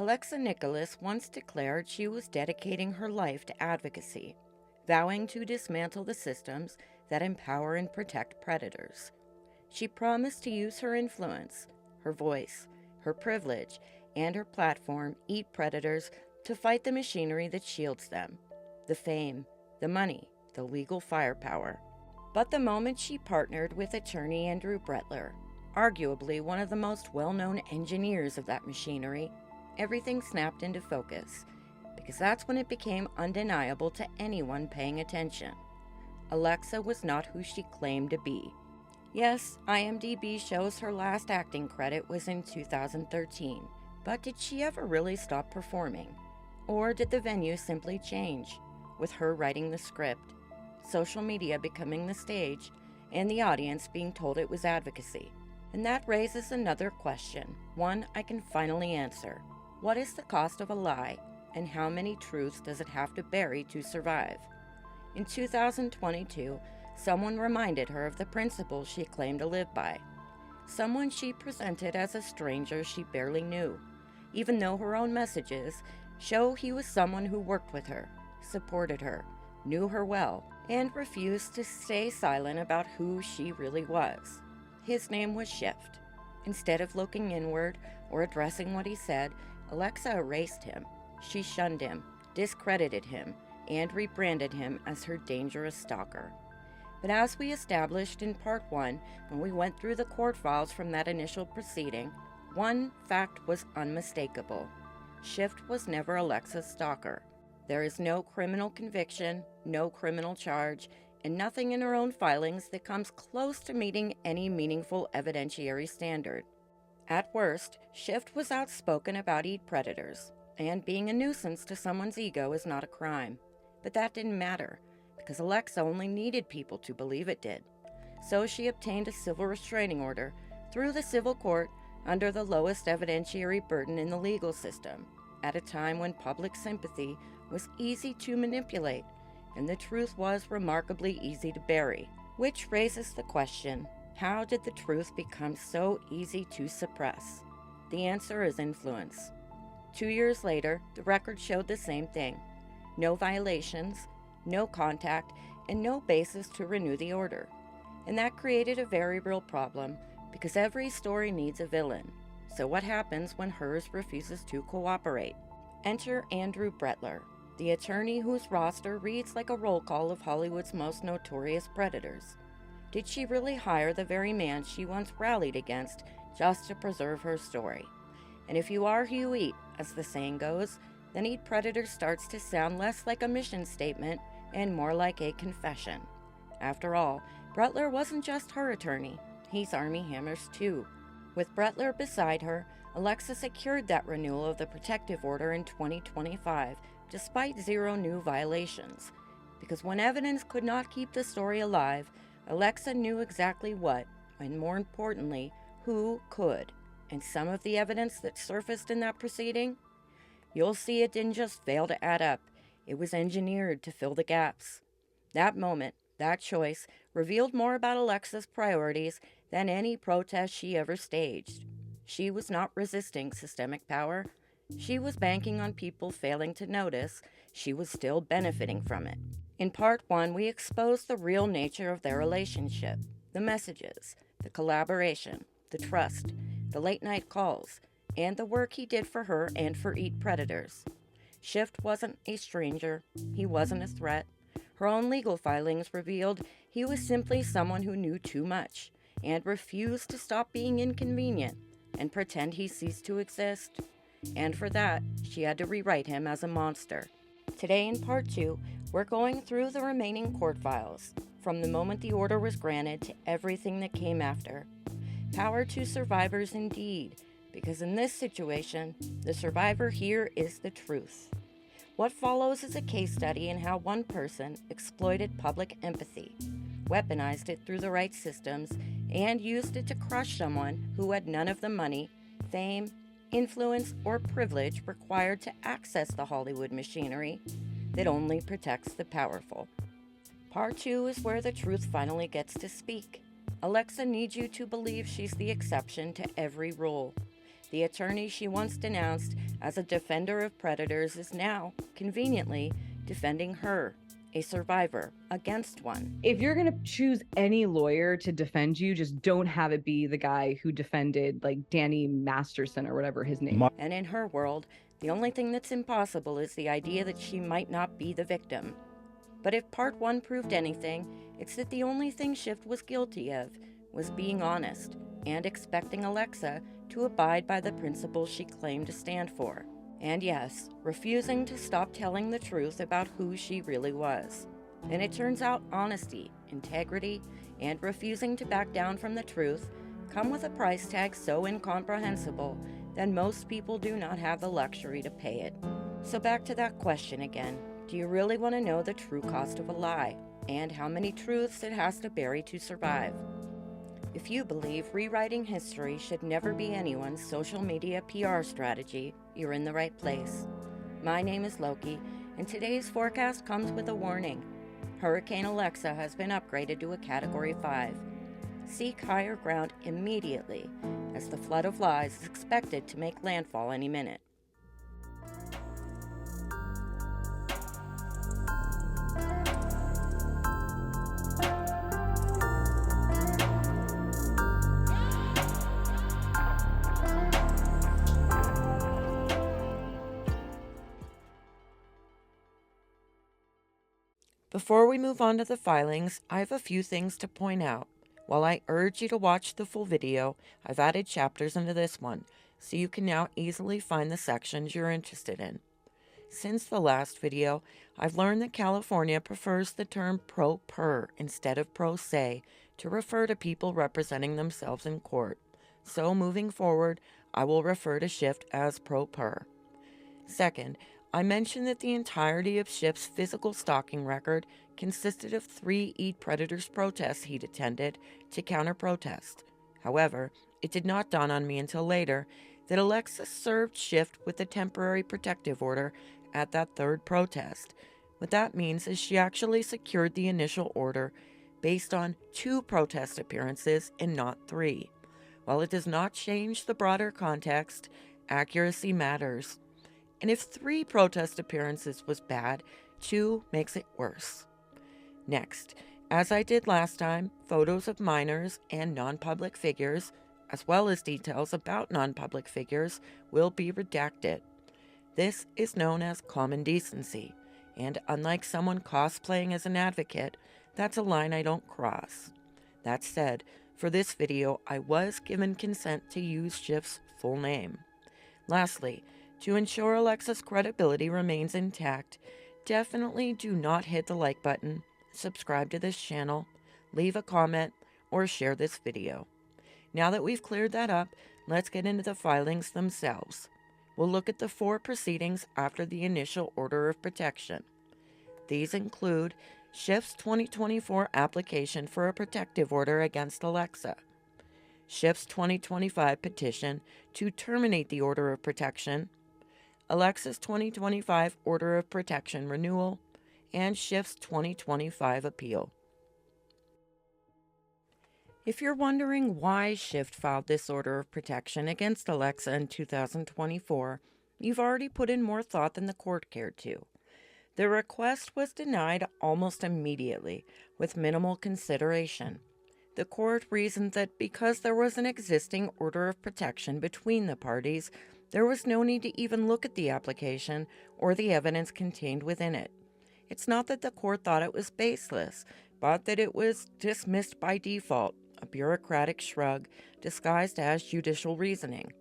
Alexa Nikolas once declared she was dedicating her life to advocacy, vowing to dismantle the systems that empower and protect predators. She promised to use her influence, her voice, her privilege, and her platform, Eat Predators, to fight the machinery that shields them, the fame, the money, the legal firepower. But the moment she partnered with attorney Andrew Brettler, arguably one of the most well-known engineers of that machinery, everything snapped into focus, because that's when it became undeniable to anyone paying attention. Alexa was not who she claimed to be. Yes, IMDb shows her last acting credit was in 2013, but did she ever really stop performing? Or did the venue simply change, with her writing the script, social media becoming the stage, and the audience being told it was advocacy? And that raises another question, one I can finally answer. What is the cost of a lie, and how many truths does it have to bury to survive? In 2022, someone reminded her of the principles she claimed to live by. Someone she presented as a stranger she barely knew, even though her own messages show he was someone who worked with her, supported her, knew her well, and refused to stay silent about who she really was. His name was Shift. Instead of looking inward or addressing what he said, Alexa erased him. She shunned him, discredited him, and rebranded him as her dangerous stalker. But as we established in Part 1, when we went through the court files from that initial proceeding, one fact was unmistakable. Shift was never Alexa's stalker. There is no criminal conviction, no criminal charge, and nothing in her own filings that comes close to meeting any meaningful evidentiary standard. At worst, Shift was outspoken about Eat Predators, and being a nuisance to someone's ego is not a crime. But that didn't matter, because Alexa only needed people to believe it did. So she obtained a civil restraining order through the civil court under the lowest evidentiary burden in the legal system, at a time when public sympathy was easy to manipulate and the truth was remarkably easy to bury. Which raises the question, how did the truth become so easy to suppress? The answer is influence. 2 years later, the record showed the same thing. No violations, no contact, and no basis to renew the order. And that created a very real problem, because every story needs a villain. So what happens when hers refuses to cooperate? Enter Andrew Brettler, the attorney whose roster reads like a roll call of Hollywood's most notorious predators. Did she really hire the very man she once rallied against just to preserve her story? And if you are who you eat, as the saying goes, then Eat Predators starts to sound less like a mission statement and more like a confession. After all, Brettler wasn't just her attorney, he's Armie Hammer's too. With Brettler beside her, Alexa secured that renewal of the protective order in 2025, despite 0 new violations. Because when evidence could not keep the story alive, Alexa knew exactly what, and more importantly, who could. And some of the evidence that surfaced in that proceeding? You'll see it didn't just fail to add up, it was engineered to fill the gaps. That moment, that choice, revealed more about Alexa's priorities than any protest she ever staged. She was not resisting systemic power. She was banking on people failing to notice she was still benefiting from it. In Part 1, we exposed the real nature of their relationship, the messages, the collaboration, the trust, the late-night calls, and the work he did for her and for Eat Predators. Shift wasn't a stranger. He wasn't a threat. Her own legal filings revealed he was simply someone who knew too much and refused to stop being inconvenient and pretend he ceased to exist. And for that, she had to rewrite him as a monster. Today in Part 2, we're going through the remaining court files, from the moment the order was granted to everything that came after. Power to survivors indeed, because in this situation, the survivor here is the truth. What follows is a case study in how one person exploited public empathy, weaponized it through the right systems, and used it to crush someone who had none of the money, fame, influence, or privilege required to access the Hollywood machinery that only protects the powerful. Part 2 is where the truth finally gets to speak. Alexa needs you to believe she's the exception to every rule. The attorney she once denounced as a defender of predators is now, conveniently, defending her, a survivor, against one. If you're going to choose any lawyer to defend you, just don't have it be the guy who defended, like, Danny Masterson or whatever his name. And in her world, the only thing that's impossible is the idea that she might not be the victim. But if Part 1 proved anything, it's that the only thing Shift was guilty of was being honest and expecting Alexa to abide by the principles she claimed to stand for. And yes, refusing to stop telling the truth about who she really was. And it turns out honesty, integrity, and refusing to back down from the truth come with a price tag so incomprehensible that most people do not have the luxury to pay it. So back to that question again. Do you really want to know the true cost of a lie, and how many truths it has to bury to survive? If you believe rewriting history should never be anyone's social media PR strategy, you're in the right place. My name is Loki, and today's forecast comes with a warning. Hurricane Alexa has been upgraded to a Category 5. Seek higher ground immediately, as the flood of lies is expected to make landfall any minute. Before we move on to the filings, I have a few things to point out. While I urge you to watch the full video, I've added chapters into this one, so you can now easily find the sections you're interested in. Since the last video, I've learned that California prefers the term pro per instead of pro se to refer to people representing themselves in court. So moving forward, I will refer to Shift as pro per. Second, I mentioned that the entirety of Shift's physical stalking record consisted of 3 Eat Predators protests he'd attended to counter-protest. However, it did not dawn on me until later that Alexa served Shift with a temporary protective order at that 3rd protest. What that means is she actually secured the initial order based on 2 protest appearances and not 3. While it does not change the broader context, accuracy matters. And if 3 protest appearances was bad, 2 makes it worse. Next, as I did last time, photos of minors and non-public figures, as well as details about non-public figures, will be redacted. This is known as common decency, and unlike someone cosplaying as an advocate, that's a line I don't cross. That said, for this video, I was given consent to use Shift's full name. Lastly, to ensure Alexa's credibility remains intact, definitely do not hit the like button, subscribe to this channel, leave a comment, or share this video. Now that we've cleared that up, let's get into the filings themselves. We'll look at the 4 proceedings after the initial order of protection. These include Shift's 2024 application for a protective order against Alexa, Shift's 2025 petition to terminate the order of protection, Alexa's 2025 Order of Protection renewal, and Shift's 2025 appeal. If you're wondering why Shift filed this order of protection against Alexa in 2024, you've already put in more thought than the court cared to. The request was denied almost immediately, with minimal consideration. The court reasoned that because there was an existing order of protection between the parties, there was no need to even look at the application or the evidence contained within it. It's not that the court thought it was baseless, but that it was dismissed by default, a bureaucratic shrug disguised as judicial reasoning.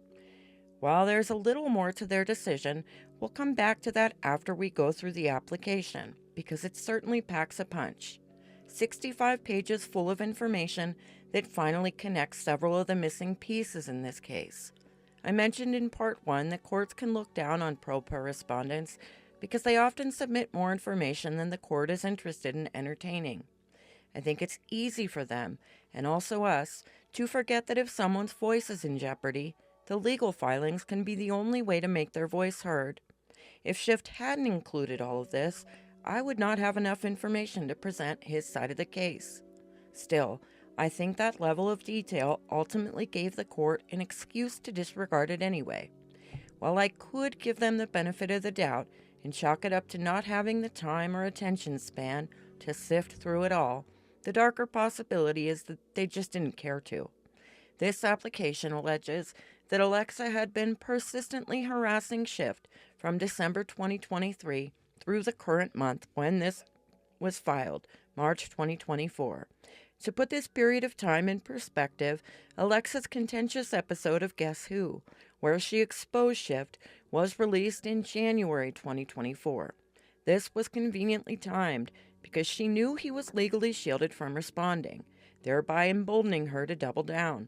While there's a little more to their decision, we'll come back to that after we go through the application, because it certainly packs a punch. 65 pages full of information that finally connects several of the missing pieces in this case. I mentioned in Part 1 that courts can look down on pro per respondents because they often submit more information than the court is interested in entertaining. I think it's easy for them, and also us, to forget that if someone's voice is in jeopardy, the legal filings can be the only way to make their voice heard. If Shift hadn't included all of this, I would not have enough information to present his side of the case. Still, I think that level of detail ultimately gave the court an excuse to disregard it anyway. While I could give them the benefit of the doubt and chalk it up to not having the time or attention span to sift through it all, the darker possibility is that they just didn't care to. This application alleges that Alexa had been persistently harassing Shift from December 2023 through the current month when this was filed, March 2024. To put this period of time in perspective, Alexa's contentious episode of Guess Who, where she exposed Shift, was released in January 2024. This was conveniently timed because she knew he was legally shielded from responding, thereby emboldening her to double down.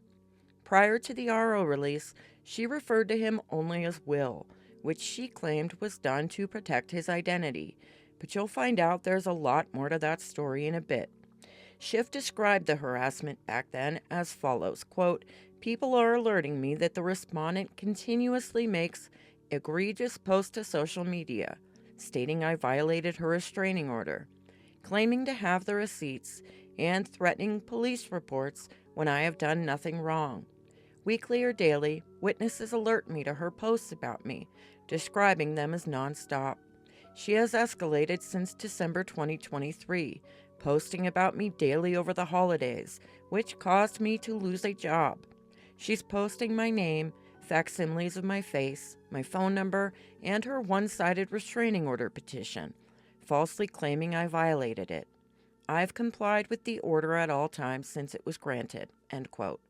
Prior to the RO release, she referred to him only as Will, which she claimed was done to protect his identity, but you'll find out there's a lot more to that story in a bit. Schiff described the harassment back then as follows, quote, "People are alerting me that the respondent continuously makes egregious posts to social media, stating I violated her restraining order, claiming to have the receipts, and threatening police reports when I have done nothing wrong. Weekly or daily, witnesses alert me to her posts about me, describing them as nonstop. She has escalated since December 2023, posting about me daily over the holidays, which caused me to lose a job. She's posting my name, facsimiles of my face, my phone number, and her one-sided restraining order petition, falsely claiming I violated it. I've complied with the order at all times since it was granted," end quote.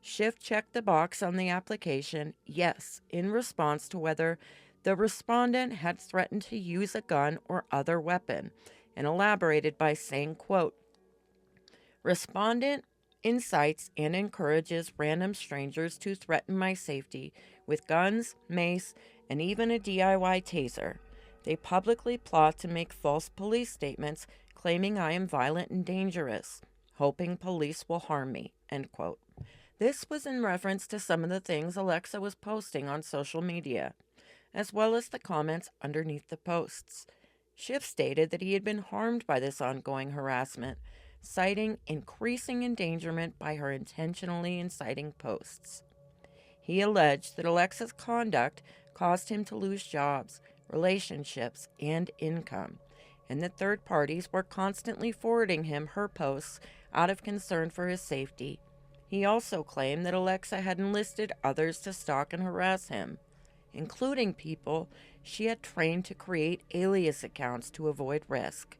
Schiff checked the box on the application, yes, in response to whether the respondent had threatened to use a gun or other weapon, and elaborated by saying, quote, "Respondent incites and encourages random strangers to threaten my safety with guns, mace, and even a DIY taser. They publicly plot to make false police statements claiming I am violent and dangerous, hoping police will harm me," end quote. This was in reference to some of the things Alexa was posting on social media, as well as the comments underneath the posts. Schiff stated that he had been harmed by this ongoing harassment, citing increasing endangerment by her intentionally inciting posts. He alleged that Alexa's conduct caused him to lose jobs, relationships, and income, and that third parties were constantly forwarding him her posts out of concern for his safety. He also claimed that Alexa had enlisted others to stalk and harass him, including people she had trained to create alias accounts to avoid risk.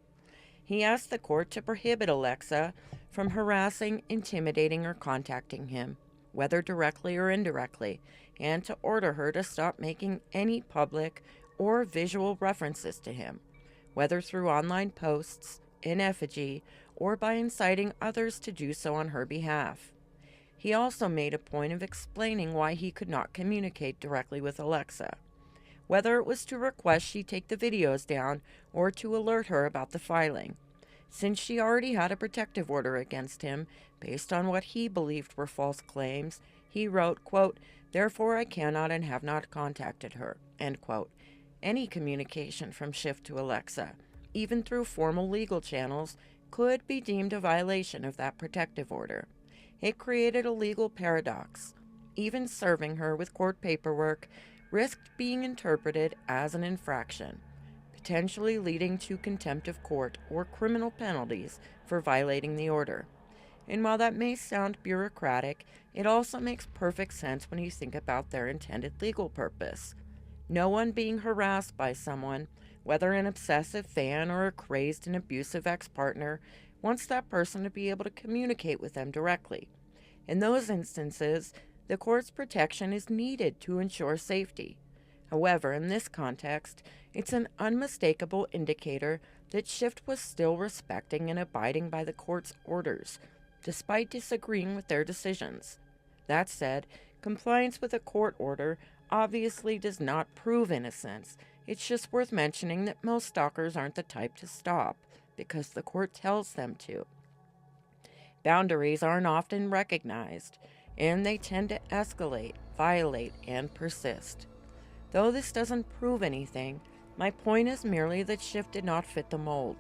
He asked the court to prohibit Alexa from harassing, intimidating, or contacting him, whether directly or indirectly, and to order her to stop making any public or visual references to him, whether through online posts, in effigy, or by inciting others to do so on her behalf. He also made a point of explaining why he could not communicate directly with Alexa, whether it was to request she take the videos down or to alert her about the filing, since she already had a protective order against him based on what he believed were false claims. He wrote, quote, "Therefore I cannot and have not contacted her," end quote. Any communication from Schiff to Alexa, even through formal legal channels, could be deemed a violation of that protective order. It created a legal paradox. Even serving her with court paperwork risked being interpreted as an infraction, potentially leading to contempt of court or criminal penalties for violating the order. And while that may sound bureaucratic, it also makes perfect sense when you think about their intended legal purpose. No one being harassed by someone, whether an obsessive fan or a crazed and abusive ex-partner, wants that person to be able to communicate with them directly. In those instances, the court's protection is needed to ensure safety. However, in this context, it's an unmistakable indicator that Schiff was still respecting and abiding by the court's orders, despite disagreeing with their decisions. That said, compliance with a court order obviously does not prove innocence. It's just worth mentioning that most stalkers aren't the type to stop because the court tells them to. Boundaries aren't often recognized, and they tend to escalate, violate, and persist. Though this doesn't prove anything, my point is merely that Schiff did not fit the mold.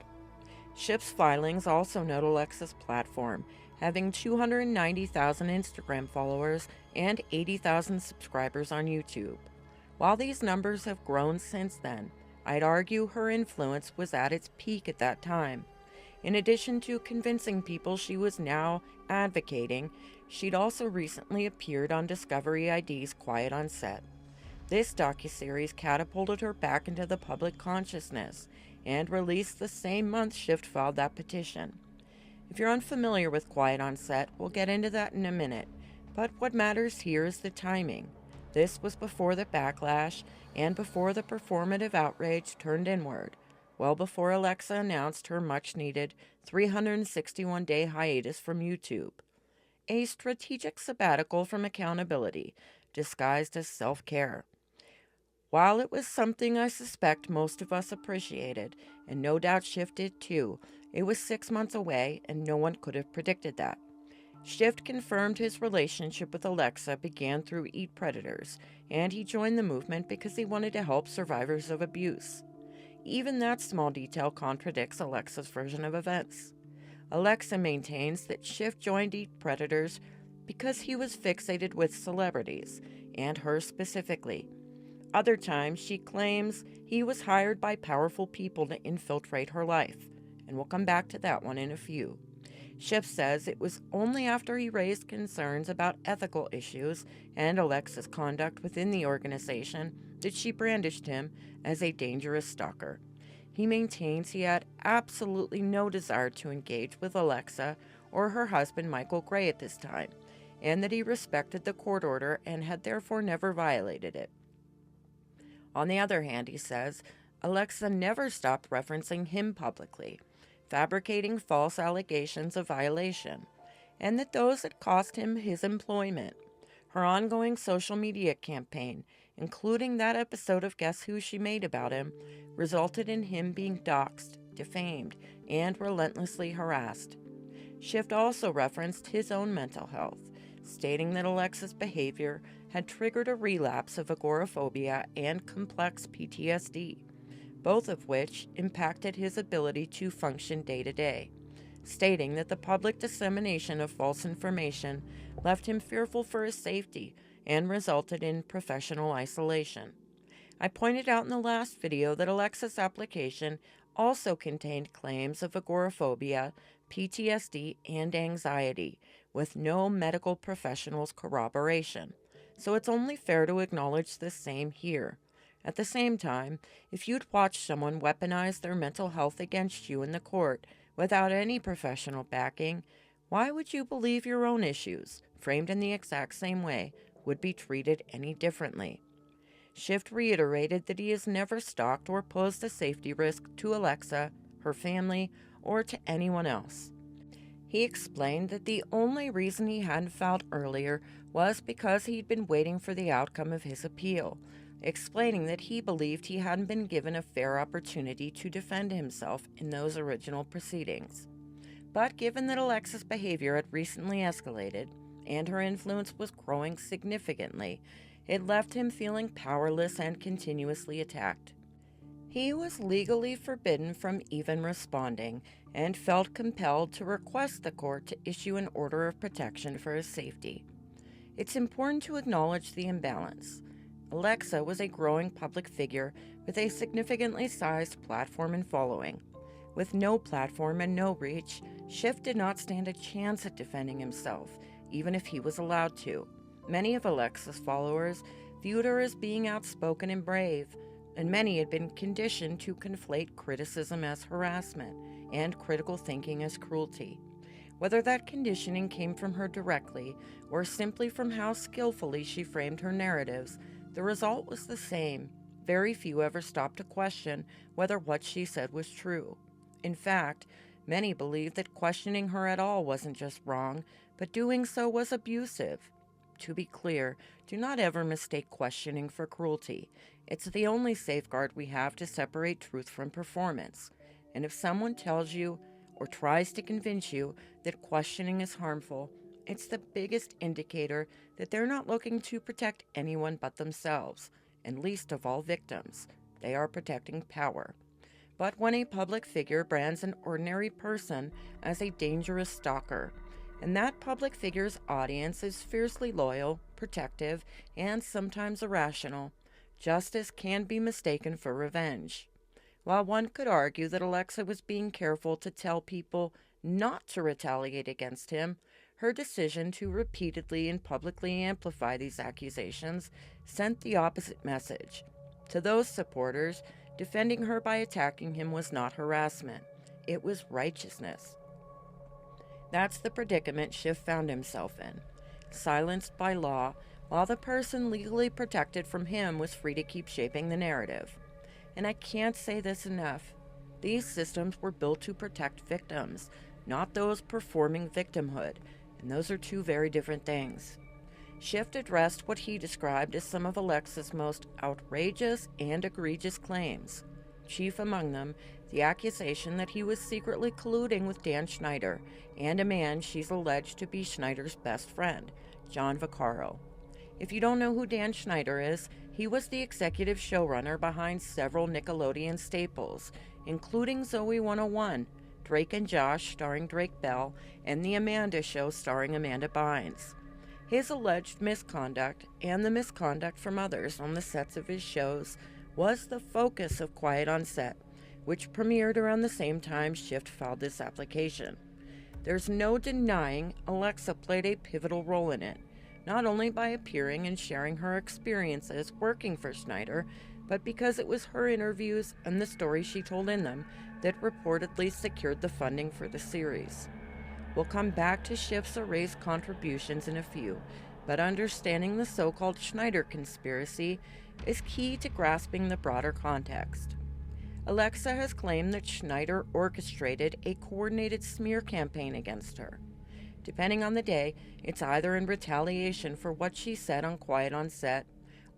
Schiff's filings also note Alexa's platform, having 290,000 Instagram followers and 80,000 subscribers on YouTube. While these numbers have grown since then, I'd argue her influence was at its peak at that time. In addition to convincing people she was now advocating, she'd also recently appeared on Discovery ID's Quiet on Set. This docuseries catapulted her back into the public consciousness and released the same month Shift filed that petition. If you're unfamiliar with Quiet on Set, we'll get into that in a minute, but what matters here is the timing. This was before the backlash and before the performative outrage turned inward, well before Alexa announced her much-needed 361-day hiatus from YouTube. A strategic sabbatical from accountability, disguised as self-care. While it was something I suspect most of us appreciated, and no doubt Shift did too, it was 6 months away and no one could have predicted that. Shift confirmed his relationship with Alexa began through Eat Predators, and he joined the movement because he wanted to help survivors of abuse. Even that small detail contradicts Alexa's version of events. Alexa maintains that Shift joined Eat Predators because he was fixated with celebrities, and her specifically. Other times, she claims he was hired by powerful people to infiltrate her life, and we'll come back to that one in a few. Shift says it was only after he raised concerns about ethical issues and Alexa's conduct within the organization that she brandished him as a dangerous stalker. He maintains he had absolutely no desire to engage with Alexa or her husband Michael Gray at this time, and that he respected the court order and had therefore never violated it. On the other hand, he says, Alexa never stopped referencing him publicly, fabricating false allegations of violation, and that those had cost him his employment. Her ongoing social media campaign, including that episode of Guess Who she made about him, resulted in him being doxxed, defamed, and relentlessly harassed. Shift also referenced his own mental health, stating that Alexa's behavior had triggered a relapse of agoraphobia and complex PTSD, both of which impacted his ability to function day to day, stating that the public dissemination of false information left him fearful for his safety and resulted in professional isolation. I pointed out in the last video that Alexa's application also contained claims of agoraphobia, PTSD, and anxiety, with no medical professional's corroboration, so it's only fair to acknowledge the same here. At the same time, if you'd watch someone weaponize their mental health against you in the court without any professional backing, why would you believe your own issues, framed in the exact same way, would be treated any differently? Shift reiterated that he has never stalked or posed a safety risk to Alexa, her family, or to anyone else. He explained that the only reason he hadn't filed earlier was because he'd been waiting for the outcome of his appeal, explaining that he believed he hadn't been given a fair opportunity to defend himself in those original proceedings. But given that Alexa's behavior had recently escalated, and her influence was growing significantly, it left him feeling powerless and continuously attacked. He was legally forbidden from even responding, and felt compelled to request the court to issue an order of protection for his safety. It's important to acknowledge the imbalance. Alexa was a growing public figure with a significantly sized platform and following. With no platform and no reach, Shift did not stand a chance at defending himself, even if he was allowed to. Many of Alexa's followers viewed her as being outspoken and brave, and many had been conditioned to conflate criticism as harassment and critical thinking as cruelty. Whether that conditioning came from her directly or simply from how skillfully she framed her narratives, the result was the same. Very few ever stopped to question whether what she said was true. In fact, many believed that questioning her at all wasn't just wrong, but doing so was abusive. To be clear, do not ever mistake questioning for cruelty. It's the only safeguard we have to separate truth from performance. And if someone tells you or tries to convince you that questioning is harmful, it's the biggest indicator that they're not looking to protect anyone but themselves, and least of all victims. They are protecting power. But when a public figure brands an ordinary person as a dangerous stalker, and that public figure's audience is fiercely loyal, protective, and sometimes irrational, justice can be mistaken for revenge. While one could argue that Alexa was being careful to tell people not to retaliate against him, her decision to repeatedly and publicly amplify these accusations sent the opposite message. To those supporters, defending her by attacking him was not harassment, it was righteousness. That's the predicament Schiff found himself in. Silenced by law, while the person legally protected from him was free to keep shaping the narrative. And I can't say this enough. These systems were built to protect victims, not those performing victimhood, and those are two very different things. Schiff addressed what he described as some of Alexa's most outrageous and egregious claims. Chief among them, the accusation that he was secretly colluding with Dan Schneider and a man she's alleged to be Schneider's best friend, John Vaccaro. If you don't know who Dan Schneider is, he was the executive showrunner behind several Nickelodeon staples, including Zoe 101, Drake and Josh starring Drake Bell, and The Amanda Show starring Amanda Bynes. His alleged misconduct, and the misconduct from others on the sets of his shows, was the focus of Quiet on Set, which premiered around the same time Schiff filed this application. There's no denying Alexa played a pivotal role in it, not only by appearing and sharing her experiences working for Schneider, but because it was her interviews and the stories she told in them that reportedly secured the funding for the series. We'll come back to Schiff's erased contributions in a few, but understanding the so-called Schneider conspiracy is key to grasping the broader context. Alexa has claimed that Schneider orchestrated a coordinated smear campaign against her. Depending on the day, it's either in retaliation for what she said on Quiet on Set,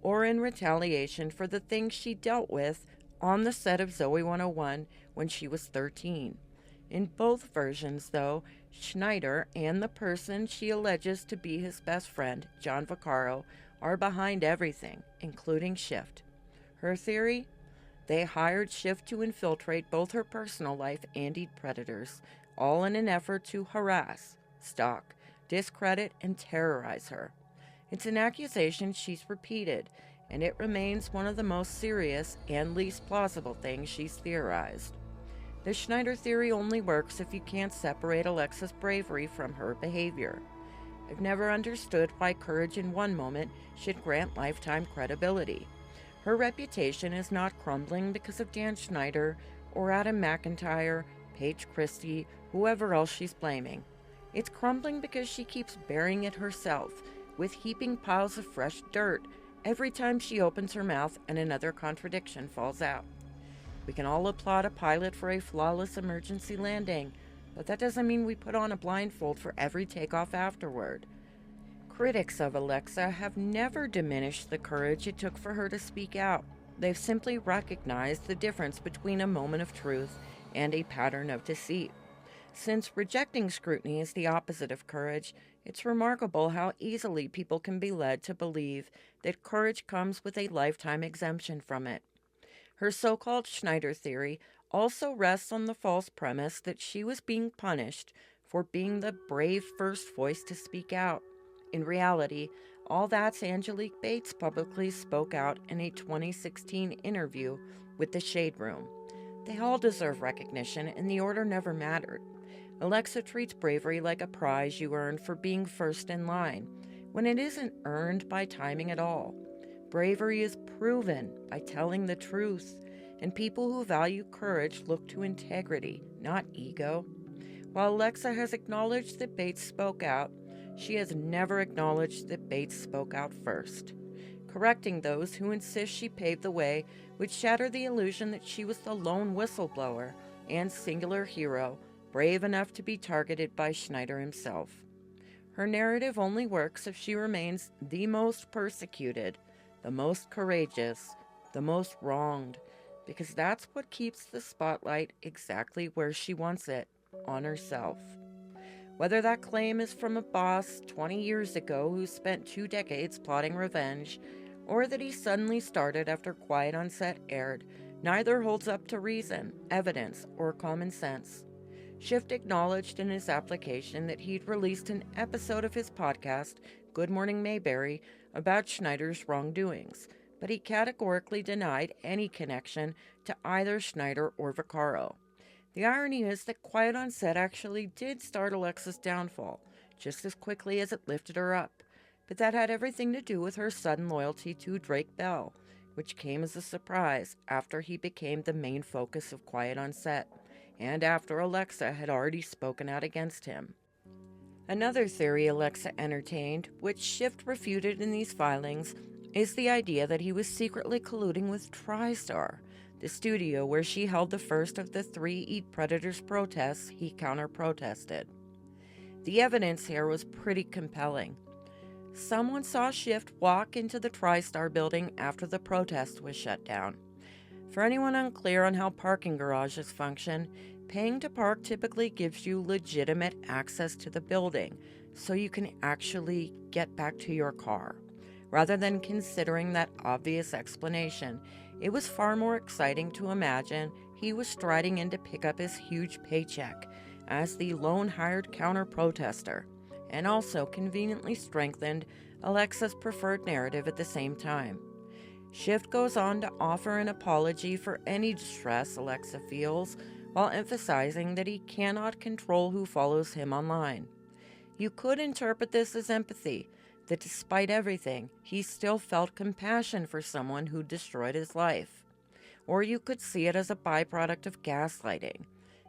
or in retaliation for the things she dealt with on the set of Zoe 101 when she was 13. In both versions, though, Schneider and the person she alleges to be his best friend, John Vaccaro, are behind everything, including Schiff. Her theory? They hired Schiff to infiltrate both her personal life and eat predators, all in an effort to harass, stalk, discredit, and terrorize her. It's an accusation she's repeated, and it remains one of the most serious and least plausible things she's theorized. The Schneider theory only works if you can't separate Alexa's bravery from her behavior. I've never understood why courage in one moment should grant lifetime credibility. Her reputation is not crumbling because of Dan Schneider or Adam McIntyre, Paige Christie, whoever else she's blaming. It's crumbling because she keeps burying it herself, with heaping piles of fresh dirt every time she opens her mouth and another contradiction falls out. We can all applaud a pilot for a flawless emergency landing, but that doesn't mean we put on a blindfold for every takeoff afterward. Critics of Alexa have never diminished the courage it took for her to speak out. They've simply recognized the difference between a moment of truth and a pattern of deceit. Since rejecting scrutiny is the opposite of courage, it's remarkable how easily people can be led to believe that courage comes with a lifetime exemption from it. Her so-called Schneider theory also rests on the false premise that she was being punished for being the brave first voice to speak out. In reality, all that's Angelique Bates publicly spoke out in a 2016 interview with the Shade Room. They all deserve recognition, and the order never mattered. Alexa treats bravery like a prize you earn for being first in line, when it isn't earned by timing at all. Bravery is proven by telling the truth, and people who value courage look to integrity, not ego. While Alexa has acknowledged that Bates spoke out, she has never acknowledged that Bates spoke out first. Correcting those who insist she paved the way would shatter the illusion that she was the lone whistleblower and singular hero, brave enough to be targeted by Schneider himself. Her narrative only works if she remains the most persecuted, the most courageous, the most wronged, because that's what keeps the spotlight exactly where she wants it, on herself. Whether that claim is from a boss 20 years ago who spent 2 decades plotting revenge, or that he suddenly started after Quiet on Set aired, neither holds up to reason, evidence, or common sense. Schiff acknowledged in his application that he'd released an episode of his podcast, Good Morning Mayberry, about Schneider's wrongdoings, but he categorically denied any connection to either Schneider or Vaccaro. The irony is that quiet on set actually did start Alexa's downfall, just as quickly as it lifted her up, but that had everything to do with her sudden loyalty to Drake Bell, which came as a surprise after he became the main focus of quiet on set, and after Alexa had already spoken out against him. Another theory Alexa entertained, which Shift refuted in these filings, is the idea that he was secretly colluding with TriStar, the studio where she held the first of the 3 Eat Predators protests he counter-protested. The evidence here was pretty compelling. Someone saw Shift walk into the TriStar building after the protest was shut down. For anyone unclear on how parking garages function, paying to park typically gives you legitimate access to the building, so you can actually get back to your car. Rather than considering that obvious explanation, it was far more exciting to imagine he was striding in to pick up his huge paycheck as the lone hired counter-protester, and also conveniently strengthened Alexa's preferred narrative at the same time. Shift goes on to offer an apology for any distress Alexa feels, while emphasizing that he cannot control who follows him online. You could interpret this as empathy, that despite everything, he still felt compassion for someone who destroyed his life. Or you could see it as a byproduct of gaslighting,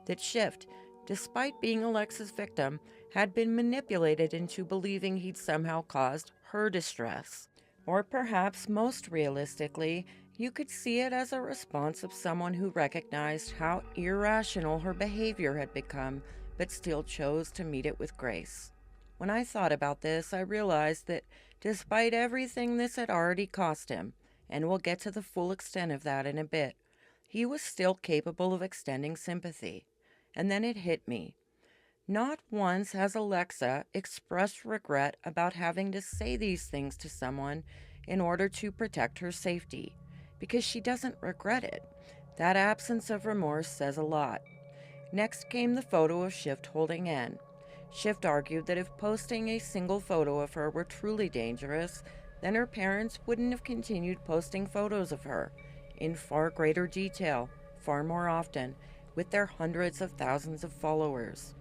that Shift, despite being Alexa's victim, had been manipulated into believing he'd somehow caused her distress. Or perhaps most realistically, you could see it as a response of someone who recognized how irrational her behavior had become, but still chose to meet it with grace. When I thought about this, I realized that despite everything this had already cost him, and we'll get to the full extent of that in a bit, he was still capable of extending sympathy. And then it hit me. Not once has Alexa expressed regret about having to say these things to someone in order to protect her safety, because she doesn't regret it. That absence of remorse says a lot. Next came the photo of Shift holding N. Shift argued that if posting a single photo of her were truly dangerous, then her parents wouldn't have continued posting photos of her, in far greater detail, far more often, with their hundreds of thousands of followers.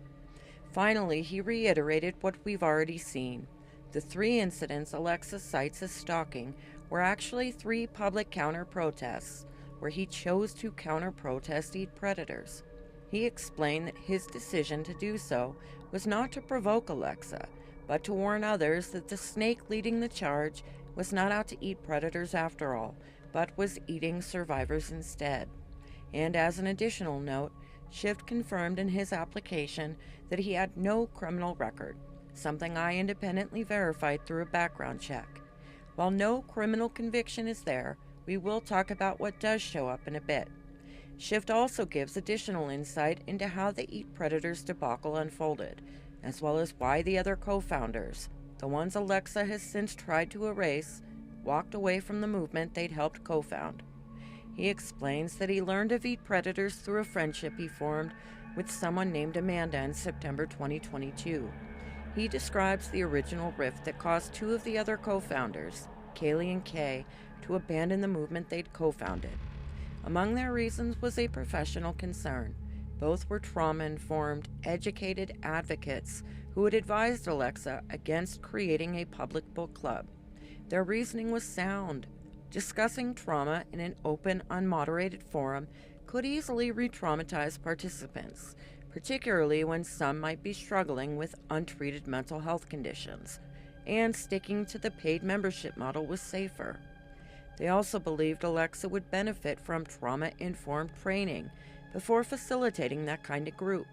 Finally, he reiterated what we've already seen. The 3 incidents Alexa cites as stalking were actually 3 public counter-protests, where he chose to counter-protest Eat Predators. He explained that his decision to do so was not to provoke Alexa, but to warn others that the snake leading the charge was not out to eat predators after all, but was eating survivors instead. And as an additional note, Shift confirmed in his application that he had no criminal record, something I independently verified through a background check. While no criminal conviction is there, we will talk about what does show up in a bit. Shift also gives additional insight into how the Eat Predators debacle unfolded, as well as why the other co-founders, the ones Alexa has since tried to erase, walked away from the movement they'd helped co-found. He explains that he learned of Eat Predators through a friendship he formed with someone named Amanda in September 2022. He describes the original rift that caused 2 of the other co-founders, Kaylee and Kay, to abandon the movement they'd co-founded. Among their reasons was a professional concern. Both were trauma-informed, educated advocates who had advised Alexa against creating a public book club. Their reasoning was sound. Discussing trauma in an open, unmoderated forum could easily re-traumatize participants, particularly when some might be struggling with untreated mental health conditions, and sticking to the paid membership model was safer. They also believed Alexa would benefit from trauma-informed training before facilitating that kind of group,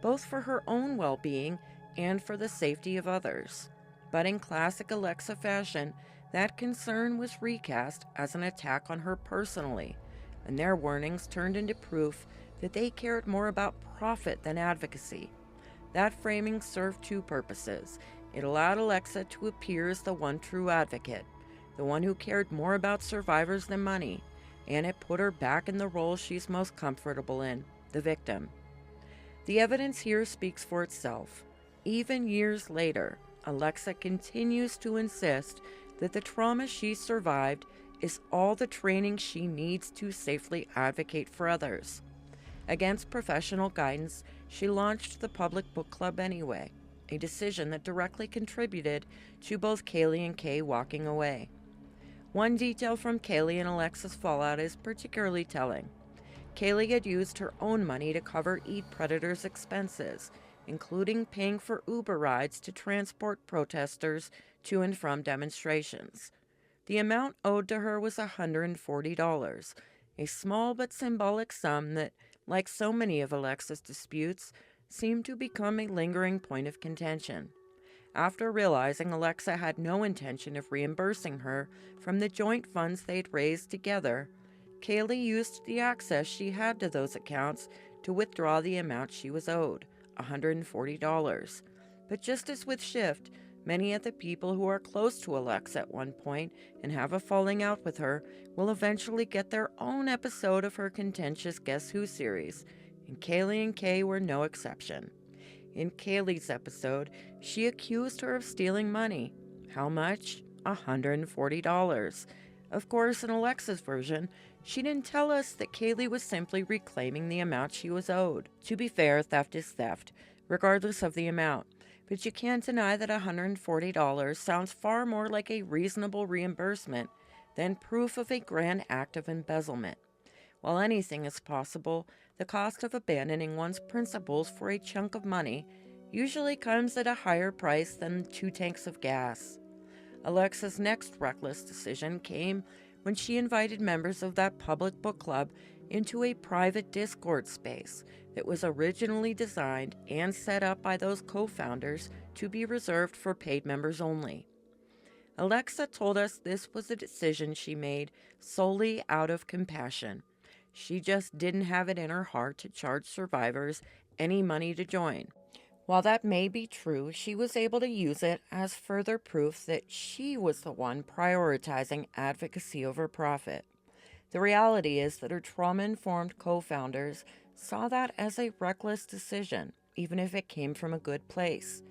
both for her own well-being and for the safety of others. But in classic Alexa fashion, that concern was recast as an attack on her personally, and their warnings turned into proof that they cared more about profit than advocacy. That framing served 2 purposes. It allowed Alexa to appear as the one true advocate, the one who cared more about survivors than money, and it put her back in the role she's most comfortable in, the victim. The evidence here speaks for itself. Even years later, Alexa continues to insist that the trauma she survived is all the training she needs to safely advocate for others. Against professional guidance, she launched the public book club anyway, a decision that directly contributed to both Kaylee and Kay walking away. One detail from Kaylee and Alexa's fallout is particularly telling. Kaylee had used her own money to cover Eat Predator's expenses, including paying for Uber rides to transport protesters to and from demonstrations. The amount owed to her was $140, a small but symbolic sum that, like so many of Alexa's disputes, seemed to become a lingering point of contention. After realizing Alexa had no intention of reimbursing her from the joint funds they'd raised together, Kaylee used the access she had to those accounts to withdraw the amount she was owed, $140. But just as with Shift, many of the people who are close to Alexa at one point and have a falling out with her will eventually get their own episode of her contentious Guess Who series, and Kaylee and Kay were no exception. In Kaylee's episode, she accused her of stealing money. How much? $140. Of course, in Alexa's version, she didn't tell us that Kaylee was simply reclaiming the amount she was owed. To be fair, theft is theft, regardless of the amount. But you can't deny that $140 sounds far more like a reasonable reimbursement than proof of a grand act of embezzlement. While anything is possible, the cost of abandoning one's principles for a chunk of money usually comes at a higher price than 2 tanks of gas. Alexa's next reckless decision came when she invited members of that public book club into a private Discord space that was originally designed and set up by those co-founders to be reserved for paid members only. Alexa told us this was a decision she made solely out of compassion. She just didn't have it in her heart to charge survivors any money to join. While that may be true, she was able to use it as further proof that she was the one prioritizing advocacy over profit. The reality is that her trauma-informed co-founders saw that as a reckless decision, even if it came from a good place.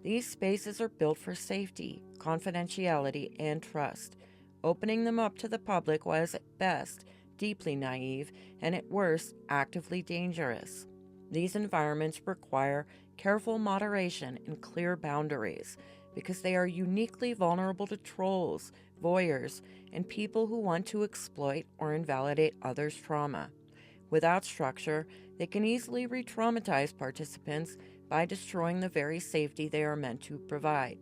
These spaces are built for safety, confidentiality, and trust. Opening them up to the public was, at best, deeply naive, and at worst, actively dangerous. These environments require careful moderation and clear boundaries because they are uniquely vulnerable to trolls, voyeurs, and people who want to exploit or invalidate others' trauma. Without structure, they can easily re-traumatize participants by destroying the very safety they are meant to provide.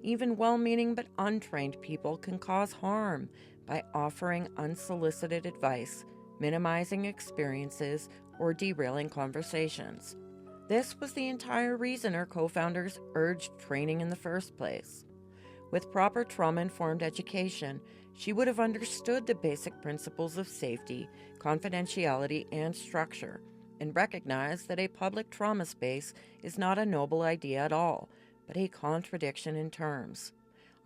Even well-meaning but untrained people can cause harm by offering unsolicited advice, minimizing experiences, or derailing conversations. This was the entire reason her co-founders urged training in the first place. With proper trauma-informed education, she would have understood the basic principles of safety, confidentiality, and structure, and recognized that a public trauma space is not a noble idea at all, but a contradiction in terms.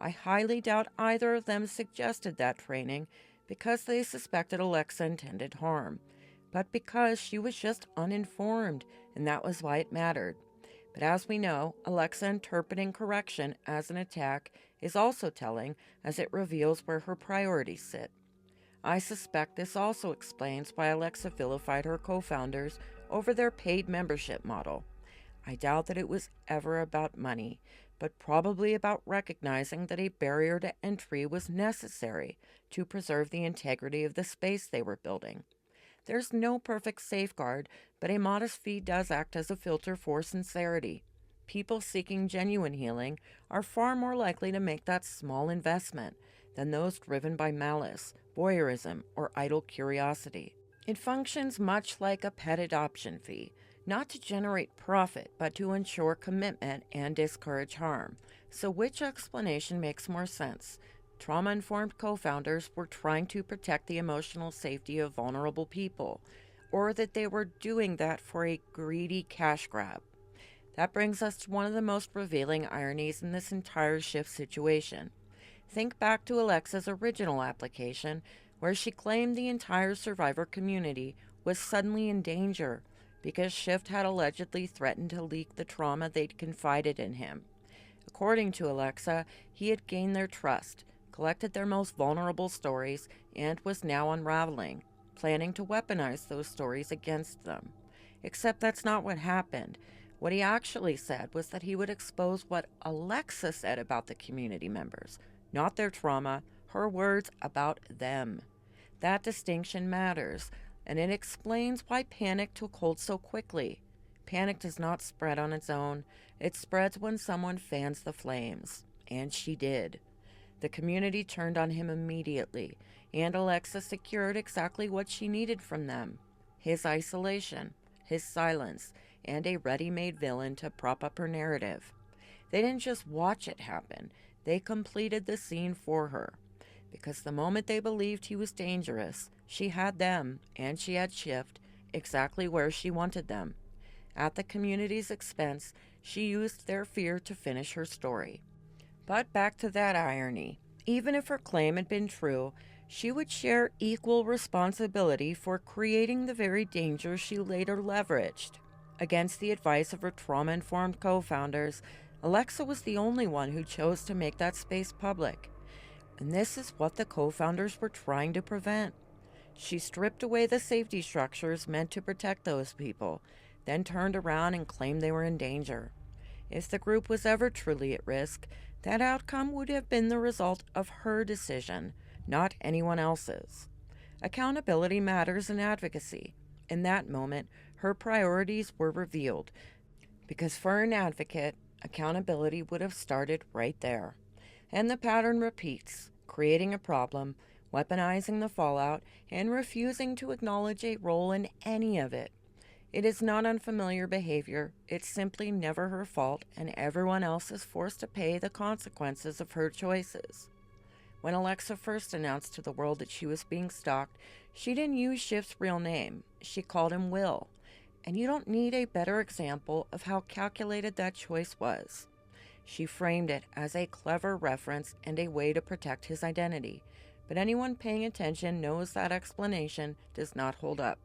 I highly doubt either of them suggested that training because they suspected Alexa intended harm, but because she was just uninformed, and that was why it mattered. But as we know, Alexa interpreting correction as an attack is also telling, as it reveals where her priorities sit. I suspect this also explains why Alexa vilified her co-founders over their paid membership model. I doubt that it was ever about money, but probably about recognizing that a barrier to entry was necessary to preserve the integrity of the space they were building. There's no perfect safeguard, but a modest fee does act as a filter for sincerity. People seeking genuine healing are far more likely to make that small investment than those driven by malice, voyeurism, or idle curiosity. It functions much like a pet adoption fee, not to generate profit, but to ensure commitment and discourage harm. So which explanation makes more sense? Trauma-informed co-founders were trying to protect the emotional safety of vulnerable people, or that they were doing that for a greedy cash grab. That brings us to one of the most revealing ironies in this entire Shift situation. Think back to Alexa's original application, where she claimed the entire survivor community was suddenly in danger because Shift had allegedly threatened to leak the trauma they'd confided in him. According to Alexa, he had gained their trust, collected their most vulnerable stories, and was now unraveling, planning to weaponize those stories against them. Except that's not what happened. What he actually said was that he would expose what Alexa said about the community members, not their trauma, her words about them. That distinction matters, and it explains why panic took hold so quickly. Panic does not spread on its own, it spreads when someone fans the flames. And she did. The community turned on him immediately, and Alexa secured exactly what she needed from them: his isolation, his silence, and a ready-made villain to prop up her narrative. They didn't just watch it happen, they completed the scene for her. Because the moment they believed he was dangerous, she had them, and she had Shift, exactly where she wanted them. At the community's expense, she used their fear to finish her story. But back to that irony. Even if her claim had been true, she would share equal responsibility for creating the very danger she later leveraged. Against the advice of her trauma-informed co-founders, Alexa was the only one who chose to make that space public. And this is what the co-founders were trying to prevent. She stripped away the safety structures meant to protect those people, then turned around and claimed they were in danger. If the group was ever truly at risk, that outcome would have been the result of her decision, not anyone else's. Accountability matters in advocacy. In that moment, her priorities were revealed, because for an advocate, accountability would have started right there. And the pattern repeats: creating a problem, weaponizing the fallout, and refusing to acknowledge a role in any of it. It is not unfamiliar behavior, it's simply never her fault, and everyone else is forced to pay the consequences of her choices. When Alexa first announced to the world that she was being stalked, she didn't use Shift's real name. She called him Will. And you don't need a better example of how calculated that choice was. She framed it as a clever reference and a way to protect his identity, but anyone paying attention knows that explanation does not hold up.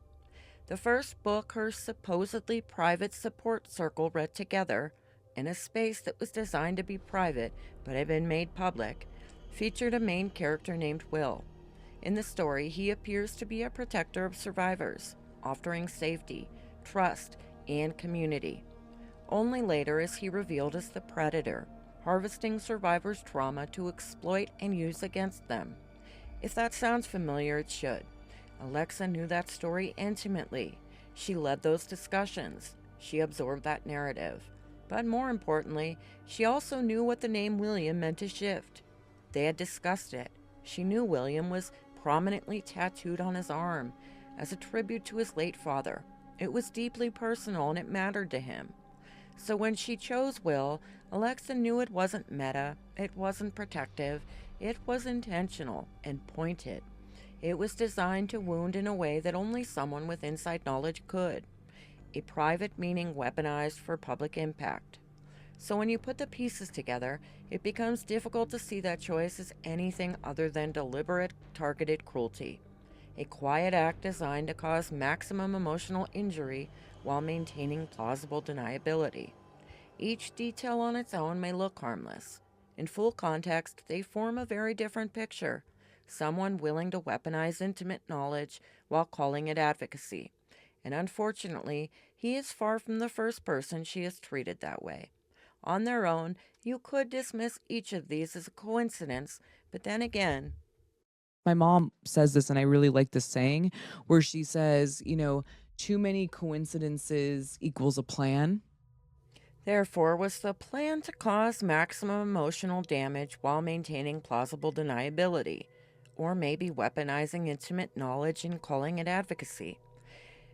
The first book her supposedly private support circle read together, in a space that was designed to be private but had been made public, featured a main character named Will. In the story, he appears to be a protector of survivors, offering safety, trust, and community. Only later is he revealed as the predator, harvesting survivors' trauma to exploit and use against them. If that sounds familiar, it should. Alexa knew that story intimately. She led those discussions. She absorbed that narrative. But more importantly, she also knew what the name William meant to Shift. They had discussed it. She knew William was prominently tattooed on his arm as a tribute to his late father. It was deeply personal and it mattered to him. So when she chose Will, Alexa knew it wasn't meta, it wasn't protective, it was intentional and pointed. It was designed to wound in a way that only someone with inside knowledge could. A private meaning weaponized for public impact. So when you put the pieces together, it becomes difficult to see that choice as anything other than deliberate, targeted cruelty. A quiet act designed to cause maximum emotional injury while maintaining plausible deniability. Each detail on its own may look harmless. In full context, they form a very different picture. Someone willing to weaponize intimate knowledge while calling it advocacy. And unfortunately, he is far from the first person she has treated that way. On their own, you could dismiss each of these as a coincidence, but then again, My mom says this, and I really like this saying, where she says, too many coincidences equals a plan. therefore, was the plan to cause maximum emotional damage while maintaining plausible deniability, or maybe weaponizing intimate knowledge and calling it advocacy.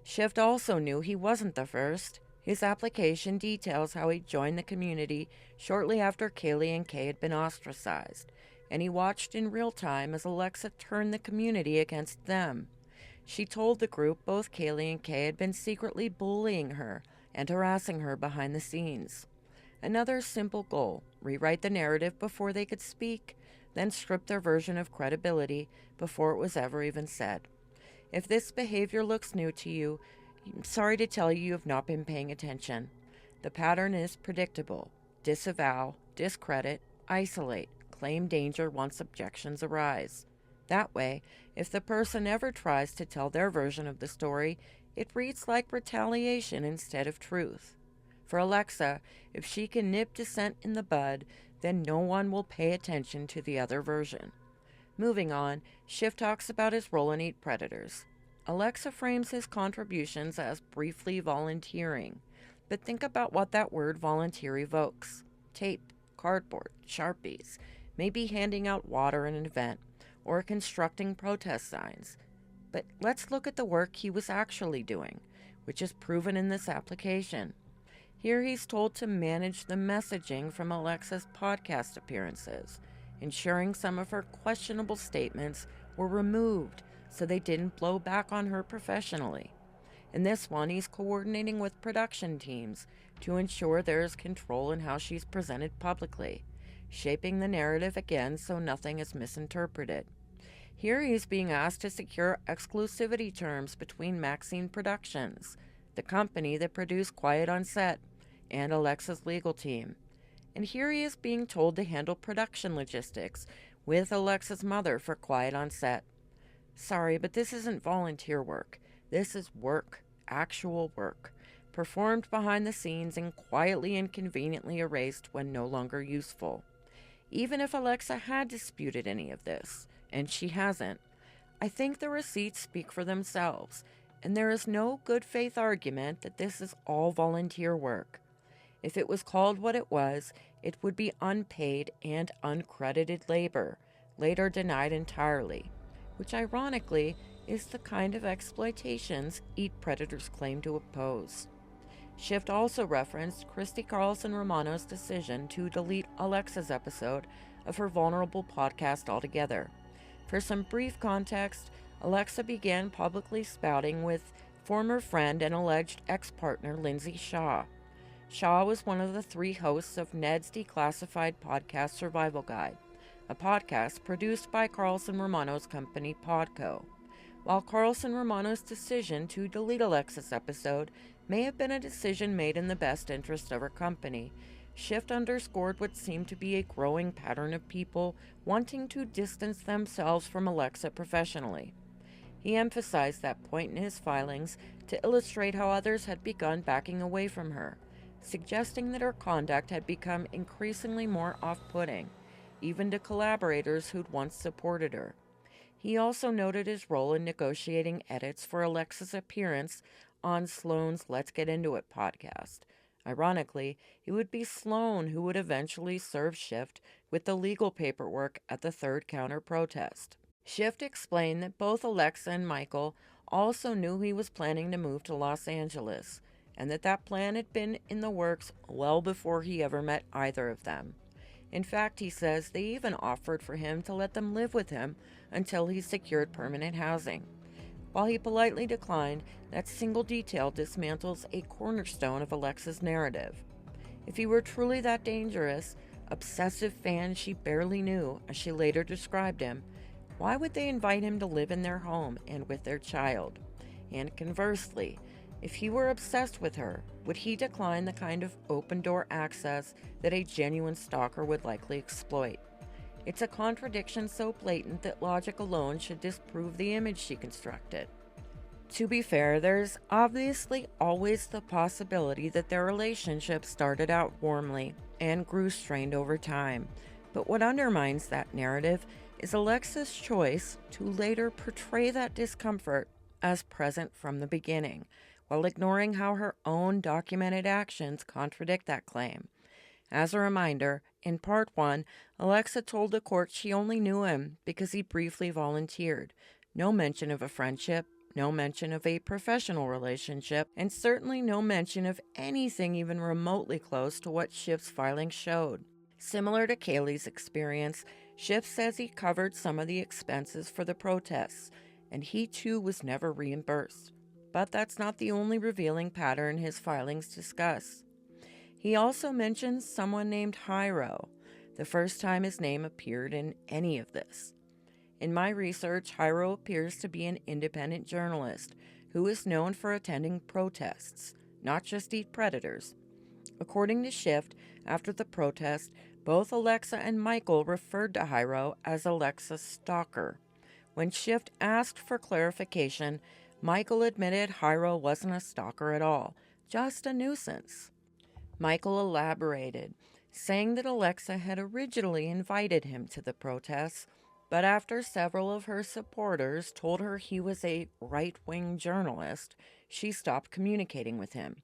Shift also knew he wasn't the first. His application details how he joined the community shortly after Kaylee and Kay had been ostracized, and he watched in real time as Alexa turned the community against them. She told the group both Kaylee and Kay had been secretly bullying her and harassing her behind the scenes. Another simple goal: rewrite the narrative before they could speak, then strip their version of credibility before it was ever even said. If this behavior looks new to you, I'm sorry to tell you have not been paying attention. The pattern is predictable: disavow, discredit, isolate, claim danger once objections arise. That way, if the person ever tries to tell their version of the story, it reads like retaliation instead of truth. For Alexa, if she can nip dissent in the bud, then no one will pay attention to the other version. Moving on, Schiff talks about his role in Eat Predators. Alexa frames his contributions as briefly volunteering, but think about what that word volunteer evokes. Tape, cardboard, Sharpies, maybe handing out water in an event, or constructing protest signs. But let's look at the work he was actually doing, which is proven in this application. Here he's told to manage the messaging from Alexa's podcast appearances, ensuring some of her questionable statements were removed so they didn't blow back on her professionally. In this one, he's coordinating with production teams to ensure there is control in how she's presented publicly, shaping the narrative again so nothing is misinterpreted. Here he's being asked to secure exclusivity terms between Maxine Productions, the company that produced Quiet on Set, and Alexa's legal team. And here he is being told to handle production logistics with Alexa's mother for Quiet on Set. Sorry, but this isn't volunteer work. This is work, actual work, performed behind the scenes and quietly and conveniently erased when no longer useful. Even if Alexa had disputed any of this, and she hasn't, I think the receipts speak for themselves, and there is no good faith argument that this is all volunteer work. If it was called what it was, it would be unpaid and uncredited labor, later denied entirely, which ironically is the kind of exploitations Eat Predators claim to oppose. Schiff also referenced Christy Carlson Romano's decision to delete Alexa's episode of her Vulnerable podcast altogether. For some brief context, Alexa began publicly spouting with former friend and alleged ex-partner Lindsay Shaw. Shaw was one of the 3 hosts of Ned's declassified podcast Survival Guide, a podcast produced by Carlson Romano's company Podco. While Carlson Romano's decision to delete Alexa's episode may have been a decision made in the best interest of her company, Schiff underscored what seemed to be a growing pattern of people wanting to distance themselves from Alexa professionally. He emphasized that point in his filings to illustrate how others had begun backing away from her, suggesting that her conduct had become increasingly more off-putting, even to collaborators who'd once supported her. He also noted his role in negotiating edits for Alexa's appearance on Sloane's Let's Get Into It podcast. Ironically, it would be Sloane who would eventually serve Schiff with the legal paperwork at the third counter-protest. Schiff explained that both Alexa and Michael also knew he was planning to move to Los Angeles, and that plan had been in the works well before he ever met either of them. In fact, he says they even offered for him to let them live with him until he secured permanent housing. While he politely declined, that single detail dismantles a cornerstone of Alexa's narrative. If he were truly that dangerous, obsessive fan she barely knew, as she later described him, why would they invite him to live in their home and with their child? And conversely, if he were obsessed with her, would he decline the kind of open-door access that a genuine stalker would likely exploit? It's a contradiction so blatant that logic alone should disprove the image she constructed. To be fair, there's obviously always the possibility that their relationship started out warmly and grew strained over time. But what undermines that narrative is Alexa's choice to later portray that discomfort as present from the beginning, while ignoring how her own documented actions contradict that claim. As a reminder, in Part 1, Alexa told the court she only knew him because he briefly volunteered. No mention of a friendship, no mention of a professional relationship, and certainly no mention of anything even remotely close to what Schiff's filings showed. Similar to Kaylee's experience, Schiff says he covered some of the expenses for the protests, and he too was never reimbursed. But that's not the only revealing pattern his filings discuss. He also mentions someone named Hyro, the first time his name appeared in any of this. In my research, Hyro appears to be an independent journalist who is known for attending protests, not just Eat Predators. According to Schiff, after the protest, Both Alexa and Michael referred to Hyro as Alexa's stalker. When Shift asked for clarification, Michael admitted Hyro wasn't a stalker at all, just a nuisance. Michael elaborated, saying that Alexa had originally invited him to the protests, but after several of her supporters told her he was a right-wing journalist, she stopped communicating with him.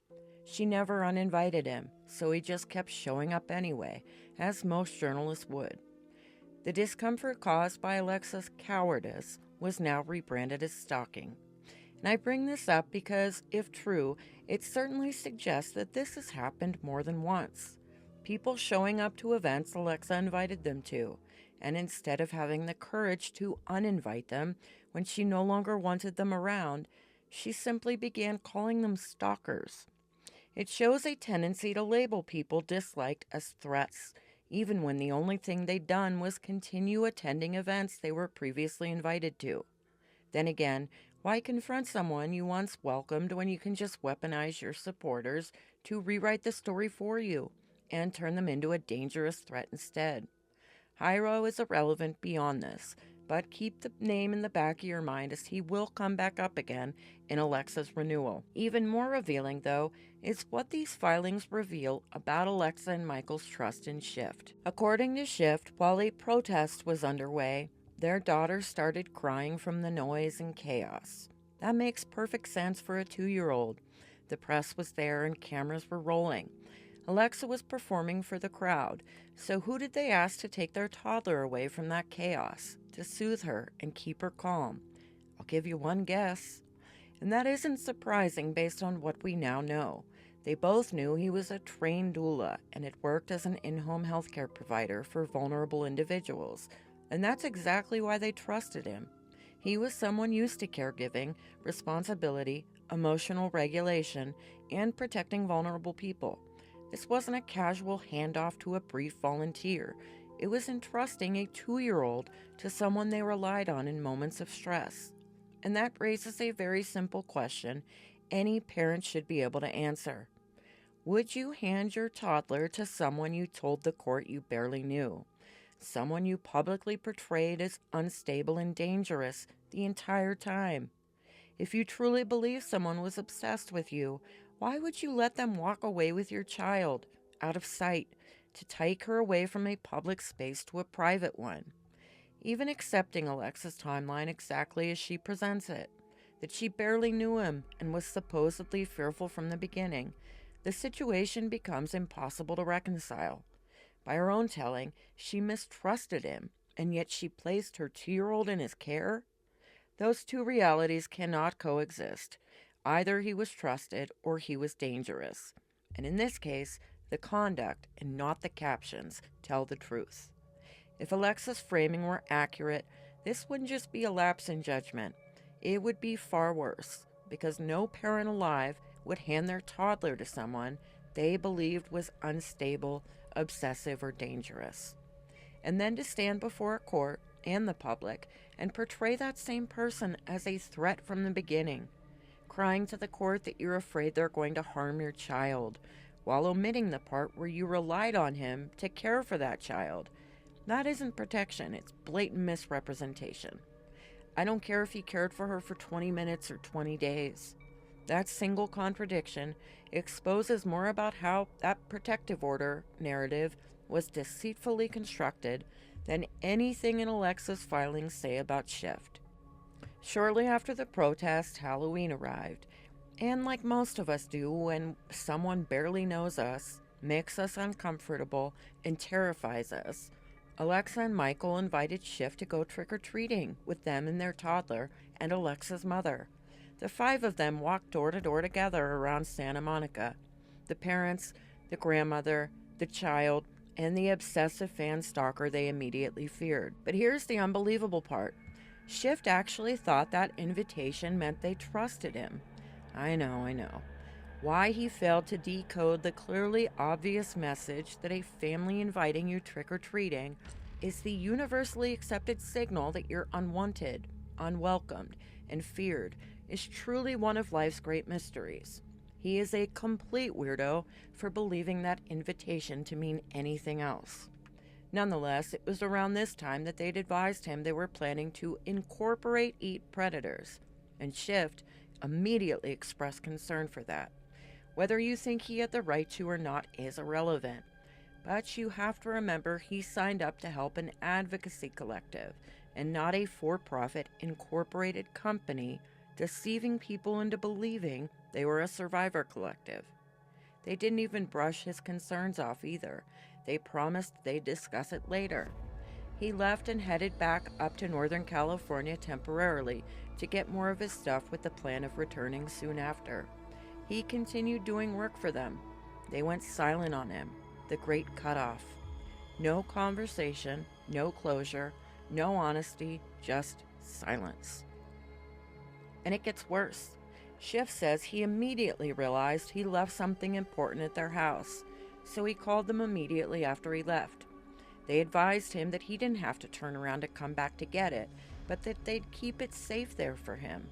She never uninvited him, so he just kept showing up anyway, as most journalists would. The discomfort caused by Alexa's cowardice was now rebranded as stalking. And I bring this up because, if true, it certainly suggests that this has happened more than once. People showing up to events Alexa invited them to, and instead of having the courage to uninvite them when she no longer wanted them around, she simply began calling them stalkers. It shows a tendency to label people disliked as threats, even when the only thing they'd done was continue attending events they were previously invited to. Then again, why confront someone you once welcomed when you can just weaponize your supporters to rewrite the story for you and turn them into a dangerous threat instead? Hyro is irrelevant beyond this, but keep the name in the back of your mind as he will come back up again in Alexa's Renewal. Even more revealing, though, is what these filings reveal about Alexa and Michael's trust in Shift. According to Shift, while a protest was underway, their daughter started crying from the noise and chaos. That makes perfect sense for a 2-year-old. The press was there and cameras were rolling. Alexa was performing for the crowd, so who did they ask to take their toddler away from that chaos, to soothe her and keep her calm? I'll give you one guess. And that isn't surprising based on what we now know. They both knew he was a trained doula and had worked as an in-home healthcare provider for vulnerable individuals, and that's exactly why they trusted him. He was someone used to caregiving, responsibility, emotional regulation, and protecting vulnerable people. This wasn't a casual handoff to a brief volunteer. It was entrusting a 2-year-old to someone they relied on in moments of stress. And that raises a very simple question any parent should be able to answer. Would you hand your toddler to someone you told the court you barely knew? Someone you publicly portrayed as unstable and dangerous the entire time? If you truly believe someone was obsessed with you, why would you let them walk away with your child, out of sight, to take her away from a public space to a private one? Even accepting Alexa's timeline exactly as she presents it, that she barely knew him and was supposedly fearful from the beginning, the situation becomes impossible to reconcile. By her own telling, she mistrusted him, and yet she placed her 2-year-old in his care? Those two realities cannot coexist. Either he was trusted or he was dangerous. And in this case, the conduct and not the captions tell the truth. If Alexa's framing were accurate, this wouldn't just be a lapse in judgment. It would be far worse, because no parent alive would hand their toddler to someone they believed was unstable, obsessive, or dangerous. And then to stand before a court and the public and portray that same person as a threat from the beginning, crying to the court that you're afraid they're going to harm your child, while omitting the part where you relied on him to care for that child. That isn't protection, it's blatant misrepresentation. I don't care if he cared for her for 20 minutes or 20 days. That single contradiction exposes more about how that protective order narrative was deceitfully constructed than anything in Alexa's filings say about Shift. Shortly after the protest, Halloween arrived, and like most of us do when someone barely knows us, makes us uncomfortable, and terrifies us, Alexa and Michael invited Shift to go trick-or-treating with them and their toddler and Alexa's mother. The 5 of them walked door to door together around Santa Monica. The parents, the grandmother, the child, and the obsessive fan stalker they immediately feared. But here's the unbelievable part. Shift actually thought that invitation meant they trusted him. I know. Why he failed to decode the clearly obvious message that a family inviting you trick-or-treating is the universally accepted signal that you're unwanted, unwelcomed, and feared is truly one of life's great mysteries. He is a complete weirdo for believing that invitation to mean anything else. Nonetheless, it was around this time that they'd advised him they were planning to incorporate eat predators, and Schiff immediately expressed concern for that. Whether you think he had the right to or not is irrelevant, but you have to remember he signed up to help an advocacy collective and not a for-profit incorporated company deceiving people into believing they were a survivor collective. They didn't even brush his concerns off either. They promised they'd discuss it later. He left and headed back up to Northern California temporarily to get more of his stuff with the plan of returning soon after. He continued doing work for them. They went silent on him. The great cutoff. No conversation, no closure, no honesty, just silence. And it gets worse. Schiff says he immediately realized he left something important at their house, so he called them immediately after he left. They advised him that he didn't have to turn around to come back to get it, but that they'd keep it safe there for him.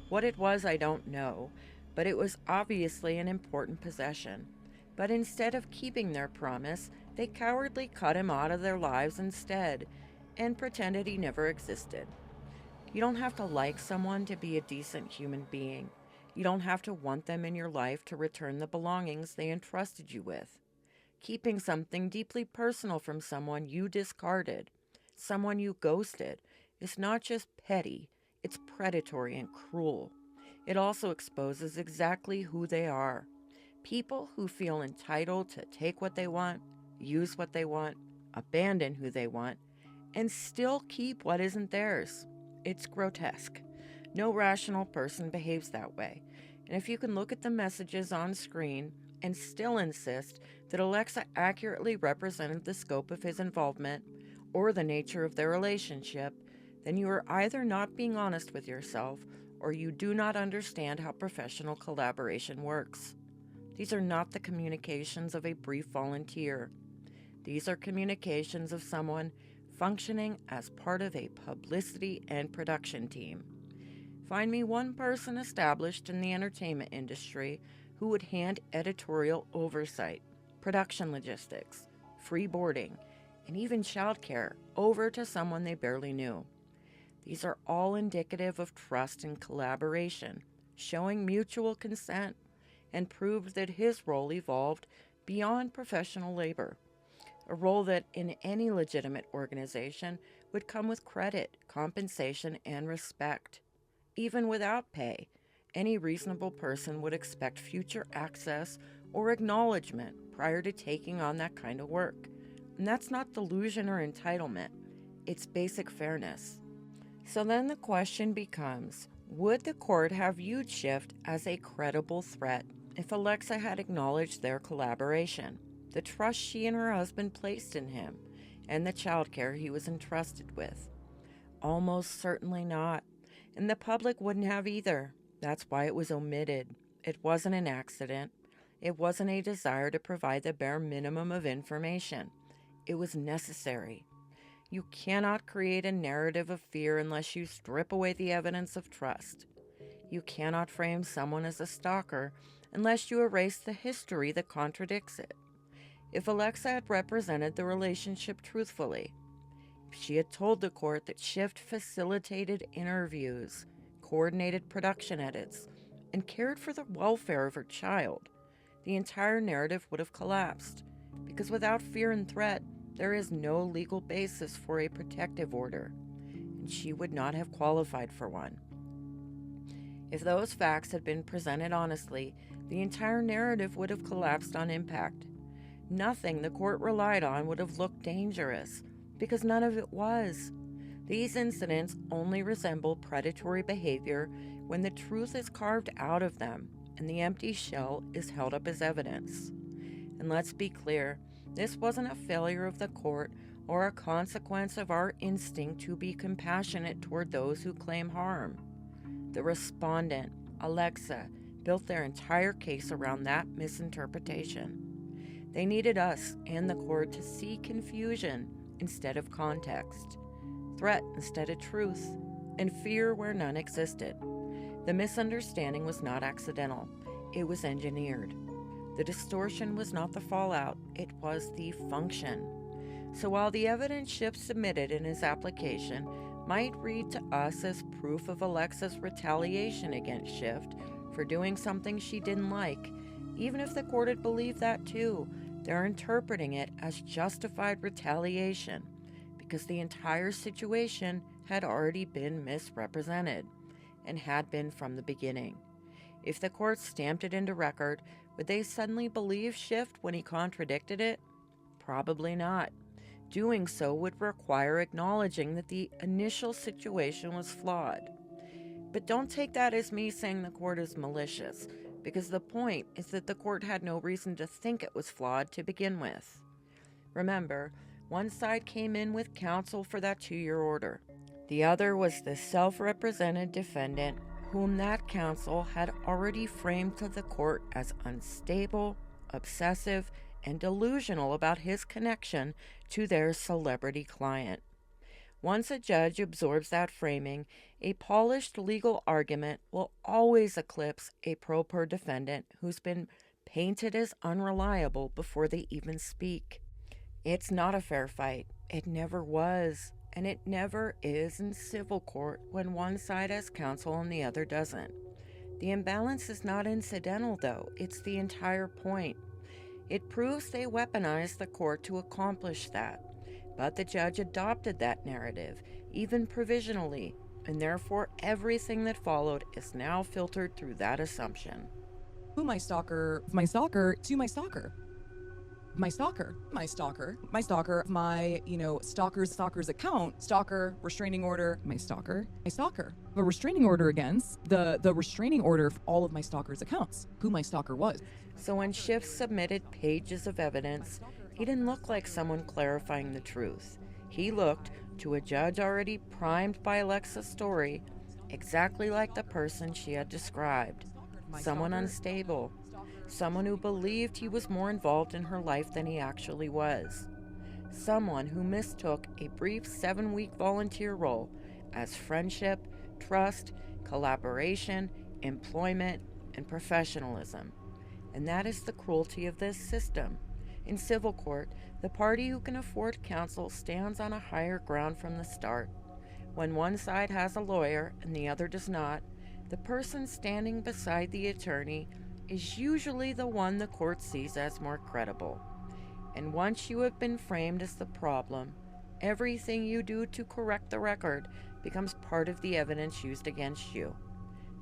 What it was, I don't know, but it was obviously an important possession. But instead of keeping their promise, they cowardly cut him out of their lives instead, and pretended he never existed. You don't have to like someone to be a decent human being. You don't have to want them in your life to return the belongings they entrusted you with. Keeping something deeply personal from someone you discarded, someone you ghosted, is not just petty, it's predatory and cruel. It also exposes exactly who they are. People who feel entitled to take what they want, use what they want, abandon who they want, and still keep what isn't theirs. It's grotesque. No rational person behaves that way. And if you can look at the messages on screen and still insist that Alexa accurately represented the scope of his involvement or the nature of their relationship, then you are either not being honest with yourself or you do not understand how professional collaboration works. These are not the communications of a brief volunteer. These are communications of someone functioning as part of a publicity and production team. Find me one person established in the entertainment industry who would hand editorial oversight, production logistics, free boarding, and even childcare over to someone they barely knew. These are all indicative of trust and collaboration, showing mutual consent, and proved that his role evolved beyond professional labor, a role that in any legitimate organization would come with credit, compensation, and respect. Even without pay, any reasonable person would expect future access or acknowledgement prior to taking on that kind of work. And that's not delusion or entitlement, it's basic fairness. So then the question becomes, would the court have viewed Schiff as a credible threat if Alexa had acknowledged their collaboration, the trust she and her husband placed in him, and the childcare he was entrusted with? Almost certainly not, and the public wouldn't have either. That's why it was omitted. It wasn't an accident. It wasn't a desire to provide the bare minimum of information. It was necessary. You cannot create a narrative of fear unless you strip away the evidence of trust. You cannot frame someone as a stalker unless you erase the history that contradicts it. If Alexa had represented the relationship truthfully, if she had told the court that Schiff facilitated interviews, coordinated production edits, and cared for the welfare of her child, the entire narrative would have collapsed, because without fear and threat, there is no legal basis for a protective order, and she would not have qualified for one. If those facts had been presented honestly, the entire narrative would have collapsed on impact. Nothing the court relied on would have looked dangerous, because none of it was. These incidents only resemble predatory behavior when the truth is carved out of them and the empty shell is held up as evidence. And let's be clear, this wasn't a failure of the court or a consequence of our instinct to be compassionate toward those who claim harm. The respondent, Alexa, built their entire case around that misinterpretation. They needed us and the court to see confusion instead of context, threat instead of truth, and fear where none existed. The misunderstanding was not accidental, it was engineered. The distortion was not the fallout, it was the function. So while the evidence Schiff submitted in his application might read to us as proof of Alexa's retaliation against Schiff for doing something she didn't like, even if the court had believed that too, they're interpreting it as justified retaliation because the entire situation had already been misrepresented and had been from the beginning. If the court stamped it into record, would they suddenly believe Schiff when he contradicted it? Probably not. Doing so would require acknowledging that the initial situation was flawed. But don't take that as me saying the court is malicious, because the point is that the court had no reason to think it was flawed to begin with. Remember, one side came in with counsel for that 2-year order. The other was the self-represented defendant, whom that counsel had already framed to the court as unstable, obsessive, and delusional about his connection to their celebrity client. Once a judge absorbs that framing, a polished legal argument will always eclipse a pro per defendant who's been painted as unreliable before they even speak. It's not a fair fight. It never was, and it never is in civil court when one side has counsel and the other doesn't. The imbalance is not incidental, though. It's the entire point. It proves they weaponized the court to accomplish that. But the judge adopted that narrative, even provisionally, and therefore everything that followed is now filtered through that assumption. Who my stalker, to my stalker, my stalker's account, stalker, restraining order, my stalker, a restraining order against the restraining order for all of my stalker's accounts, who my stalker was. So when Schiff submitted pages of evidence, he didn't look like someone clarifying the truth. He looked, to a judge already primed by Alexa's story, exactly like the person she had described. Someone unstable. Someone who believed he was more involved in her life than he actually was. Someone who mistook a brief 7-week volunteer role as friendship, trust, collaboration, employment, and professionalism. And that is the cruelty of this system. In civil court, the party who can afford counsel stands on a higher ground from the start. When one side has a lawyer and the other does not, the person standing beside the attorney is usually the one the court sees as more credible. And once you have been framed as the problem, everything you do to correct the record becomes part of the evidence used against you.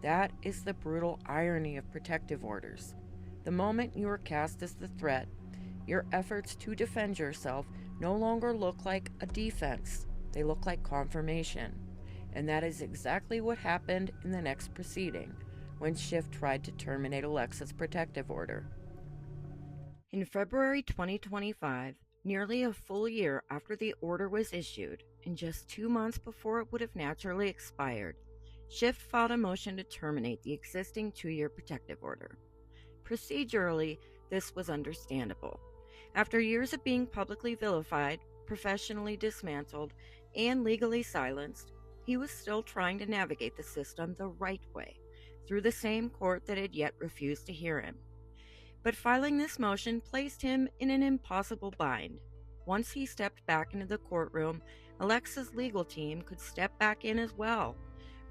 That is the brutal irony of protective orders. The moment you are cast as the threat, your efforts to defend yourself no longer look like a defense. They look like confirmation. And that is exactly what happened in the next proceeding, when Schiff tried to terminate Alexa's protective order. In February 2025, nearly a full year after the order was issued, and just 2 months before it would have naturally expired, Schiff filed a motion to terminate the existing 2-year protective order. Procedurally, this was understandable. After years of being publicly vilified, professionally dismantled, and legally silenced, he was still trying to navigate the system the right way, through the same court that had yet refused to hear him. But filing this motion placed him in an impossible bind. Once he stepped back into the courtroom, Alexa's legal team could step back in as well,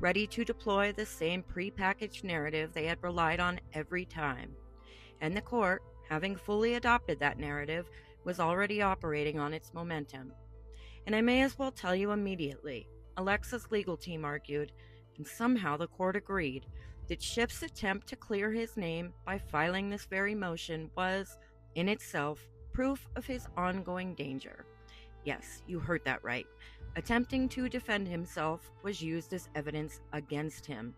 ready to deploy the same prepackaged narrative they had relied on every time. And the court, having fully adopted that narrative, was already operating on its momentum. And I may as well tell you immediately, Alexa's legal team argued, and somehow the court agreed, that Schiff's attempt to clear his name by filing this very motion was, in itself, proof of his ongoing danger. Yes, you heard that right. Attempting to defend himself was used as evidence against him.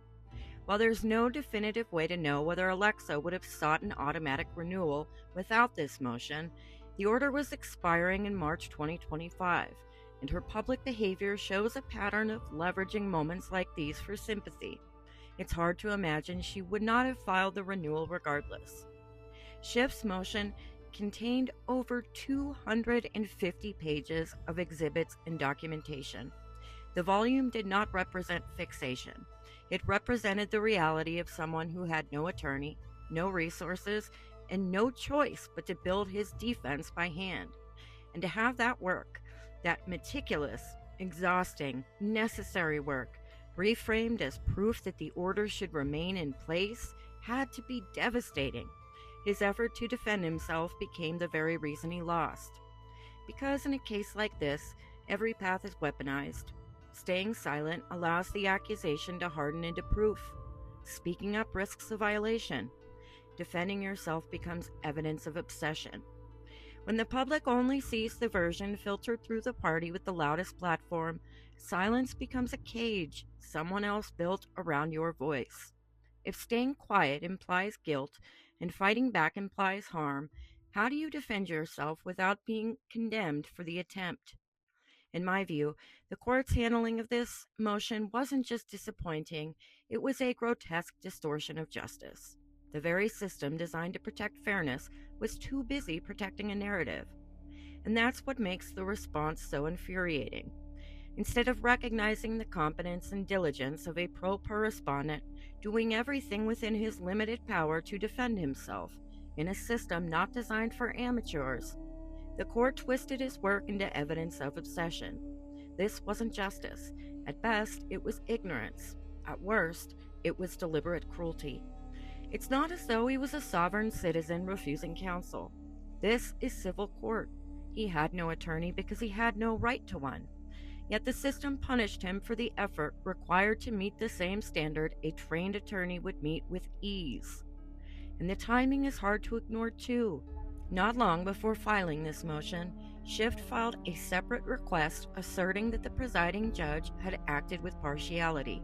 While there's no definitive way to know whether Alexa would have sought an automatic renewal without this motion, the order was expiring in March 2025, and her public behavior shows a pattern of leveraging moments like these for sympathy. It's hard to imagine she would not have filed the renewal regardless. Schiff's motion contained over 250 pages of exhibits and documentation. The volume did not represent fixation. It represented the reality of someone who had no attorney, no resources, and no choice but to build his defense by hand. And to have that work, that meticulous, exhausting, necessary work, reframed as proof that the order should remain in place, had to be devastating. His effort to defend himself became the very reason he lost. Because in a case like this, every path is weaponized. Staying silent allows the accusation to harden into proof. Speaking up risks a violation. Defending yourself becomes evidence of obsession. When the public only sees the version filtered through the party with the loudest platform, silence becomes a cage someone else built around your voice. If staying quiet implies guilt and fighting back implies harm, how do you defend yourself without being condemned for the attempt? In my view, the court's handling of this motion wasn't just disappointing, it was a grotesque distortion of justice. The very system designed to protect fairness was too busy protecting a narrative. And that's what makes the response so infuriating. Instead of recognizing the competence and diligence of a pro per respondent doing everything within his limited power to defend himself in a system not designed for amateurs, the court twisted his work into evidence of obsession. This wasn't justice. At best, it was ignorance. At worst, it was deliberate cruelty. It's not as though he was a sovereign citizen refusing counsel. This is civil court. He had no attorney because he had no right to one. Yet the system punished him for the effort required to meet the same standard a trained attorney would meet with ease. And the timing is hard to ignore too. Not long before filing this motion, Schiff filed a separate request asserting that the presiding judge had acted with partiality.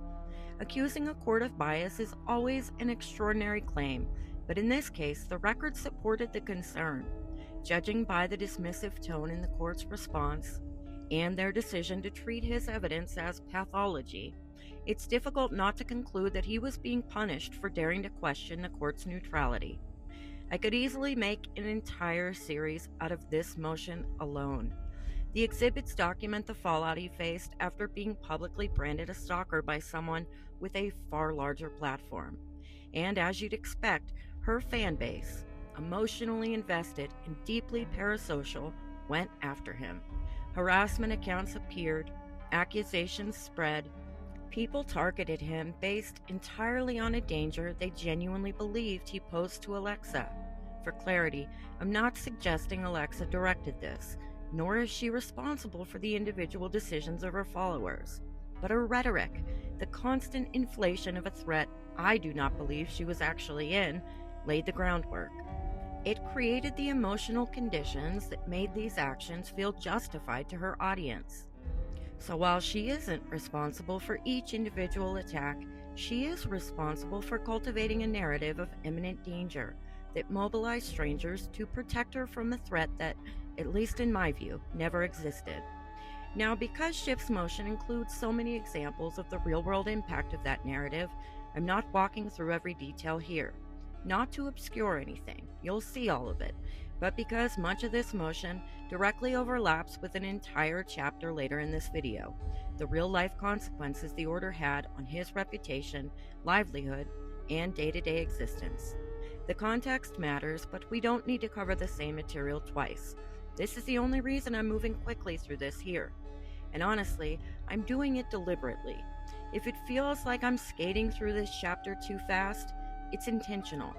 Accusing a court of bias is always an extraordinary claim, but in this case, the record supported the concern. Judging by the dismissive tone in the court's response and their decision to treat his evidence as pathology, it's difficult not to conclude that he was being punished for daring to question the court's neutrality. I could easily make an entire series out of this motion alone. The exhibits document the fallout he faced after being publicly branded a stalker by someone with a far larger platform. And as you'd expect, her fan base, emotionally invested and deeply parasocial, went after him. Harassment accounts appeared, accusations spread, people targeted him based entirely on a danger they genuinely believed he posed to Alexa. For clarity, I'm not suggesting Alexa directed this, nor is she responsible for the individual decisions of her followers. But her rhetoric, the constant inflation of a threat I do not believe she was actually in, laid the groundwork. It created the emotional conditions that made these actions feel justified to her audience. So while she isn't responsible for each individual attack, she is responsible for cultivating a narrative of imminent danger that mobilized strangers to protect her from a threat that, at least in my view, never existed. Now, because Schiff's motion includes so many examples of the real-world impact of that narrative, I'm not walking through every detail here. Not to obscure anything, you'll see all of it, but because much of this motion directly overlaps with an entire chapter later in this video, the real-life consequences the order had on his reputation, livelihood, and day-to-day existence. The context matters, but we don't need to cover the same material twice. This is the only reason I'm moving quickly through this here. And honestly, I'm doing it deliberately. If it feels like I'm skating through this chapter too fast, it's intentional.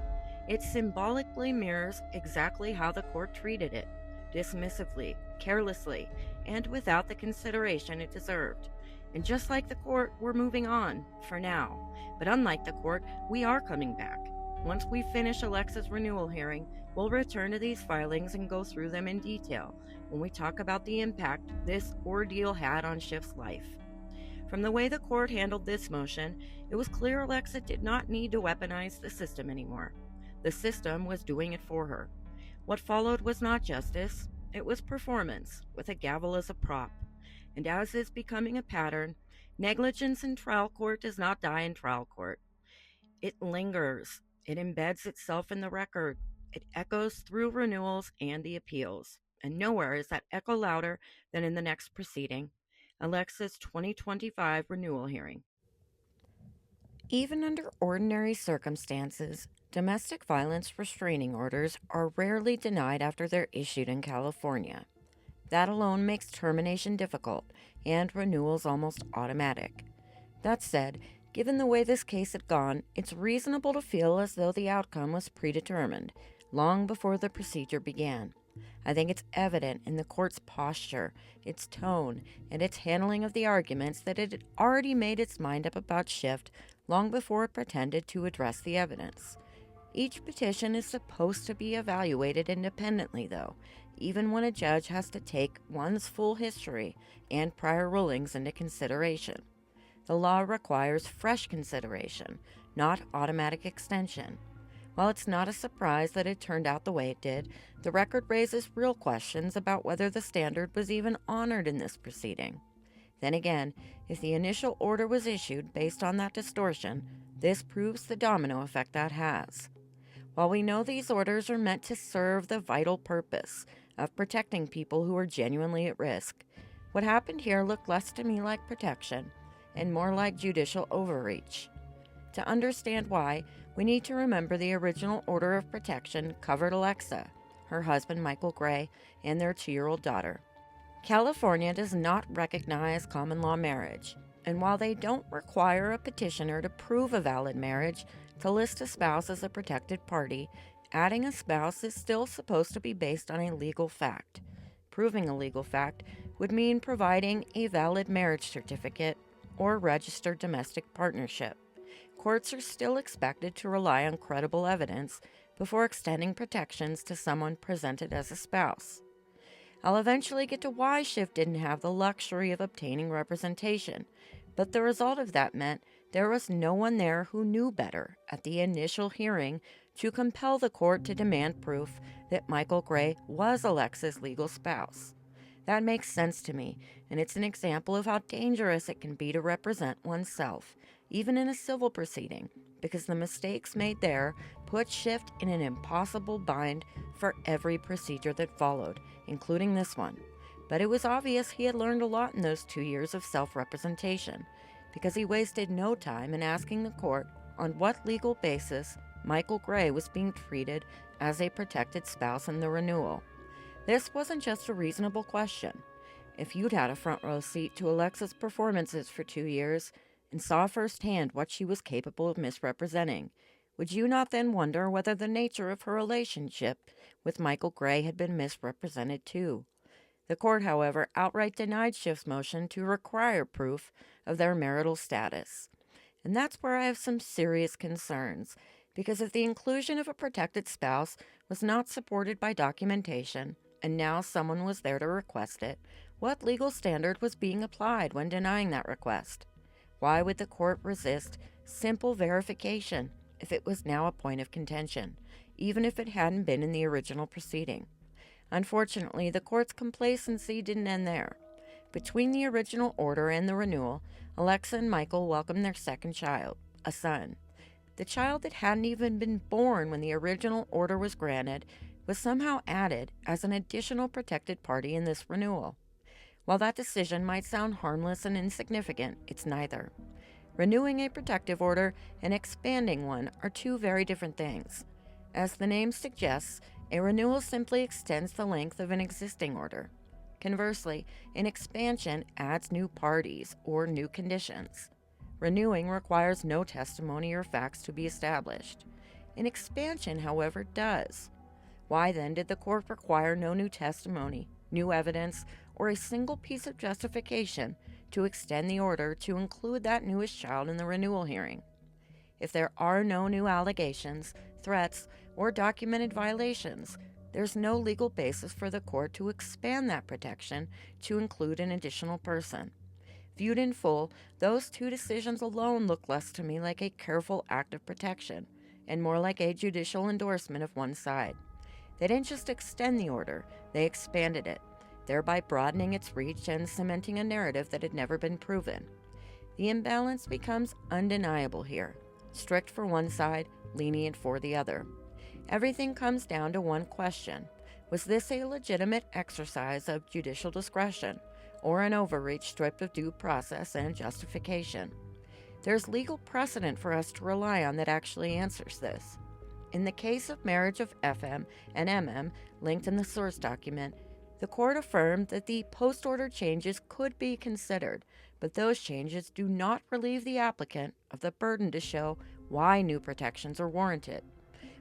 It symbolically mirrors exactly how the court treated it, dismissively, carelessly, and without the consideration it deserved. And just like the court, we're moving on, for now. But unlike the court, we are coming back. Once we finish Alexa's renewal hearing, we'll return to these filings and go through them in detail when we talk about the impact this ordeal had on Schiff's life. From the way the court handled this motion, it was clear Alexa did not need to weaponize the system anymore. The system was doing it for her. What followed was not justice, it was performance, with a gavel as a prop. And as is becoming a pattern, negligence in trial court does not die in trial court. It lingers. It embeds itself in the record. It echoes through renewals and the appeals. And nowhere is that echo louder than in the next proceeding, Alexa's 2025 renewal hearing. Even under ordinary circumstances, domestic violence restraining orders are rarely denied after they're issued in California. That alone makes termination difficult, and renewals almost automatic. That said, given the way this case had gone, it's reasonable to feel as though the outcome was predetermined, long before the procedure began. I think it's evident in the court's posture, its tone, and its handling of the arguments that it had already made its mind up about shift long before it pretended to address the evidence. Each petition is supposed to be evaluated independently, though, even when a judge has to take one's full history and prior rulings into consideration. The law requires fresh consideration, not automatic extension. While it's not a surprise that it turned out the way it did, the record raises real questions about whether the standard was even honored in this proceeding. Then again, if the initial order was issued based on that distortion, this proves the domino effect that has. While we know these orders are meant to serve the vital purpose of protecting people who are genuinely at risk, what happened here looked less to me like protection and more like judicial overreach. To understand why, we need to remember the original order of protection covered Alexa, her husband Michael Gray, and their 2-year-old daughter. California does not recognize common law marriage, and while they don't require a petitioner to prove a valid marriage to list a spouse as a protected party, adding a spouse is still supposed to be based on a legal fact. Proving a legal fact would mean providing a valid marriage certificate or registered domestic partnership. Courts are still expected to rely on credible evidence before extending protections to someone presented as a spouse. I'll eventually get to why Schiff didn't have the luxury of obtaining representation, but the result of that meant there was no one there who knew better at the initial hearing to compel the court to demand proof that Michael Gray was Alexa's legal spouse. That makes sense to me, and it's an example of how dangerous it can be to represent oneself, even in a civil proceeding, because the mistakes made there put Schiff in an impossible bind for every procedure that followed, including this one. But it was obvious he had learned a lot in those 2 years of self-representation, because he wasted no time in asking the court on what legal basis Michael Gray was being treated as a protected spouse in the renewal. This wasn't just a reasonable question. If you'd had a front row seat to Alexa's performances for 2 years and saw firsthand what she was capable of misrepresenting, would you not then wonder whether the nature of her relationship with Michael Gray had been misrepresented too? The court, however, outright denied Schiff's motion to require proof of their marital status. And that's where I have some serious concerns, because if the inclusion of a protected spouse was not supported by documentation, and now someone was there to request it, what legal standard was being applied when denying that request? Why would the court resist simple verification if it was now a point of contention, even if it hadn't been in the original proceeding? Unfortunately, the court's complacency didn't end there. Between the original order and the renewal, Alexa and Michael welcomed their second child, a son. The child that hadn't even been born when the original order was granted was somehow added as an additional protected party in this renewal. While that decision might sound harmless and insignificant, it's neither. Renewing a protective order and expanding one are two very different things. As the name suggests, a renewal simply extends the length of an existing order. Conversely, an expansion adds new parties or new conditions. Renewing requires no testimony or facts to be established. An expansion, however, does. Why then did the court require no new testimony, new evidence, or a single piece of justification to extend the order to include that newest child in the renewal hearing? If there are no new allegations, threats, or documented violations, there's no legal basis for the court to expand that protection to include an additional person. Viewed in full, those two decisions alone look less to me like a careful act of protection and more like a judicial endorsement of one side. They didn't just extend the order, they expanded it, thereby broadening its reach and cementing a narrative that had never been proven. The imbalance becomes undeniable here, strict for one side, lenient for the other. Everything comes down to one question: was this a legitimate exercise of judicial discretion, or an overreach stripped of due process and justification? There's legal precedent for us to rely on that actually answers this. In the case of marriage of FM and MM linked in the source document, The court affirmed that the post-order changes could be considered, but those changes do not relieve the applicant of the burden to show why new protections are warranted.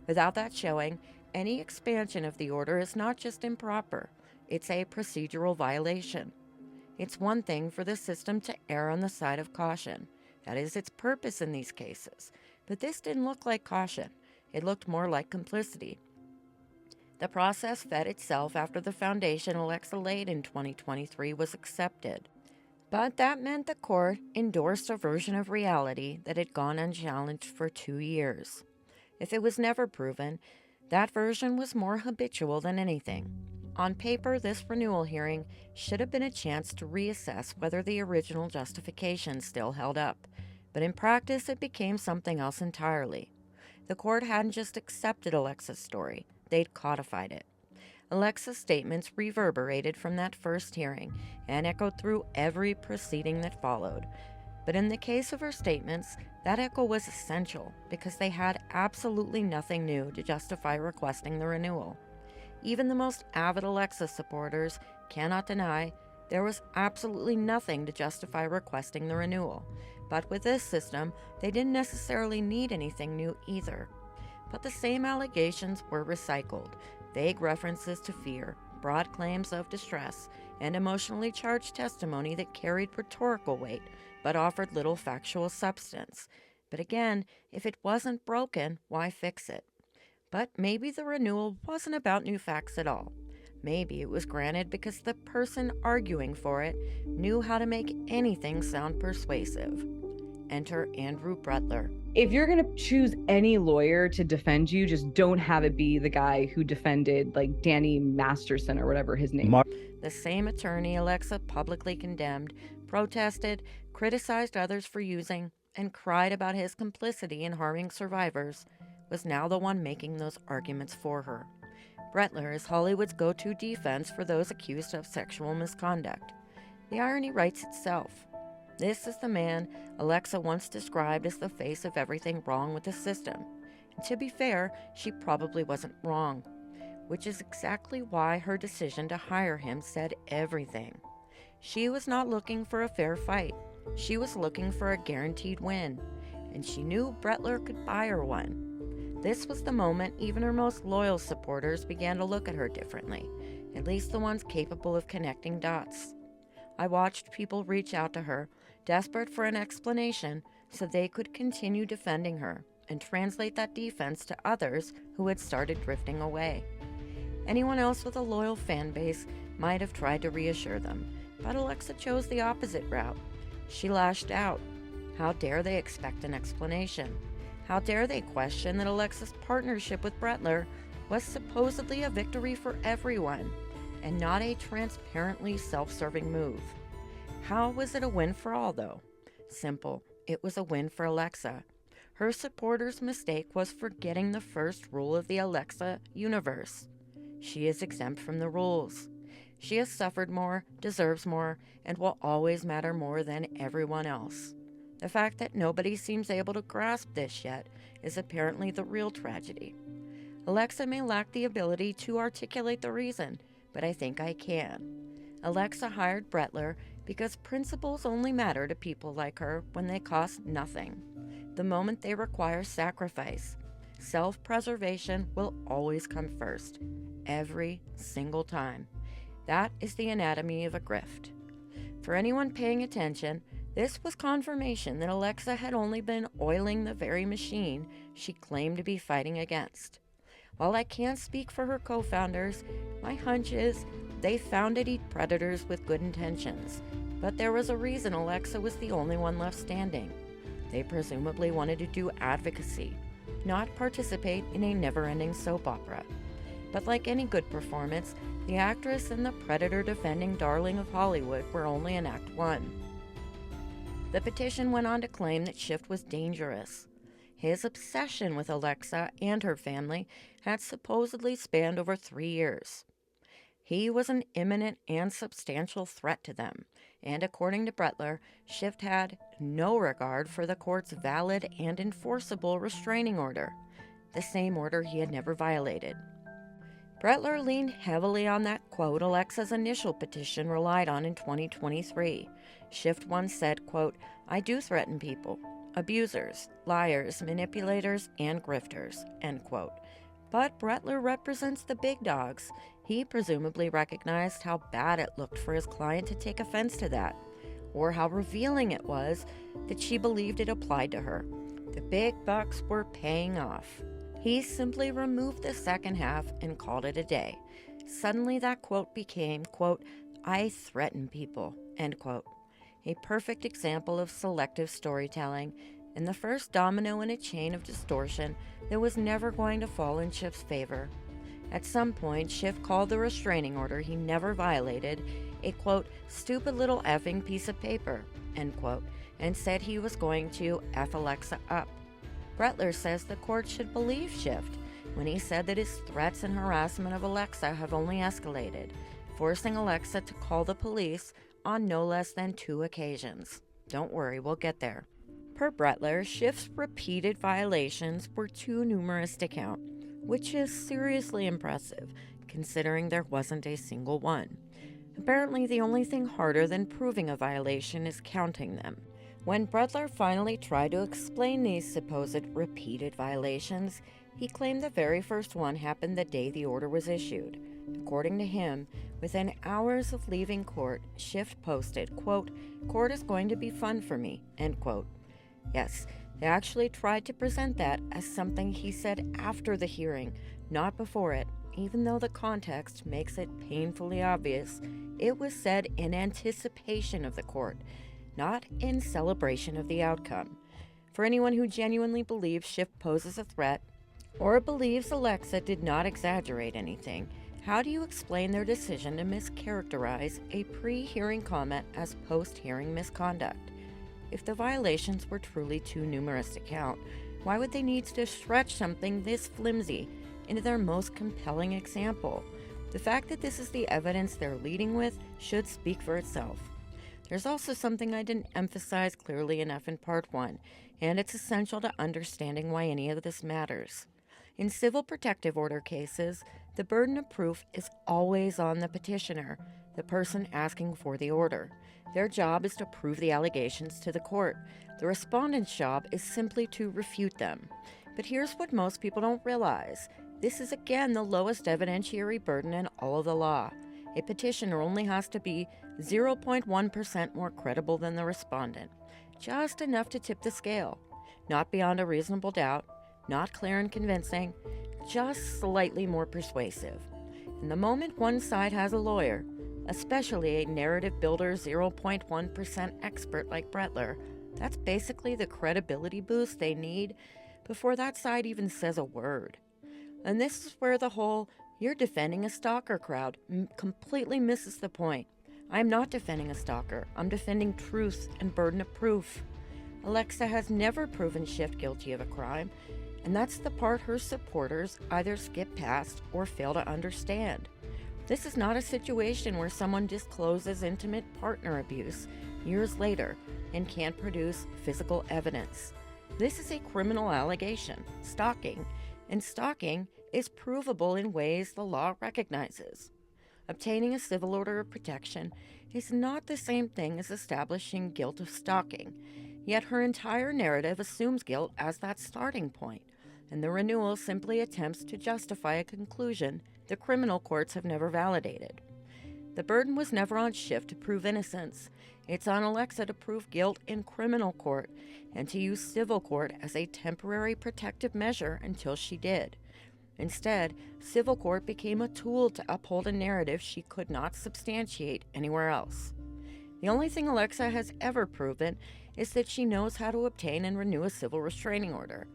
Without that showing, any expansion of the order is not just improper, it's a procedural violation. It's one thing for the system to err on the side of caution. That is its purpose in these cases. But this didn't look like caution. It looked more like complicity. The process fed itself after the foundation Alexa laid in 2023 was accepted. But that meant the court endorsed a version of reality that had gone unchallenged for 2 years. If it was never proven, that version was more habitual than anything. On paper, this renewal hearing should have been a chance to reassess whether the original justification still held up, but in practice it became something else entirely. The court hadn't just accepted Alexa's story, they'd codified it. Alexa's statements reverberated from that first hearing and echoed through every proceeding that followed. But in the case of her statements, that echo was essential because they had absolutely nothing new to justify requesting the renewal. Even the most avid Alexa supporters cannot deny there was absolutely nothing to justify requesting the renewal. But with this system, they didn't necessarily need anything new either. But the same allegations were recycled, vague references to fear, broad claims of distress, and emotionally charged testimony that carried rhetorical weight but offered little factual substance. But again, if it wasn't broken, why fix it? But maybe the renewal wasn't about new facts at all. Maybe it was granted because the person arguing for it knew how to make anything sound persuasive. Enter Andrew Bretler. If you're going to choose any lawyer to defend you, just don't have it be the guy who defended like Danny Masterson or whatever his name. The same attorney Alexa publicly condemned, protested, criticized others for using, and cried about his complicity in harming survivors, was now the one making those arguments for her. Bretler is Hollywood's go-to defense for those accused of sexual misconduct. The irony writes itself. This is the man Alexa once described as the face of everything wrong with the system. And to be fair, she probably wasn't wrong, which is exactly why her decision to hire him said everything. She was not looking for a fair fight. She was looking for a guaranteed win, and she knew Bretler could buy her one. This was the moment even her most loyal supporters began to look at her differently, at least the ones capable of connecting dots. I watched people reach out to her, desperate for an explanation so they could continue defending her and translate that defense to others who had started drifting away. Anyone else with a loyal fan base might have tried to reassure them, but Alexa chose the opposite route. She lashed out. How dare they expect an explanation? How dare they question that Alexa's partnership with Bretler was supposedly a victory for everyone and not a transparently self-serving move? How was it a win for all, though? Simple. It was a win for Alexa. Her supporters' mistake was forgetting the first rule of the Alexa universe. She is exempt from the rules. She has suffered more, deserves more, and will always matter more than everyone else. The fact that nobody seems able to grasp this yet is apparently the real tragedy. Alexa may lack the ability to articulate the reason, but I think I can. Alexa hired Bretler because principles only matter to people like her when they cost nothing. The moment they require sacrifice, self-preservation will always come first, every single time. That is the anatomy of a grift. For anyone paying attention, this was confirmation that Alexa had only been oiling the very machine she claimed to be fighting against. While I can't speak for her co-founders, my hunch is they founded Eat Predators with good intentions, but there was a reason Alexa was the only one left standing. They presumably wanted to do advocacy, not participate in a never-ending soap opera. But like any good performance, the actress and the predator-defending darling of Hollywood were only in Act 1. The petition went on to claim that Schiff was dangerous. His obsession with Alexa and her family had supposedly spanned over 3 years. He was an imminent and substantial threat to them, and according to Bretler, Schiff had no regard for the court's valid and enforceable restraining order, the same order he had never violated. Brettler leaned heavily on that quote Alexa's initial petition relied on in 2023. Schiff once said, quote, "I do threaten people, abusers, liars, manipulators, and grifters," end quote. But Brettler represents the big dogs. He presumably recognized how bad it looked for his client to take offense to that, or how revealing it was that she believed it applied to her. The big bucks were paying off. He simply removed the second half and called it a day. Suddenly that quote became, quote, "I threaten people," end quote. A perfect example of selective storytelling, and the first domino in a chain of distortion that was never going to fall in Schiff's favor. At some point, Schiff called the restraining order he never violated a, quote, "stupid little effing piece of paper," end quote, and said he was going to F Alexa up. Brettler says the court should believe Schiff when he said that his threats and harassment of Alexa have only escalated, forcing Alexa to call the police on no less than 2 occasions. Don't worry, we'll get there. Per Brettler, Schiff's repeated violations were too numerous to count, which is seriously impressive, considering there wasn't a single one. Apparently, the only thing harder than proving a violation is counting them. When Brettler finally tried to explain these supposed repeated violations, he claimed the very first one happened the day the order was issued. According to him, within hours of leaving court, Schiff posted, quote, "Court is going to be fun for me," end quote. Yes, they actually tried to present that as something he said after the hearing, not before it, even though the context makes it painfully obvious it was said in anticipation of the court, not in celebration of the outcome. For anyone who genuinely believes Schiff poses a threat, or believes Alexa did not exaggerate anything, how do you explain their decision to mischaracterize a pre-hearing comment as post-hearing misconduct? If the violations were truly too numerous to count, why would they need to stretch something this flimsy into their most compelling example? The fact that this is the evidence they're leading with should speak for itself. There's also something I didn't emphasize clearly enough in part 1, and it's essential to understanding why any of this matters. In civil protective order cases, the burden of proof is always on the petitioner, the person asking for the order. Their job is to prove the allegations to the court. The respondent's job is simply to refute them. But here's what most people don't realize. This is again the lowest evidentiary burden in all of the law. A petitioner only has to be 0.1% more credible than the respondent, just enough to tip the scale. Not beyond a reasonable doubt, not clear and convincing, just slightly more persuasive. And the moment one side has a lawyer, especially a narrative builder 0.1% expert like Brettler, that's basically the credibility boost they need before that side even says a word. And this is where the whole "you're defending a stalker" crowd completely misses the point. I'm not defending a stalker. I'm defending truth and burden of proof. Alexa has never proven Schiff guilty of a crime, and that's the part her supporters either skip past or fail to understand. This is not a situation where someone discloses intimate partner abuse years later and can't produce physical evidence. This is a criminal allegation, stalking, and stalking is provable in ways the law recognizes. Obtaining a civil order of protection is not the same thing as establishing guilt of stalking, yet her entire narrative assumes guilt as that starting point, and the renewal simply attempts to justify a conclusion the criminal courts have never validated. The burden was never on Schiff to prove innocence. It's on Alexa to prove guilt in criminal court and to use civil court as a temporary protective measure until she did. Instead, civil court became a tool to uphold a narrative she could not substantiate anywhere else. The only thing Alexa has ever proven is that she knows how to obtain and renew a civil restraining order,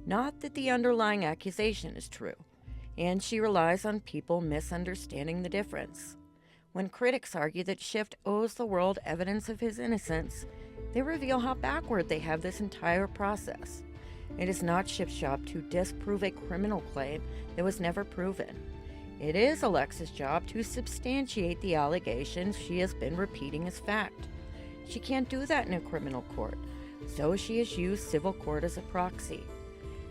not that the underlying accusation is true, and she relies on people misunderstanding the difference. When critics argue that Schiff owes the world evidence of his innocence, they reveal how backward they have this entire process. It is not Schiff's job to disprove a criminal claim that was never proven. It is Alexa's job to substantiate the allegations she has been repeating as fact. She can't do that in a criminal court, so she has used civil court as a proxy.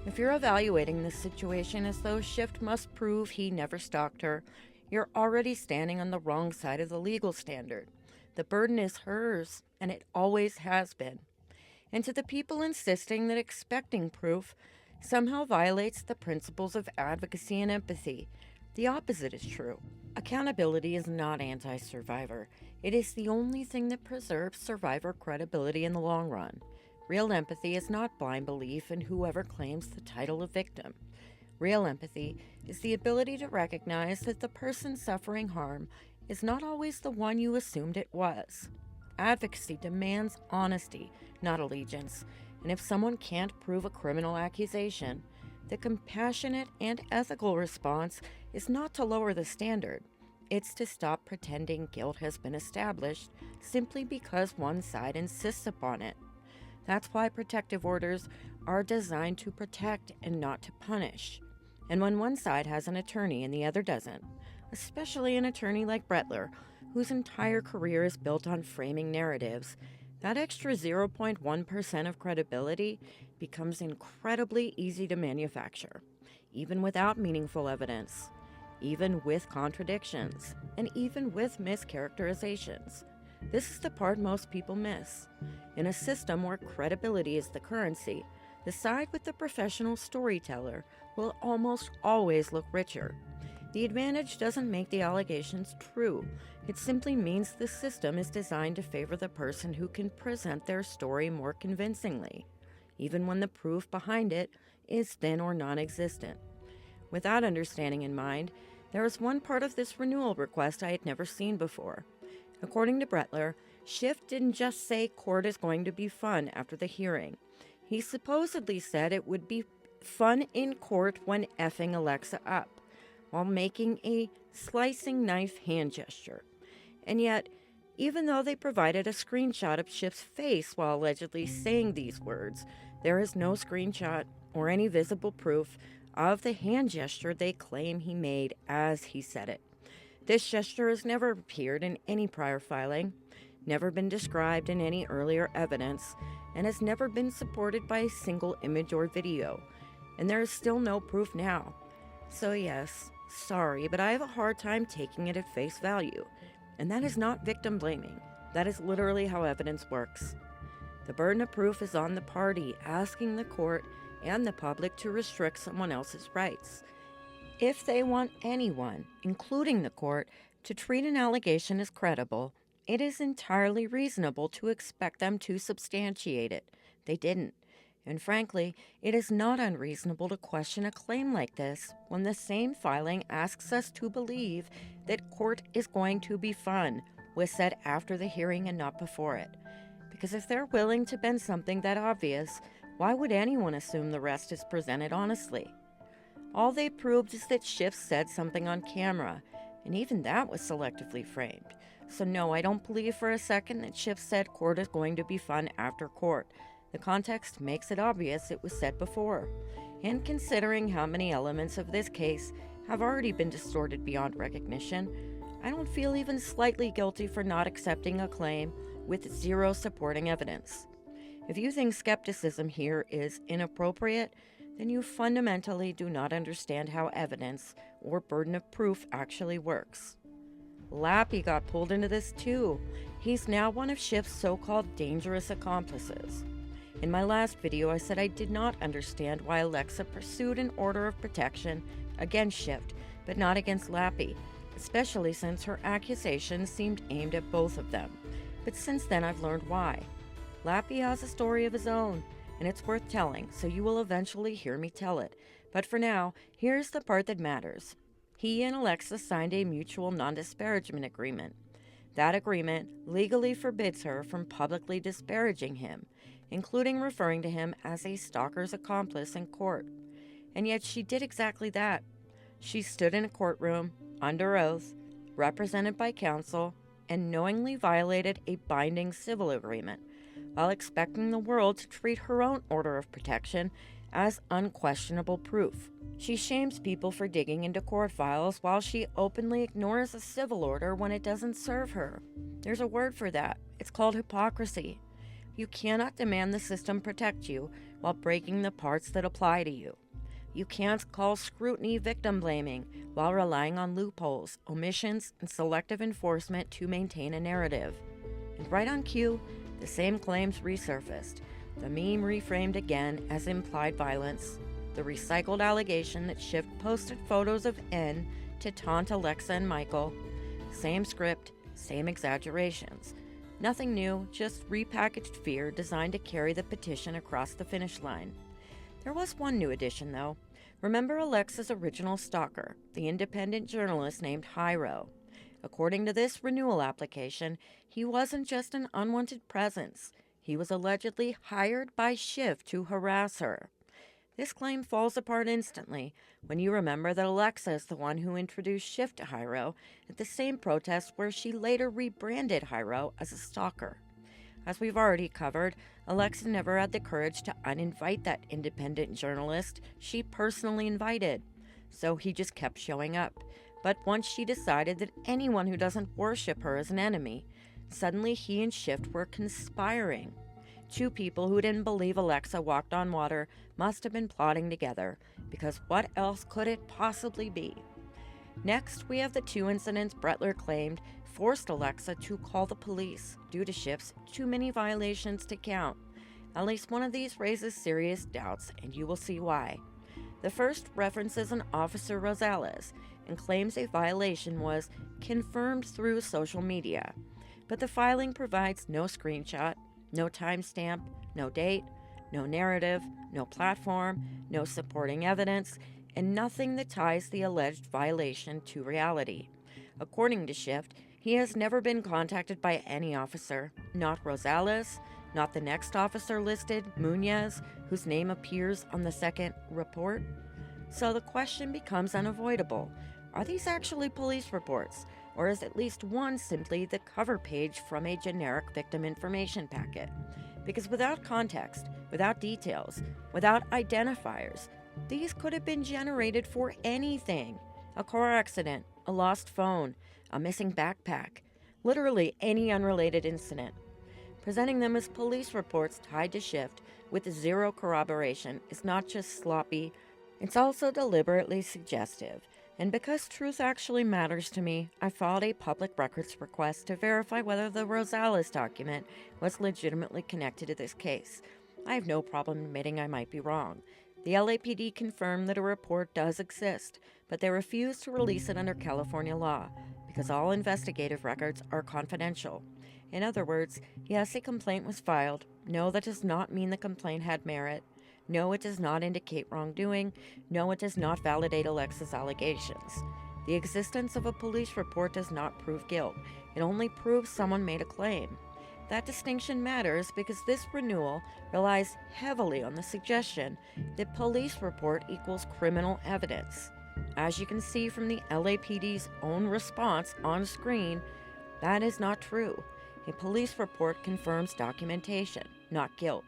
If you're evaluating this situation as though Shift must prove he never stalked her, you're already standing on the wrong side of the legal standard. The burden is hers, and it always has been. And to the people insisting that expecting proof somehow violates the principles of advocacy and empathy, the opposite is true. Accountability is not anti-survivor. It is the only thing that preserves survivor credibility in the long run. Real empathy is not blind belief in whoever claims the title of victim. Real empathy is the ability to recognize that the person suffering harm is not always the one you assumed it was. Advocacy demands honesty, not allegiance, and if someone can't prove a criminal accusation, the compassionate and ethical response is not to lower the standard. It's to stop pretending guilt has been established simply because one side insists upon it. That's why protective orders are designed to protect and not to punish. And when one side has an attorney and the other doesn't, especially an attorney like Brettler, whose entire career is built on framing narratives, that extra 0.1% of credibility becomes incredibly easy to manufacture, even without meaningful evidence, even with contradictions, and even with mischaracterizations. This is the part most people miss. In a system where credibility is the currency, the side with the professional storyteller will almost always look richer. The advantage doesn't make the allegations true. It simply means the system is designed to favor the person who can present their story more convincingly, even when the proof behind it is thin or non-existent. With that understanding in mind, there is one part of this renewal request I had never seen before. According to Brettler, Schiff didn't just say court is going to be fun after the hearing. He supposedly said it would be fun in court when effing Alexa up, while making a slicing knife hand gesture. And yet, even though they provided a screenshot of Schiff's face while allegedly saying these words, there is no screenshot or any visible proof of the hand gesture they claim he made as he said it. This gesture has never appeared in any prior filing, never been described in any earlier evidence, and has never been supported by a single image or video. And there is still no proof now. So yes, sorry, but I have a hard time taking it at face value. And that is not victim blaming. That is literally how evidence works. The burden of proof is on the party asking the court and the public to restrict someone else's rights. If they want anyone, including the court, to treat an allegation as credible, it is entirely reasonable to expect them to substantiate it. They didn't. And frankly, it is not unreasonable to question a claim like this when the same filing asks us to believe that court is going to be fun, was said after the hearing and not before it. Because if they're willing to bend something that obvious, why would anyone assume the rest is presented honestly? All they proved is that Schiff said something on camera, and even that was selectively framed. So no, I don't believe for a second that Schiff said court is going to be fun after court. The context makes it obvious it was said before. And considering how many elements of this case have already been distorted beyond recognition, I don't feel even slightly guilty for not accepting a claim with zero supporting evidence. If you think skepticism here is inappropriate, then you fundamentally do not understand how evidence or burden of proof actually works. Lappy got pulled into this too. He's now one of Schiff's so-called dangerous accomplices. In my last video, I said I did not understand why Alexa pursued an order of protection against Schiff, but not against Lappy, especially since her accusations seemed aimed at both of them. But since then, I've learned why. Lappy has a story of his own, and it's worth telling, so you will eventually hear me tell it. But for now, here's the part that matters. He and Alexa signed a mutual non-disparagement agreement. That agreement legally forbids her from publicly disparaging him, including referring to him as a stalker's accomplice in court. And yet she did exactly that. She stood in a courtroom, under oath, represented by counsel, and knowingly violated a binding civil agreement, while expecting the world to treat her own order of protection as unquestionable proof. She shames people for digging into court files while she openly ignores a civil order when it doesn't serve her. There's a word for that. It's called hypocrisy. You cannot demand the system protect you while breaking the parts that apply to you. You can't call scrutiny victim blaming while relying on loopholes, omissions, and selective enforcement to maintain a narrative. And right on cue, the same claims resurfaced. The meme reframed again as implied violence. The recycled allegation that Schiff posted photos of N to taunt Alexa and Michael. Same script, same exaggerations. Nothing new, just repackaged fear designed to carry the petition across the finish line. There was one new addition, though. Remember Alexa's original stalker, the independent journalist named Hyro. According to this renewal application, he wasn't just an unwanted presence. He was allegedly hired by Schiff to harass her. This claim falls apart instantly when you remember that Alexa is the one who introduced Schiff to Hyro at the same protest where she later rebranded Hyro as a stalker. As we've already covered, Alexa never had the courage to uninvite that independent journalist she personally invited, so he just kept showing up. But once she decided that anyone who doesn't worship her is an enemy, suddenly he and Schiff were conspiring. Two people who didn't believe Alexa walked on water must have been plotting together, because what else could it possibly be? Next, we have the two incidents Brettler claimed forced Alexa to call the police due to Schiff's too many violations to count. At least one of these raises serious doubts, and you will see why. The first references an Officer Rosales and claims a violation was confirmed through social media, but the filing provides no screenshot, no timestamp, no date, no narrative, no platform, no supporting evidence, and nothing that ties the alleged violation to reality. According to Schiff, he has never been contacted by any officer, not Rosales, not the next officer listed, Munoz, whose name appears on the second report. So the question becomes unavoidable. Are these actually police reports, or is at least one simply the cover page from a generic victim information packet? Because without context, without details, without identifiers, these could have been generated for anything. A car accident, a lost phone, a missing backpack, literally any unrelated incident. Presenting them as police reports tied to Schiff with zero corroboration is not just sloppy, it's also deliberately suggestive. And because truth actually matters to me, I filed a public records request to verify whether the Rosales document was legitimately connected to this case. I have no problem admitting I might be wrong. The LAPD confirmed that a report does exist, but they refused to release it under California law, because all investigative records are confidential. In other words, yes, a complaint was filed. No, that does not mean the complaint had merit. No, it does not indicate wrongdoing. No, it does not validate Alexa's allegations. The existence of a police report does not prove guilt. It only proves someone made a claim. That distinction matters because this renewal relies heavily on the suggestion that police report equals criminal evidence. As you can see from the LAPD's own response on screen, that is not true. A police report confirms documentation, not guilt.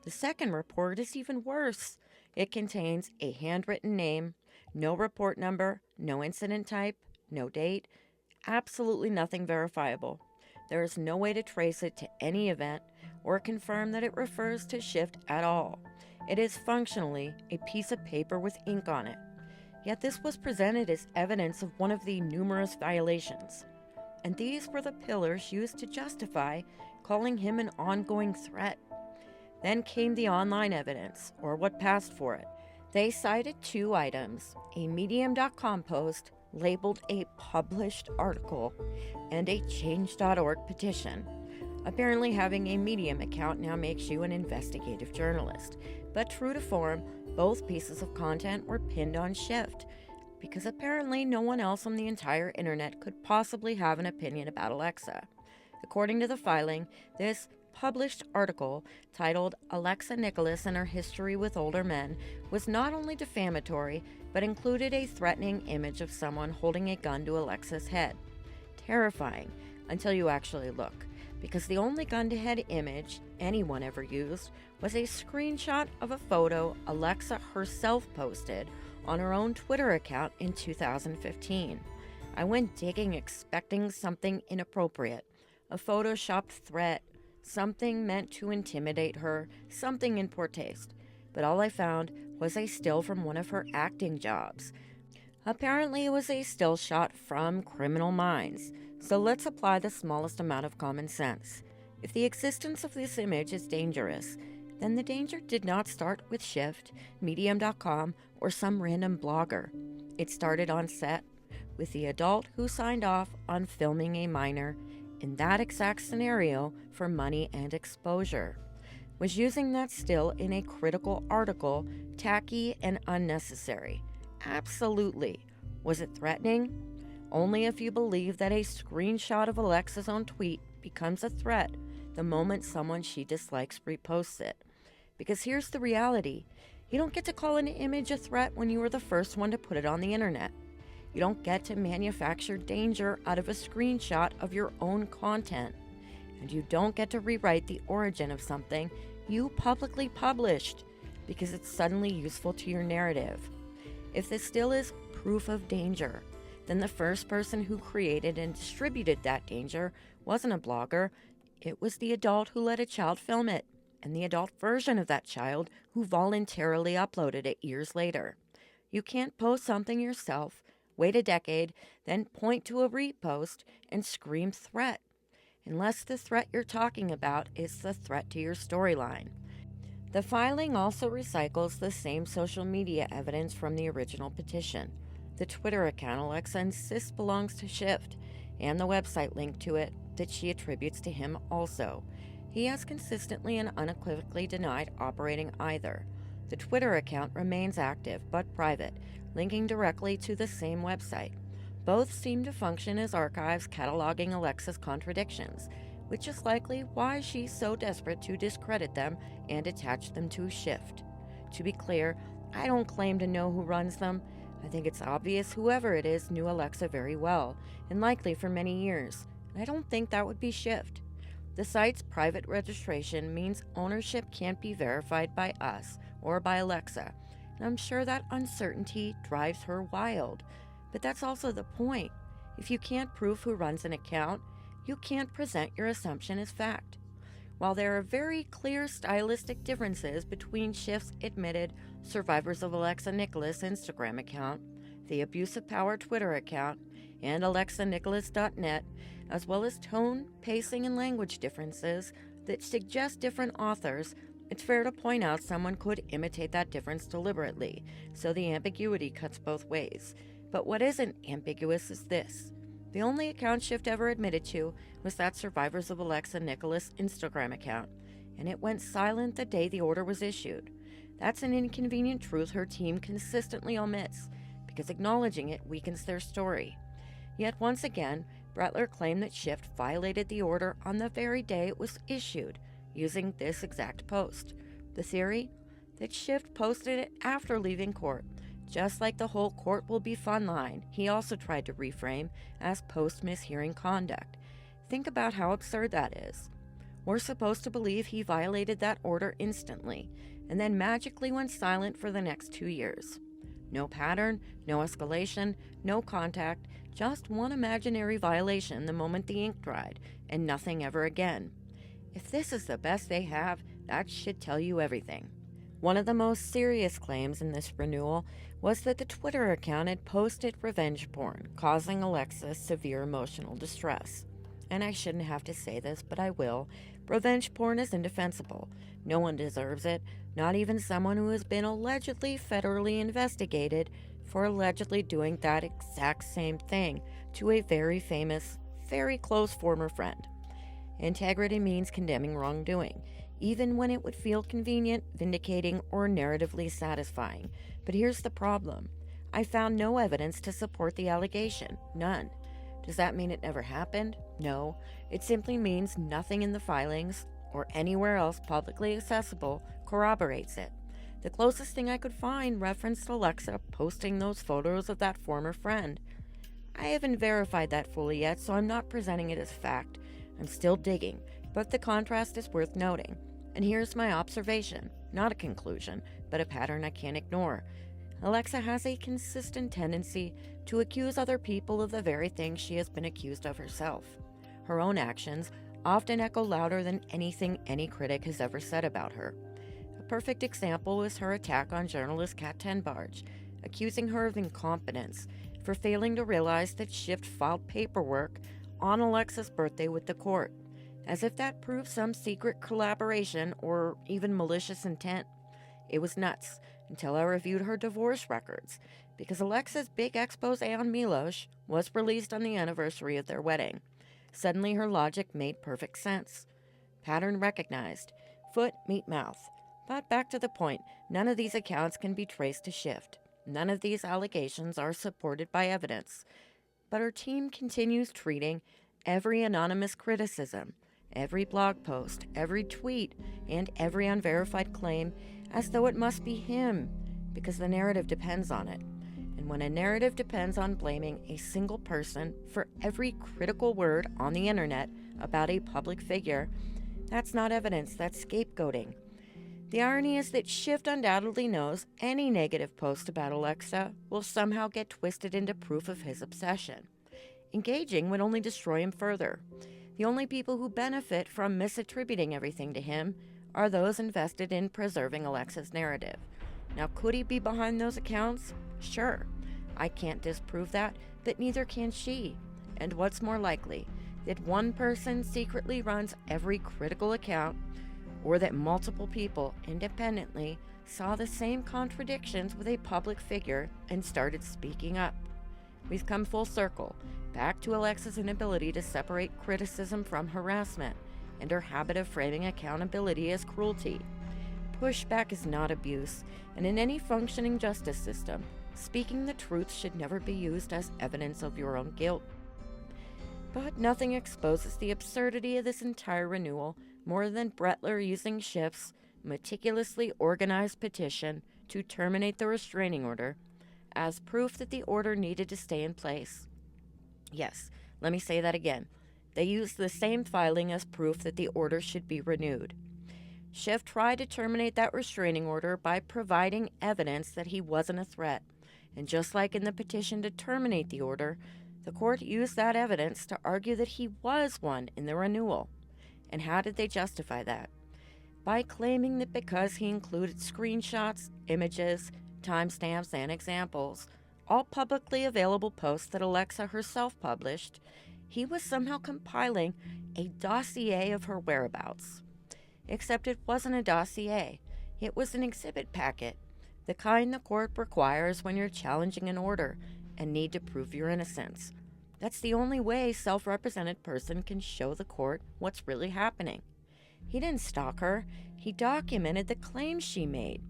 The second report is even worse. It contains a handwritten name, no report number, no incident type, no date, absolutely nothing verifiable. There is no way to trace it to any event or confirm that it refers to Schiff at all. It is functionally a piece of paper with ink on it. Yet this was presented as evidence of one of the numerous violations. And these were the pillars used to justify calling him an ongoing threat. Then came the online evidence, or what passed for it. They cited two items, a Medium.com post labeled a published article and a Change.org petition. Apparently having a Medium account now makes you an investigative journalist. But true to form, both pieces of content were pinned on Schiff, because apparently no one else on the entire internet could possibly have an opinion about Alexa. According to the filing, this published article titled Alexa Nikolas and Her History with Older Men was not only defamatory, but included a threatening image of someone holding a gun to Alexa's head. Terrifying, until you actually look, because the only gun-to-head image anyone ever used was a screenshot of a photo Alexa herself posted on her own Twitter account in 2015. I went digging expecting something inappropriate, a photoshopped threat, something meant to intimidate her, something in poor taste. but all I found was a still from one of her acting jobs. Apparently, it was a still shot from Criminal Minds, so let's apply the smallest amount of common sense. If the existence of this image is dangerous, then the danger did not start with Shift, Medium.com, or some random blogger. It started on set with the adult who signed off on filming a minor in that exact scenario for money and exposure. Was using that still in a critical article tacky and unnecessary? Absolutely. Was it threatening? Only if you believe that a screenshot of Alexa's own tweet becomes a threat the moment someone she dislikes reposts it. Because here's the reality. You don't get to call an image a threat when you were the first one to put it on the internet. You don't get to manufacture danger out of a screenshot of your own content. And you don't get to rewrite the origin of something you publicly published because it's suddenly useful to your narrative. If this still is proof of danger, then the first person who created and distributed that danger wasn't a blogger. It was the adult who let a child film it, and the adult version of that child who voluntarily uploaded it years later. You can't post something yourself, wait a decade, then point to a repost and scream threat, unless the threat you're talking about is the threat to your storyline. The filing also recycles the same social media evidence from the original petition. The Twitter account Alexa insists belongs to Shift, and the website link to it that she attributes to him also. He has consistently and unequivocally denied operating either. The Twitter account remains active but private, linking directly to the same website. Both seem to function as archives cataloging Alexa's contradictions, which is likely why she's so desperate to discredit them and attach them to Shift. To be clear, I don't claim to know who runs them. I think it's obvious whoever it is knew Alexa very well, and likely for many years. And I don't think that would be Shift. The site's private registration means ownership can't be verified by us or by Alexa, and I'm sure that uncertainty drives her wild. But that's also the point. If you can't prove who runs an account, you can't present your assumption as fact. While there are very clear stylistic differences between Shift's admitted Survivors of Alexa Nikolas Instagram account, the Abuse of Power Twitter account, and AlexaNikolas.net, as well as tone, pacing, and language differences that suggest different authors, it's fair to point out someone could imitate that difference deliberately, so the ambiguity cuts both ways. But what isn't ambiguous is this. The only account Shift ever admitted to was that Survivors of Alexa Nikolas Instagram account, and it went silent the day the order was issued. That's an inconvenient truth her team consistently omits, because acknowledging it weakens their story. Yet once again, Brettler claimed that Shift violated the order on the very day it was issued, using this exact post. The theory? That Shift posted it after leaving court, just like the whole court will be fun line he also tried to reframe as post-mishearing conduct. Think about how absurd that is. We're supposed to believe he violated that order instantly, and then magically went silent for the next 2 years. No pattern, no escalation, no contact, just one imaginary violation the moment the ink dried, and nothing ever again. If this is the best they have, that should tell you everything. One of the most serious claims in this renewal was that the Twitter account had posted revenge porn, causing Alexa severe emotional distress. And I shouldn't have to say this, but I will. Revenge porn is indefensible. No one deserves it, not even someone who has been allegedly federally investigated for allegedly doing that exact same thing to a very famous, very close former friend. Integrity means condemning wrongdoing, even when it would feel convenient, vindicating, or narratively satisfying. But here's the problem. I found no evidence to support the allegation. None. Does that mean it never happened? No. It simply means nothing in the filings, or anywhere else publicly accessible, corroborates it. The closest thing I could find referenced Alexa posting those photos of that former friend. I haven't verified that fully yet, so I'm not presenting it as fact. I'm still digging, but the contrast is worth noting. And here's my observation, not a conclusion, but a pattern I can't ignore. Alexa has a consistent tendency to accuse other people of the very things she has been accused of herself. Her own actions often echo louder than anything any critic has ever said about her. A perfect example was her attack on journalist Kat Tenbarge, accusing her of incompetence for failing to realize that Schiff filed paperwork on Alexa's birthday with the court, as if that proved some secret collaboration or even malicious intent. It was nuts until I reviewed her divorce records, because Alexa's big expose on Milos was released on the anniversary of their wedding. Suddenly her logic made perfect sense. Pattern recognized. Foot meet mouth. But back to the point, none of these accounts can be traced to Schiff. None of these allegations are supported by evidence. But her team continues treating every anonymous criticism, every blog post, every tweet, and every unverified claim as though it must be him, because the narrative depends on it. And when a narrative depends on blaming a single person for every critical word on the internet about a public figure, that's not evidence, that's scapegoating. The irony is that Schiff undoubtedly knows any negative post about Alexa will somehow get twisted into proof of his obsession. Engaging would only destroy him further. The only people who benefit from misattributing everything to him are those invested in preserving Alexa's narrative. Now, could he be behind those accounts? Sure. I can't disprove that, but neither can she. And what's more likely, that one person secretly runs every critical account, or that multiple people independently saw the same contradictions with a public figure and started speaking up? We've come full circle, back to Alexa's inability to separate criticism from harassment, and her habit of framing accountability as cruelty. Pushback is not abuse, and in any functioning justice system, speaking the truth should never be used as evidence of your own guilt. But nothing exposes the absurdity of this entire renewal more than Brettler using Schiff's meticulously organized petition to terminate the restraining order as proof that the order needed to stay in place. Yes, let me say that again. They used the same filing as proof that the order should be renewed. Schiff tried to terminate that restraining order by providing evidence that he wasn't a threat, and just like in the petition to terminate the order, the court used that evidence to argue that he was one in the renewal. And how did they justify that? By claiming that because he included screenshots, images, timestamps, and examples, all publicly available posts that Alexa herself published, he was somehow compiling a dossier of her whereabouts. Except it wasn't a dossier. It was an exhibit packet, the kind the court requires when you're challenging an order and need to prove your innocence. That's the only way a self-represented person can show the court what's really happening. He didn't stalk her. He documented the claims she made.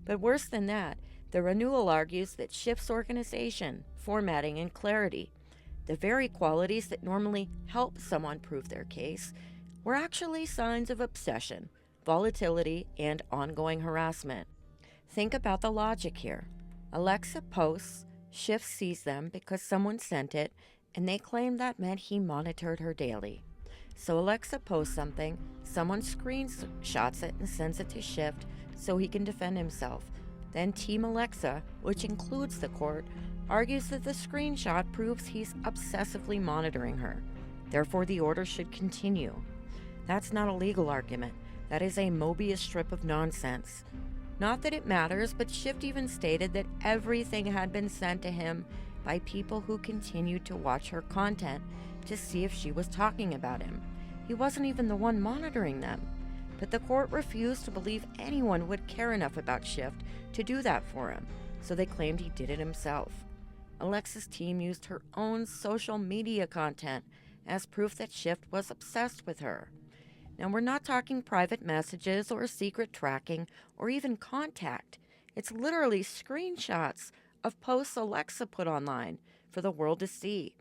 But worse than that, the renewal argues that Schiff's organization, formatting, and clarity, the very qualities that normally help someone prove their case, were actually signs of obsession, volatility, and ongoing harassment. Think about the logic here. Alexa posts, Schiff sees them because someone sent it, and they claim that meant he monitored her daily. So Alexa posts something, someone screenshots it and sends it to Schiff so he can defend himself. Then Team Alexa, which includes the court, argues that the screenshot proves he's obsessively monitoring her. Therefore, the order should continue. That's not a legal argument. That is a Mobius strip of nonsense. Not that it matters, but Schiff even stated that everything had been sent to him by people who continued to watch her content to see if she was talking about him. He wasn't even the one monitoring them. But the court refused to believe anyone would care enough about Schiff to do that for him, so they claimed he did it himself. Alexa's team used her own social media content as proof that Schiff was obsessed with her. Now, we're not talking private messages or secret tracking or even contact. It's literally screenshots of posts Alexa put online for the world to see.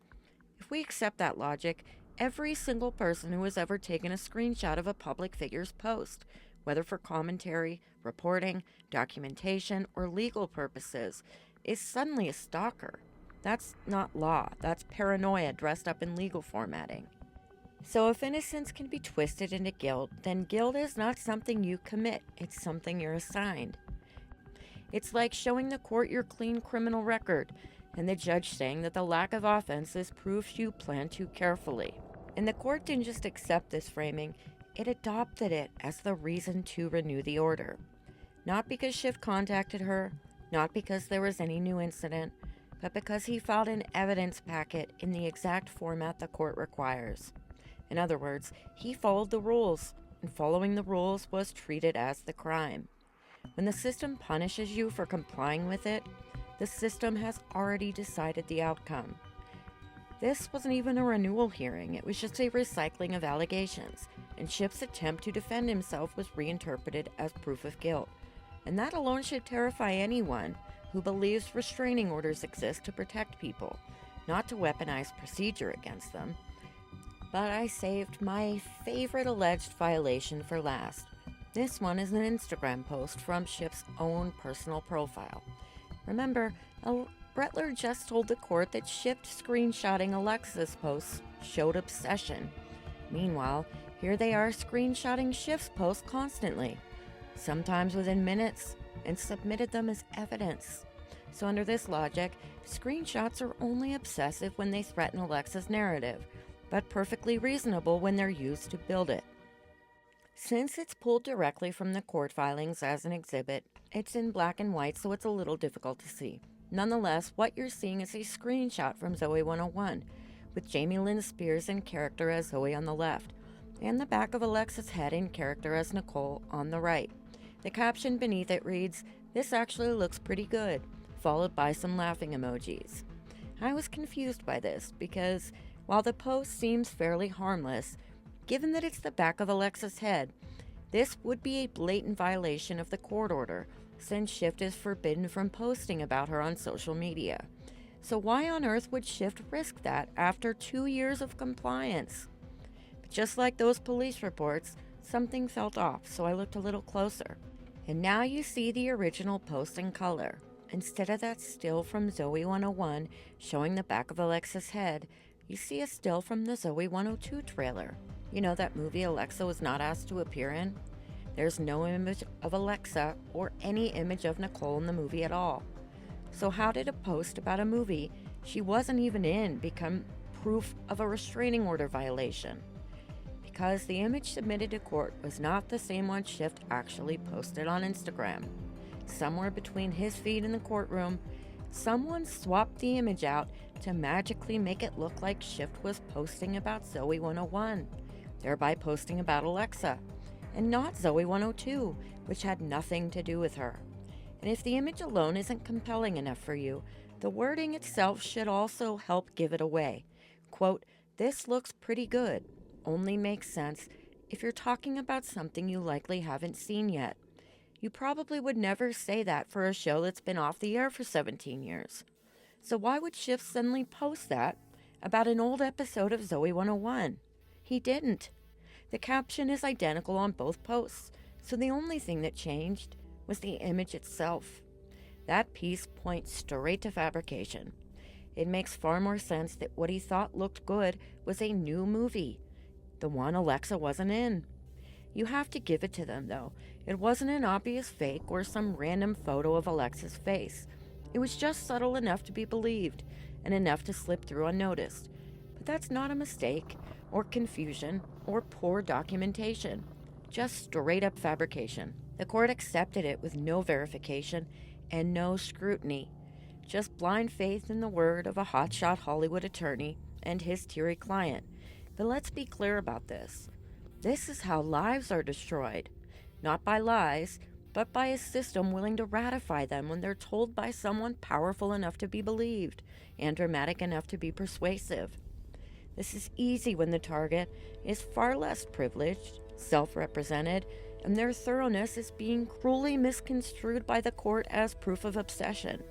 If we accept that logic, every single person who has ever taken a screenshot of a public figure's post, whether for commentary, reporting, documentation, or legal purposes, is suddenly a stalker. That's not law. That's paranoia dressed up in legal formatting. So if innocence can be twisted into guilt, then guilt is not something you commit. It's something you're assigned. It's like showing the court your clean criminal record, and the judge saying that the lack of offense is proof you plan too carefully. And the court didn't just accept this framing, it adopted it as the reason to renew the order. Not because Schiff contacted her, not because there was any new incident, but because he filed an evidence packet in the exact format the court requires. In other words, he followed the rules, and following the rules was treated as the crime. When the system punishes you for complying with it, the system has already decided the outcome. This wasn't even a renewal hearing, it was just a recycling of allegations, and Schiff's attempt to defend himself was reinterpreted as proof of guilt. And that alone should terrify anyone who believes restraining orders exist to protect people, not to weaponize procedure against them. But I saved my favorite alleged violation for last. This one is an Instagram post from Schiff's own personal profile. Remember, Brettler just told the court that Schiff screenshotting Alexa's posts showed obsession. Meanwhile, here they are screenshotting Schiff's posts constantly, sometimes within minutes, and submitted them as evidence. So under this logic, screenshots are only obsessive when they threaten Alexa's narrative, but perfectly reasonable when they're used to build it. Since it's pulled directly from the court filings as an exhibit, it's in black and white, so it's a little difficult to see. Nonetheless, what you're seeing is a screenshot from Zoe 101, with Jamie Lynn Spears in character as Zoe on the left, and the back of Alexa's head in character as Nicole on the right. The caption beneath it reads, "This actually looks pretty good," followed by some laughing emojis. I was confused by this because, while the post seems fairly harmless, given that it's the back of Alexa's head, this would be a blatant violation of the court order, since Schiff is forbidden from posting about her on social media. So why on earth would Schiff risk that after 2 years of compliance? But just like those police reports, something felt off, so I looked a little closer. And now you see the original post in color. Instead of that still from Zoe 101 showing the back of Alexa's head, you see a still from the Zoe 102 trailer. You know, that movie Alexa was not asked to appear in? There's no image of Alexa or any image of Nicole in the movie at all. So how did a post about a movie she wasn't even in become proof of a restraining order violation? Because the image submitted to court was not the same one Schiff actually posted on Instagram. Somewhere between his feed and the courtroom, someone swapped the image out to magically make it look like Schiff was posting about Zoe 101, thereby posting about Alexa, and not Zoe 102, which had nothing to do with her. And if the image alone isn't compelling enough for you, the wording itself should also help give it away. Quote, "This looks pretty good," only makes sense if you're talking about something you likely haven't seen yet. You probably would never say that for a show that's been off the air for 17 years. So why would Schiff suddenly post that about an old episode of Zoe 101? He didn't. The caption is identical on both posts, so the only thing that changed was the image itself. That piece points straight to fabrication. It makes far more sense that what he thought looked good was a new movie, the one Alexa wasn't in. You have to give it to them, though. It wasn't an obvious fake or some random photo of Alexa's face. It was just subtle enough to be believed, and enough to slip through unnoticed. But that's not a mistake, or confusion, or poor documentation. Just straight-up fabrication. The court accepted it with no verification and no scrutiny. Just blind faith in the word of a hotshot Hollywood attorney and his teary client. But let's be clear about this. This is how lives are destroyed. Not by lies, but by a system willing to ratify them when they're told by someone powerful enough to be believed and dramatic enough to be persuasive. This is easy when the target is far less privileged, self-represented, and their thoroughness is being cruelly misconstrued by the court as proof of obsession,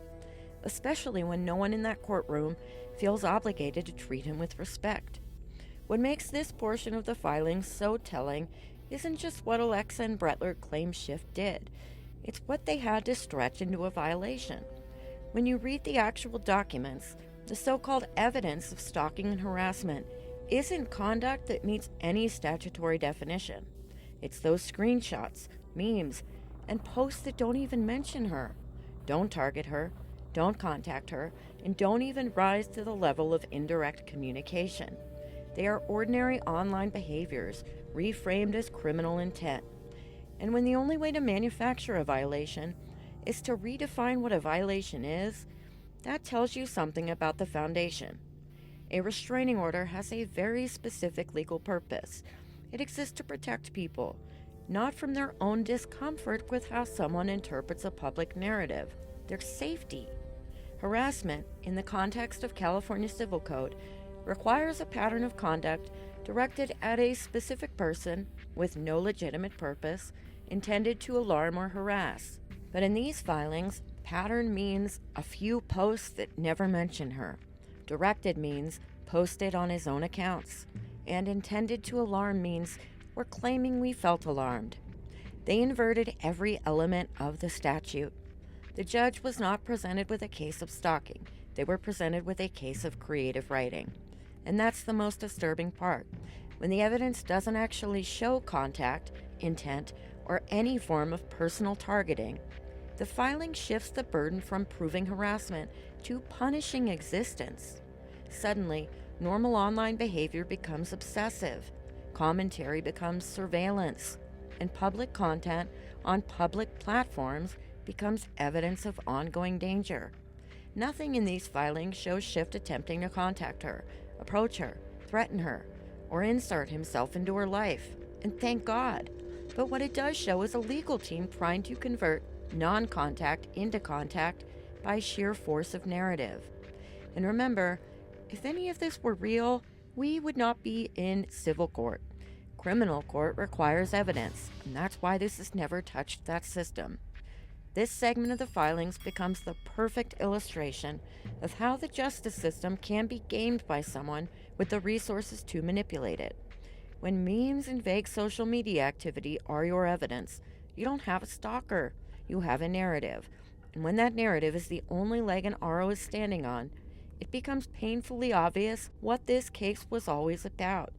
especially when no one in that courtroom feels obligated to treat him with respect. What makes this portion of the filings so telling isn't just what Alexa and Brettler claim Schiff did. It's what they had to stretch into a violation. When you read the actual documents, the so-called evidence of stalking and harassment isn't conduct that meets any statutory definition. It's those screenshots, memes, and posts that don't even mention her, don't target her, don't contact her, and don't even rise to the level of indirect communication. They are ordinary online behaviors reframed as criminal intent. And when the only way to manufacture a violation is to redefine what a violation is, that tells you something about the foundation. A restraining order has a very specific legal purpose. It exists to protect people, not from their own discomfort with how someone interprets a public narrative, their safety. Harassment, in the context of California Civil Code, requires a pattern of conduct directed at a specific person with no legitimate purpose, intended to alarm or harass. But in these filings, pattern means a few posts that never mention her. Directed means posted on his own accounts. And intended to alarm means we're claiming we felt alarmed. They inverted every element of the statute. The judge was not presented with a case of stalking. They were presented with a case of creative writing. And that's the most disturbing part. When the evidence doesn't actually show contact, intent, or any form of personal targeting, the filing shifts the burden from proving harassment to punishing existence. Suddenly, normal online behavior becomes obsessive. Commentary becomes surveillance. And public content on public platforms becomes evidence of ongoing danger. Nothing in these filings shows Schiff attempting to contact her, approach her, threaten her, or insert himself into her life. And thank God. But what it does show is a legal team trying to convert non-contact into contact by sheer force of narrative. And remember, if any of this were real, we would not be in civil court. Criminal court requires evidence, and that's why this has never touched that system. This segment of the filings becomes the perfect illustration of how the justice system can be gamed by someone with the resources to manipulate it. When memes and vague social media activity are your evidence, you don't have a stalker, you have a narrative. And when that narrative is the only leg an RO is standing on, it becomes painfully obvious what this case was always about.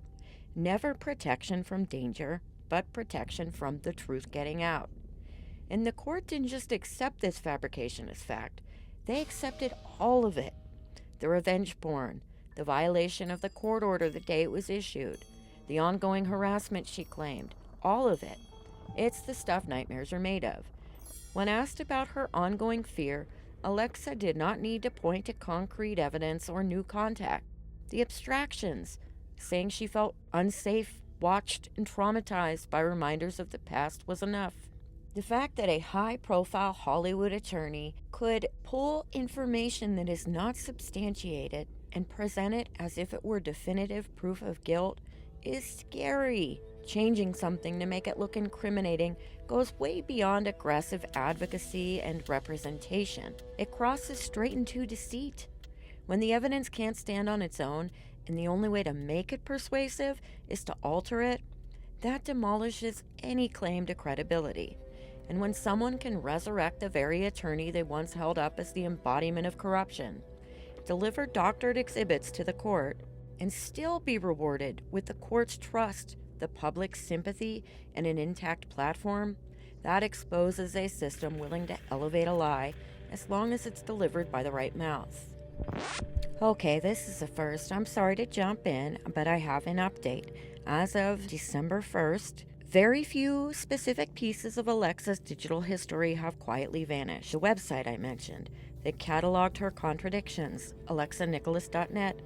Never protection from danger, but protection from the truth getting out. And the court didn't just accept this fabrication as fact, they accepted all of it. The revenge porn, the violation of the court order the day it was issued, the ongoing harassment she claimed, all of it. It's the stuff nightmares are made of. When asked about her ongoing fear, Alexa did not need to point to concrete evidence or new contact. The abstractions, saying she felt unsafe, watched, and traumatized by reminders of the past was enough. The fact that a high-profile Hollywood attorney could pull information that is not substantiated and present it as if it were definitive proof of guilt is scary. Changing something to make it look incriminating goes way beyond aggressive advocacy and representation. It crosses straight into deceit. When the evidence can't stand on its own, and the only way to make it persuasive is to alter it, that demolishes any claim to credibility. And when someone can resurrect the very attorney they once held up as the embodiment of corruption, deliver doctored exhibits to the court, and still be rewarded with the court's trust, the public's sympathy, and an intact platform, that exposes a system willing to elevate a lie as long as it's delivered by the right mouth. Okay, this is a first. I'm sorry to jump in, but I have an update. As of December 1st, very few specific pieces of Alexa's digital history have quietly vanished. The website I mentioned that cataloged her contradictions, alexanikolas.net,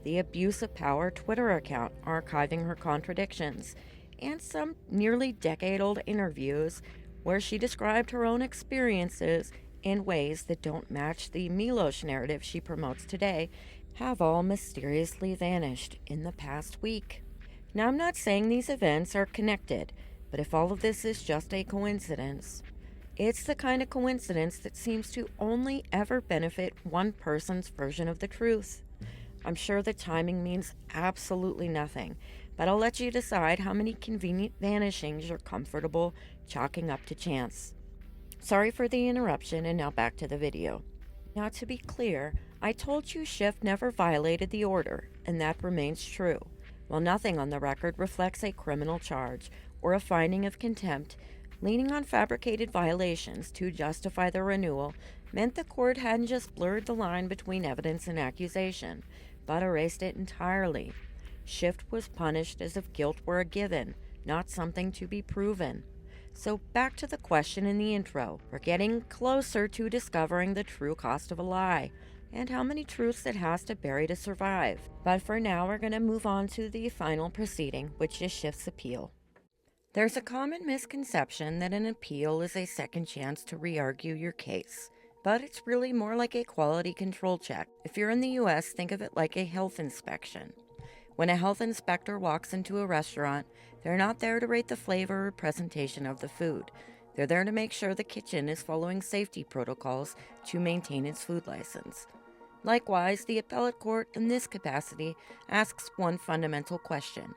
the abuse of power Twitter account archiving her contradictions, and some nearly decade-old interviews where she described her own experiences in ways that don't match the Milosh narrative she promotes today, have all mysteriously vanished in the past week. Now, I'm not saying these events are connected, but if all of this is just a coincidence, it's the kind of coincidence that seems to only ever benefit one person's version of the truth. I'm sure the timing means absolutely nothing, but I'll let you decide how many convenient vanishings you're comfortable chalking up to chance. Sorry for the interruption, and now back to the video. Now, to be clear, I told you Schiff never violated the order, and that remains true. While nothing on the record reflects a criminal charge or a finding of contempt, leaning on fabricated violations to justify the renewal meant the court hadn't just blurred the line between evidence and accusation, but erased it entirely. Schiff was punished as if guilt were a given, not something to be proven. So back to the question in the intro. We're getting closer to discovering the true cost of a lie and how many truths it has to bury to survive. But for now, we're going to move on to the final proceeding, which is Schiff's appeal. There's a common misconception that an appeal is a second chance to re-argue your case, but it's really more like a quality control check. If you're in the US, think of it like a health inspection. When a health inspector walks into a restaurant, they're not there to rate the flavor or presentation of the food. They're there to make sure the kitchen is following safety protocols to maintain its food license. Likewise, the appellate court in this capacity asks one fundamental question.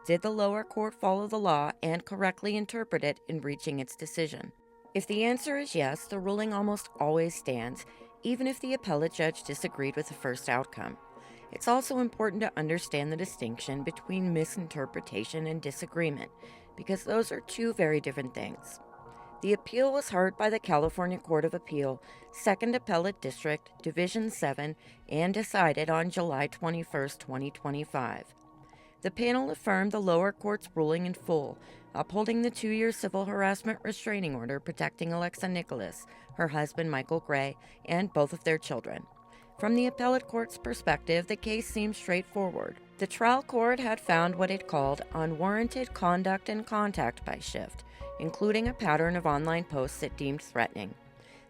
Did the lower court follow the law and correctly interpret it in reaching its decision? If the answer is yes, the ruling almost always stands, even if the appellate judge disagreed with the first outcome. It's also important to understand the distinction between misinterpretation and disagreement, because those are two very different things. The appeal was heard by the California Court of Appeal, 2nd Appellate District, Division 7, and decided on July 21, 2025. The panel affirmed the lower court's ruling in full, upholding the 2-year civil harassment restraining order protecting Alexa Nikolas, her husband Michael Gray, and both of their children. From the appellate court's perspective, the case seemed straightforward. The trial court had found what it called unwarranted conduct and contact by Schiff, including a pattern of online posts it deemed threatening.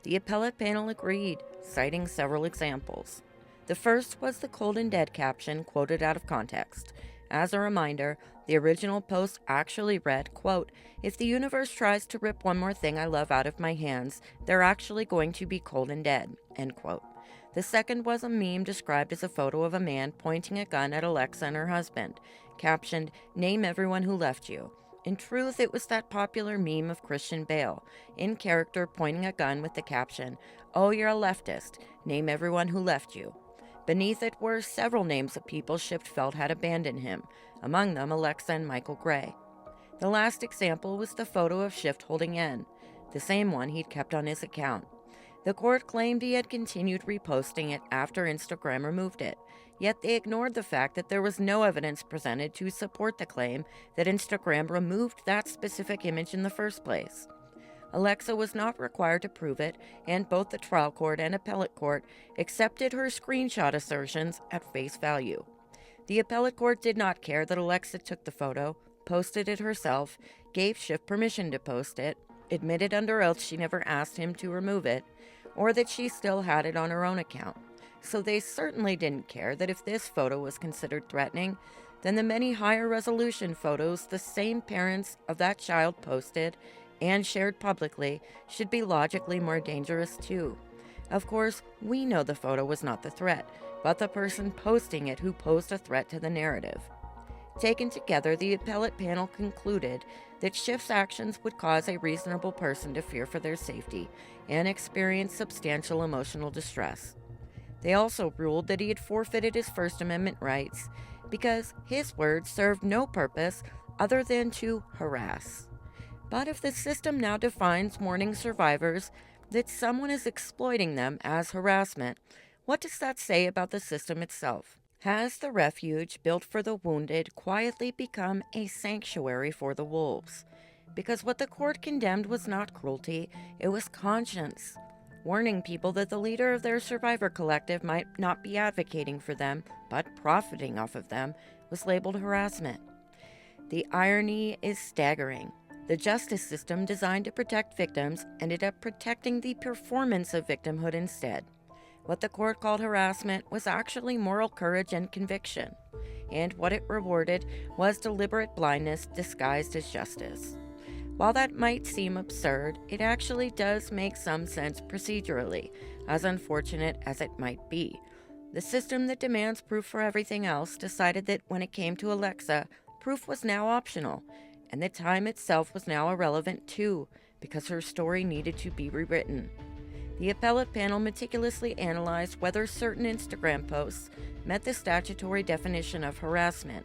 The appellate panel agreed, citing several examples. The first was the cold and dead caption quoted out of context. As a reminder, the original post actually read, quote, "If the universe tries to rip one more thing I love out of my hands, they're actually going to be cold and dead," end quote. The second was a meme described as a photo of a man pointing a gun at Alexa and her husband, captioned, "Name everyone who left you." In truth, it was that popular meme of Christian Bale, in character pointing a gun with the caption, "Oh, you're a leftist. Name everyone who left you." Beneath it were several names of people Schiff felt had abandoned him, among them Alexa and Michael Gray. The last example was the photo of Schiff holding N, the same one he'd kept on his account. The court claimed he had continued reposting it after Instagram removed it, yet they ignored the fact that there was no evidence presented to support the claim that Instagram removed that specific image in the first place. Alexa was not required to prove it, and both the trial court and appellate court accepted her screenshot assertions at face value. The appellate court did not care that Alexa took the photo, posted it herself, gave Schiff permission to post it, admitted under oath she never asked him to remove it, or that she still had it on her own account. So they certainly didn't care that if this photo was considered threatening, then the many higher resolution photos the same parents of that child posted and shared publicly should be logically more dangerous too. Of course, we know the photo was not the threat, but the person posting it who posed a threat to the narrative. Taken together, the appellate panel concluded that Schiff's actions would cause a reasonable person to fear for their safety and experience substantial emotional distress. They also ruled that he had forfeited his First Amendment rights because his words served no purpose other than to harass. But if the system now defines mourning survivors that someone is exploiting them as harassment, what does that say about the system itself? Has the refuge built for the wounded quietly become a sanctuary for the wolves? Because what the court condemned was not cruelty, it was conscience, warning people that the leader of their survivor collective might not be advocating for them, but profiting off of them, was labeled harassment. The irony is staggering. The justice system designed to protect victims ended up protecting the performance of victimhood instead. What the court called harassment was actually moral courage and conviction, and what it rewarded was deliberate blindness disguised as justice. While that might seem absurd, it actually does make some sense procedurally, as unfortunate as it might be. The system that demands proof for everything else decided that when it came to Alexa, proof was now optional, and the time itself was now irrelevant too, because her story needed to be rewritten. The appellate panel meticulously analyzed whether certain Instagram posts met the statutory definition of harassment,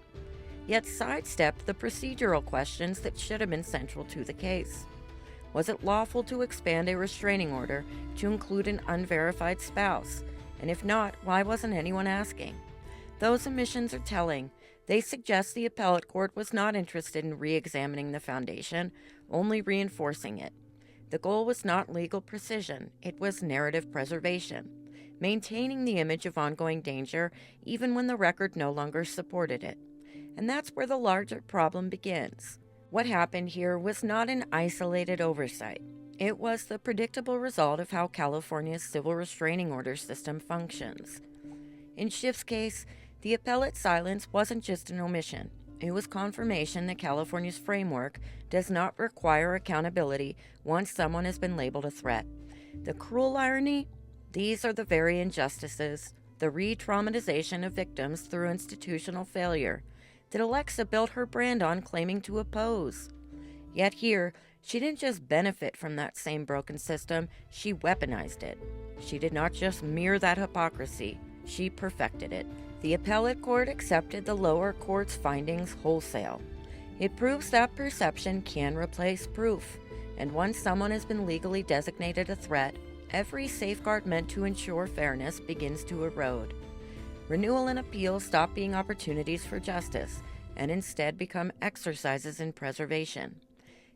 yet sidestepped the procedural questions that should have been central to the case. Was it lawful to expand a restraining order to include an unverified spouse? And if not, why wasn't anyone asking? Those omissions are telling. They suggest the appellate court was not interested in re-examining the foundation, only reinforcing it. The goal was not legal precision, it was narrative preservation, maintaining the image of ongoing danger even when the record no longer supported it. And that's where the larger problem begins. What happened here was not an isolated oversight. It was the predictable result of how California's civil restraining order system functions. In Schiff's case, the appellate silence wasn't just an omission. It was confirmation that California's framework does not require accountability once someone has been labeled a threat. The cruel irony? These are the very injustices, the re-traumatization of victims through institutional failure, that Alexa built her brand on claiming to oppose. Yet here, she didn't just benefit from that same broken system, she weaponized it. She did not just mirror that hypocrisy, she perfected it. The appellate court accepted the lower court's findings wholesale. It proves that perception can replace proof, and once someone has been legally designated a threat, every safeguard meant to ensure fairness begins to erode. Renewal and appeal stop being opportunities for justice, and instead become exercises in preservation.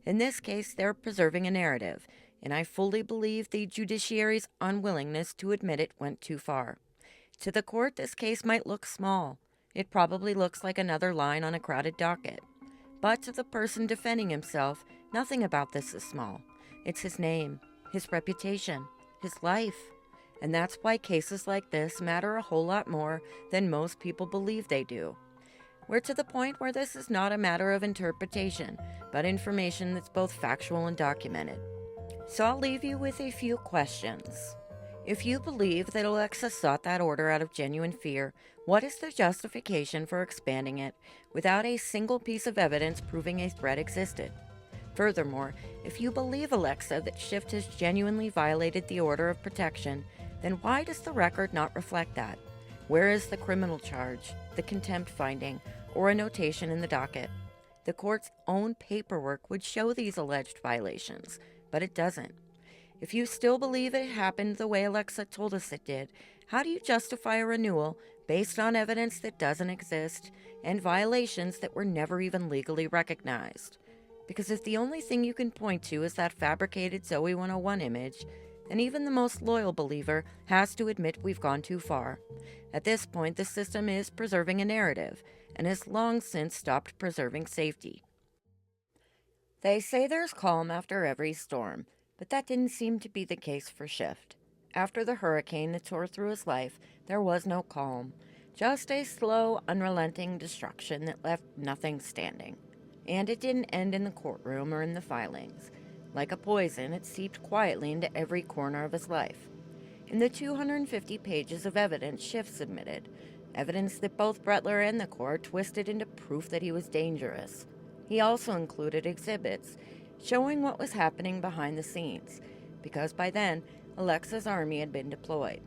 In this case, they're preserving a narrative, and I fully believe the judiciary's unwillingness to admit it went too far. To the court, this case might look small. It probably looks like another line on a crowded docket. But to the person defending himself, nothing about this is small. It's his name, his reputation, his life. And that's why cases like this matter a whole lot more than most people believe they do. We're to the point where this is not a matter of interpretation, but information that's both factual and documented. So I'll leave you with a few questions. If you believe that Alexa sought that order out of genuine fear, what is the justification for expanding it without a single piece of evidence proving a threat existed? Furthermore, if you believe Alexa that Schiff has genuinely violated the order of protection, then why does the record not reflect that? Where is the criminal charge, the contempt finding, or a notation in the docket? The court's own paperwork would show these alleged violations, but it doesn't. If you still believe it happened the way Alexa told us it did, how do you justify a renewal based on evidence that doesn't exist and violations that were never even legally recognized? Because if the only thing you can point to is that fabricated Zoe 101 image, then even the most loyal believer has to admit we've gone too far. At this point, the system is preserving a narrative and has long since stopped preserving safety. They say there's calm after every storm, but that didn't seem to be the case for Schiff. After the hurricane that tore through his life, there was no calm, just a slow, unrelenting destruction that left nothing standing. And it didn't end in the courtroom or in the filings. Like a poison, it seeped quietly into every corner of his life. In the 250 pages of evidence Schiff submitted, evidence that both Brettler and the court twisted into proof that he was dangerous, he also included exhibits showing what was happening behind the scenes, because by then, Alexa's army had been deployed.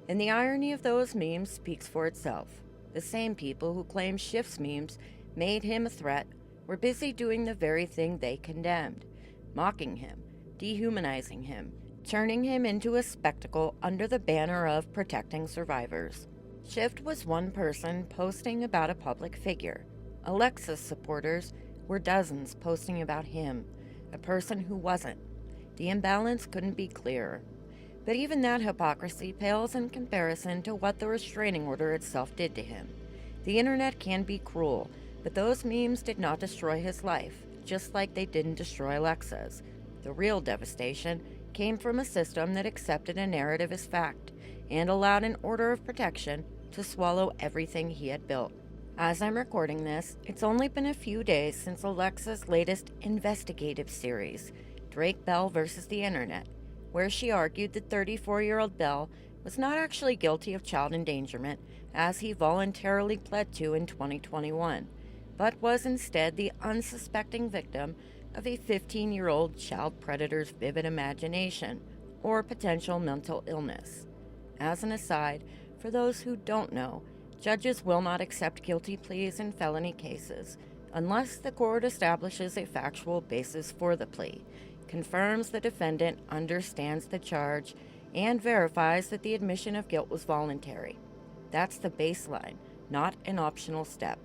And the irony of those memes speaks for itself. The same people who claim Schiff's memes made him a threat were busy doing the very thing they condemned, mocking him, dehumanizing him, turning him into a spectacle under the banner of protecting survivors. Schiff was one person posting about a public figure. Alexa's supporters were dozens posting about him, a person who wasn't. The imbalance couldn't be clearer. But even that hypocrisy pales in comparison to what the restraining order itself did to him. The internet can be cruel, but those memes did not destroy his life, just like they didn't destroy Alexa's. The real devastation came from a system that accepted a narrative as fact and allowed an order of protection to swallow everything he had built. As I'm recording this, it's only been a few days since Alexa's latest Investigative series, Drake Bell versus the Internet, where she argued that 34-year-old Bell was not actually guilty of child endangerment, as he voluntarily pled to in 2021, but was instead the unsuspecting victim of a 15-year-old child predator's vivid imagination or potential mental illness. As an aside, for those who don't know, judges will not accept guilty pleas in felony cases unless the court establishes a factual basis for the plea, confirms the defendant understands the charge, and verifies that the admission of guilt was voluntary. That's the baseline, not an optional step.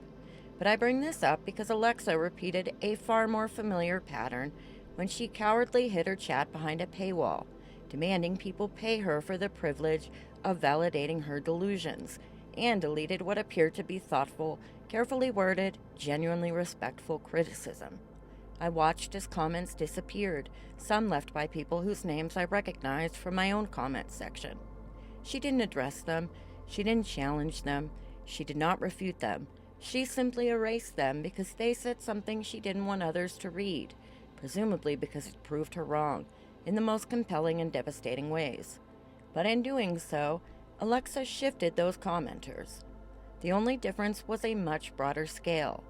But I bring this up because Alexa repeated a far more familiar pattern when she cowardly hid her chat behind a paywall, demanding people pay her for the privilege of validating her delusions, and deleted what appeared to be thoughtful, carefully worded, genuinely respectful criticism. I watched as comments disappeared, some left by people whose names I recognized from my own comment section. She didn't address them, she didn't challenge them, she did not refute them. She simply erased them because they said something she didn't want others to read, presumably because it proved her wrong, in the most compelling and devastating ways. But in doing so, Alexa shifted those commenters. The only difference was a much broader scale.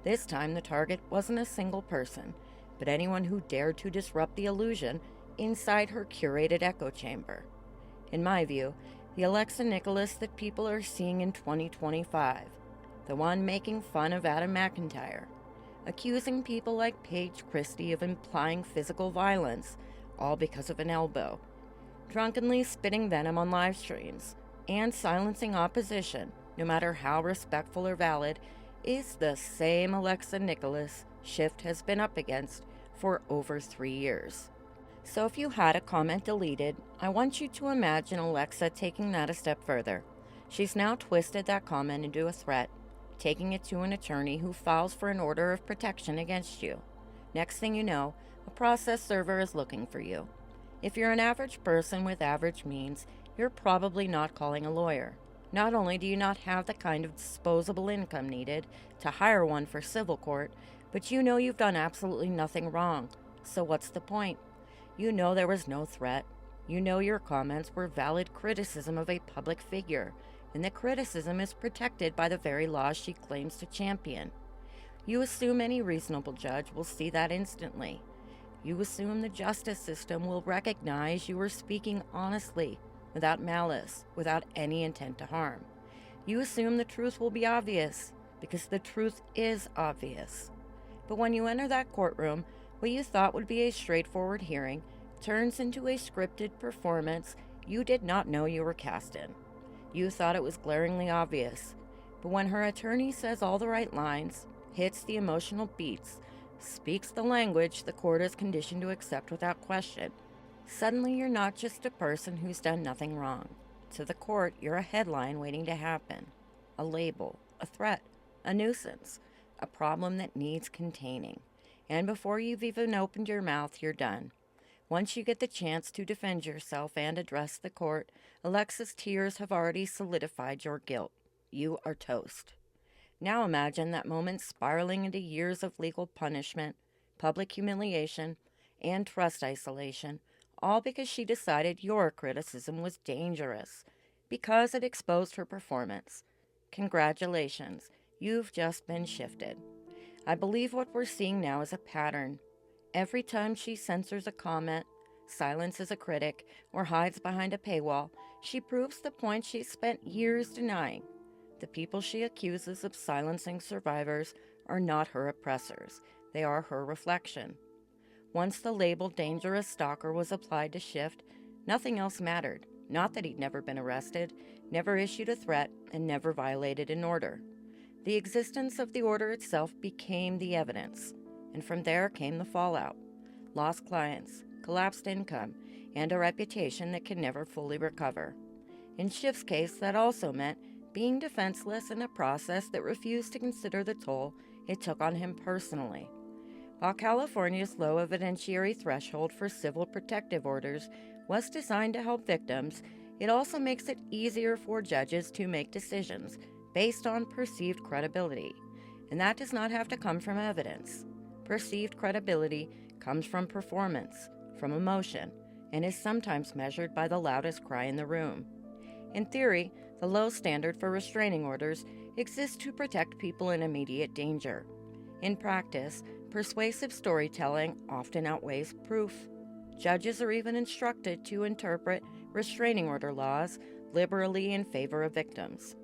This time the target wasn't a single person, but anyone who dared to disrupt the illusion inside her curated echo chamber. In my view, the Alexa Nikolas that people are seeing in 2025, the one making fun of Adam McIntyre, accusing people like Paige Christie of implying physical violence, all because of an elbow, drunkenly spitting venom on live streams, and silencing opposition, no matter how respectful or valid, is the same Alexa Nikolas Shift has been up against for over 3 years. So if you had a comment deleted, I want you to imagine Alexa taking that a step further. She's now twisted that comment into a threat, taking it to an attorney who files for an order of protection against you. Next thing you know, a process server is looking for you. If you're an average person with average means, you're probably not calling a lawyer. Not only do you not have the kind of disposable income needed to hire one for civil court, but you know you've done absolutely nothing wrong. So what's the point? You know there was no threat. You know your comments were valid criticism of a public figure, and the criticism is protected by the very laws she claims to champion. You assume any reasonable judge will see that instantly. You assume the justice system will recognize you were speaking honestly, without malice, without any intent to harm. You assume the truth will be obvious, because the truth is obvious. But when you enter that courtroom, what you thought would be a straightforward hearing turns into a scripted performance you did not know you were cast in. You thought it was glaringly obvious, but when her attorney says all the right lines, hits the emotional beats, speaks the language the court is conditioned to accept without question, suddenly you're not just a person who's done nothing wrong. To the court, you're a headline waiting to happen, a label, a threat, a nuisance, a problem that needs containing. And before you've even opened your mouth, you're done. Once you get the chance to defend yourself and address the court, Alexa's tears have already solidified your guilt. You are toast. Now imagine that moment spiraling into years of legal punishment, public humiliation, and trust isolation, all because she decided your criticism was dangerous, because it exposed her performance. Congratulations, you've just been shifted. I believe what we're seeing now is a pattern. Every time she censors a comment, silences a critic, or hides behind a paywall, she proves the point she's spent years denying. The people she accuses of silencing survivors are not her oppressors. They are her reflection. Once the label dangerous stalker was applied to Shift, nothing else mattered. Not that he'd never been arrested, never issued a threat, and never violated an order. The existence of the order itself became the evidence, and from there came the fallout. Lost clients, collapsed income, and a reputation that can never fully recover. In Shift's case, that also meant being defenseless in a process that refused to consider the toll it took on him personally. While California's low evidentiary threshold for civil protective orders was designed to help victims, it also makes it easier for judges to make decisions based on perceived credibility, and that does not have to come from evidence. Perceived credibility comes from performance, from emotion, and is sometimes measured by the loudest cry in the room. In theory, the low standard for restraining orders exists to protect people in immediate danger. In practice, persuasive storytelling often outweighs proof. Judges are even instructed to interpret restraining order laws liberally in favor of victims.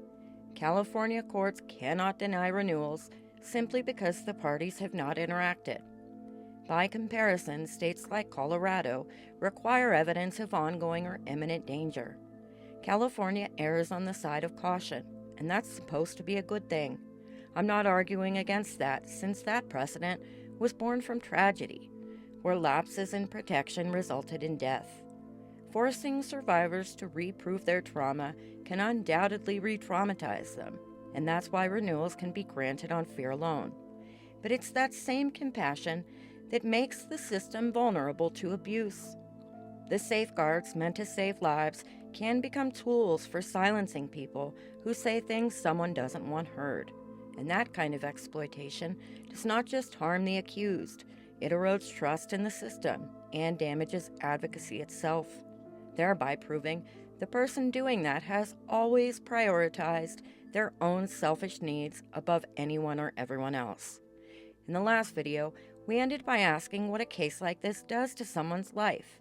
California courts cannot deny renewals simply because the parties have not interacted. By comparison, states like Colorado require evidence of ongoing or imminent danger. California errs on the side of caution, and that's supposed to be a good thing. I'm not arguing against that, since that precedent was born from tragedy. where lapses in protection resulted in death. Forcing survivors to reprove their trauma can undoubtedly re-traumatize them, and that's why renewals can be granted on fear alone. But it's that same compassion that makes the system vulnerable to abuse. The safeguards meant to save lives can become tools for silencing people who say things someone doesn't want heard. And that kind of exploitation does not just harm the accused, it erodes trust in the system and damages advocacy itself, thereby proving the person doing that has always prioritized their own selfish needs above anyone or everyone else. In the last video, we ended by asking what a case like this does to someone's life.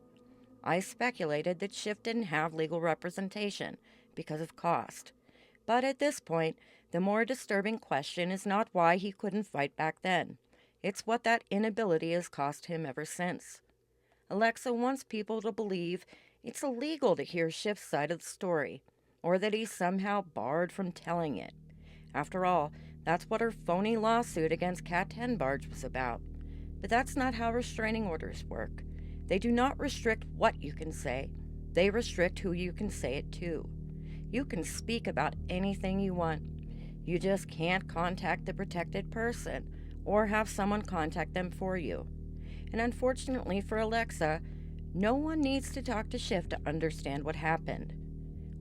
I speculated that Schiff didn't have legal representation because of cost. But at this point, the more disturbing question is not why he couldn't fight back then. It's what that inability has cost him ever since. Alexa wants people to believe it's illegal to hear Schiff's side of the story, or that he's somehow barred from telling it. After all, that's what her phony lawsuit against Cat Tenbarge was about. But that's not how restraining orders work. They do not restrict what you can say. They restrict who you can say it to. You can speak about anything you want. You just can't contact the protected person or have someone contact them for you. And unfortunately for Alexa, no one needs to talk to Schiff to understand what happened.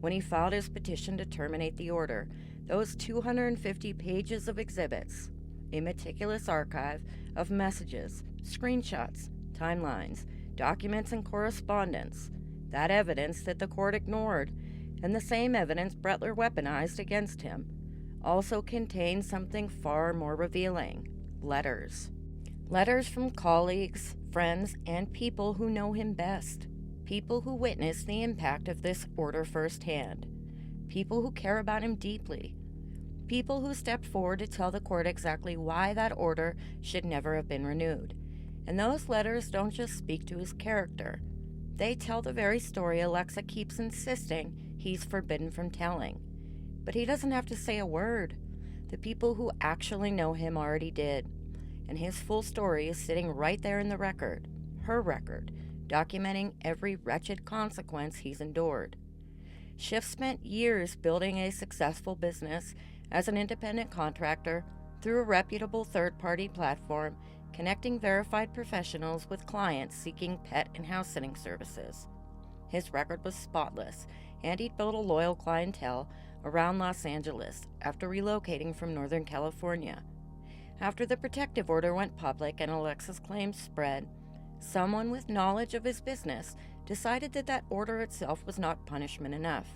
When he filed his petition to terminate the order, those 250 pages of exhibits, a meticulous archive of messages, screenshots, timelines, documents, and correspondence, that evidence that the court ignored, and the same evidence Brettler weaponized against him, also contained something far more revealing: letters. Letters from colleagues, friends, and people who know him best. People who witnessed the impact of this order firsthand. People who care about him deeply. People who stepped forward to tell the court exactly why that order should never have been renewed. And those letters don't just speak to his character. They tell the very story Alexa keeps insisting he's forbidden from telling. But he doesn't have to say a word. The people who actually know him already did. And his full story is sitting right there in the record, her record, documenting every wretched consequence he's endured. Schiff spent years building a successful business as an independent contractor through a reputable third-party platform, connecting verified professionals with clients seeking pet and house-sitting services. His record was spotless, and he'd built a loyal clientele around Los Angeles after relocating from Northern California. After the protective order went public and Alexa's claims spread, someone with knowledge of his business decided that that order itself was not punishment enough.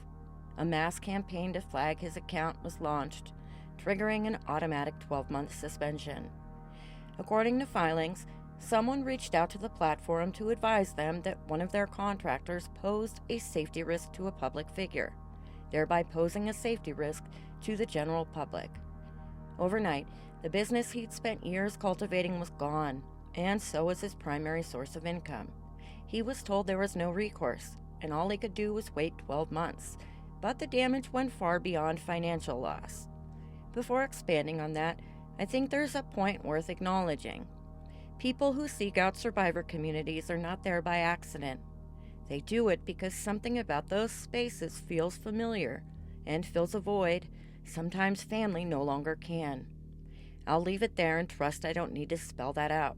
A mass campaign to flag his account was launched, triggering an automatic 12-month suspension. According to filings, someone reached out to the platform to advise them that one of their contractors posed a safety risk to a public figure, thereby posing a safety risk to the general public. Overnight, the business he'd spent years cultivating was gone, and so was his primary source of income. He was told there was no recourse, and all he could do was wait 12 months, but the damage went far beyond financial loss. Before expanding on that, I think there's a point worth acknowledging. People who seek out survivor communities are not there by accident. They do it because something about those spaces feels familiar and fills a void sometimes family no longer can. I'll leave it there and trust I don't need to spell that out.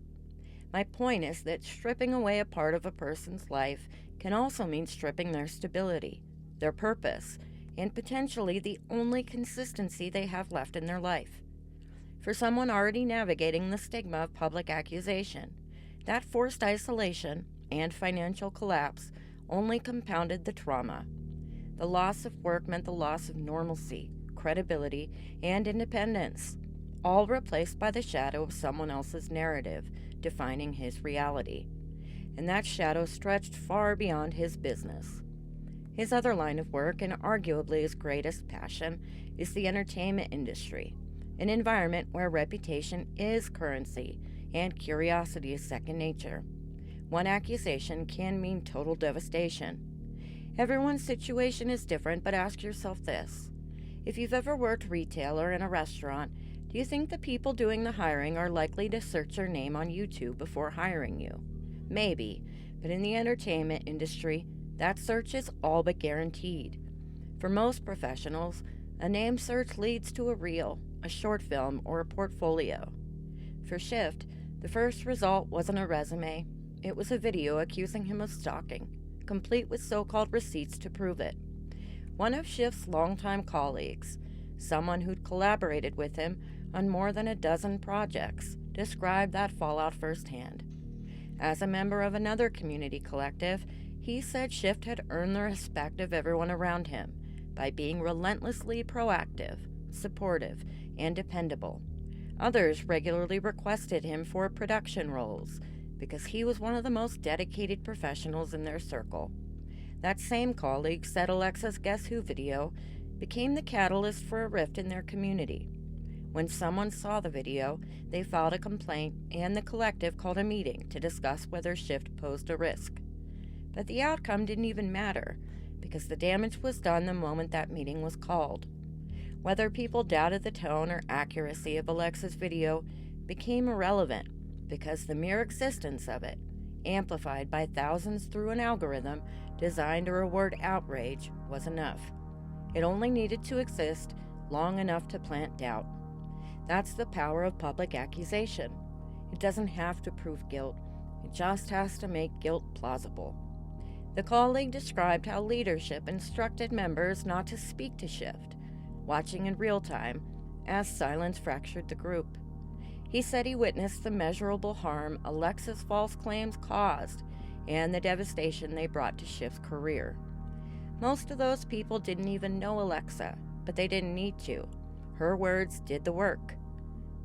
My point is that stripping away a part of a person's life can also mean stripping their stability, their purpose, and potentially the only consistency they have left in their life. For someone already navigating the stigma of public accusation, that forced isolation and financial collapse only compounded the trauma. The loss of work meant the loss of normalcy, credibility, and independence, all replaced by the shadow of someone else's narrative defining his reality. And that shadow stretched far beyond his business. His other line of work, and arguably his greatest passion, is the entertainment industry, an environment where reputation is currency and curiosity is second nature. One accusation can mean total devastation. Everyone's situation is different, but ask yourself this. If you've ever worked retail or in a restaurant, do you think the people doing the hiring are likely to search your name on YouTube before hiring you? Maybe, but in the entertainment industry, that search is all but guaranteed. For most professionals, a name search leads to a reel, a short film, or a portfolio. For Shift, the first result wasn't a resume. It was a video accusing him of stalking, complete with so-called receipts to prove it. One of Shift's longtime colleagues, someone who'd collaborated with him on more than a dozen projects, described that fallout firsthand. As a member of another community collective, he said Shift had earned the respect of everyone around him by being relentlessly proactive, supportive, and dependable. Others regularly requested him for production roles because he was one of the most dedicated professionals in their circle. That same colleague said Alexa's Guess Who video became the catalyst for a rift in their community. When someone saw the video, they filed a complaint, and the collective called a meeting to discuss whether Shift posed a risk. But the outcome didn't even matter, because the damage was done the moment that meeting was called. Whether people doubted the tone or accuracy of Alexa's video became irrelevant, because the mere existence of it, amplified by thousands through an algorithm designed to reward outrage, was enough. It only needed to exist long enough to plant doubt. That's the power of public accusation. It doesn't have to prove guilt. It just has to make guilt plausible. The colleague described how leadership instructed members not to speak to Shift, watching in real time, as silence fractured the group. He said he witnessed the measurable harm Alexa's false claims caused and the devastation they brought to Shift's career. Most of those people didn't even know Alexa, but they didn't need to. Her words did the work.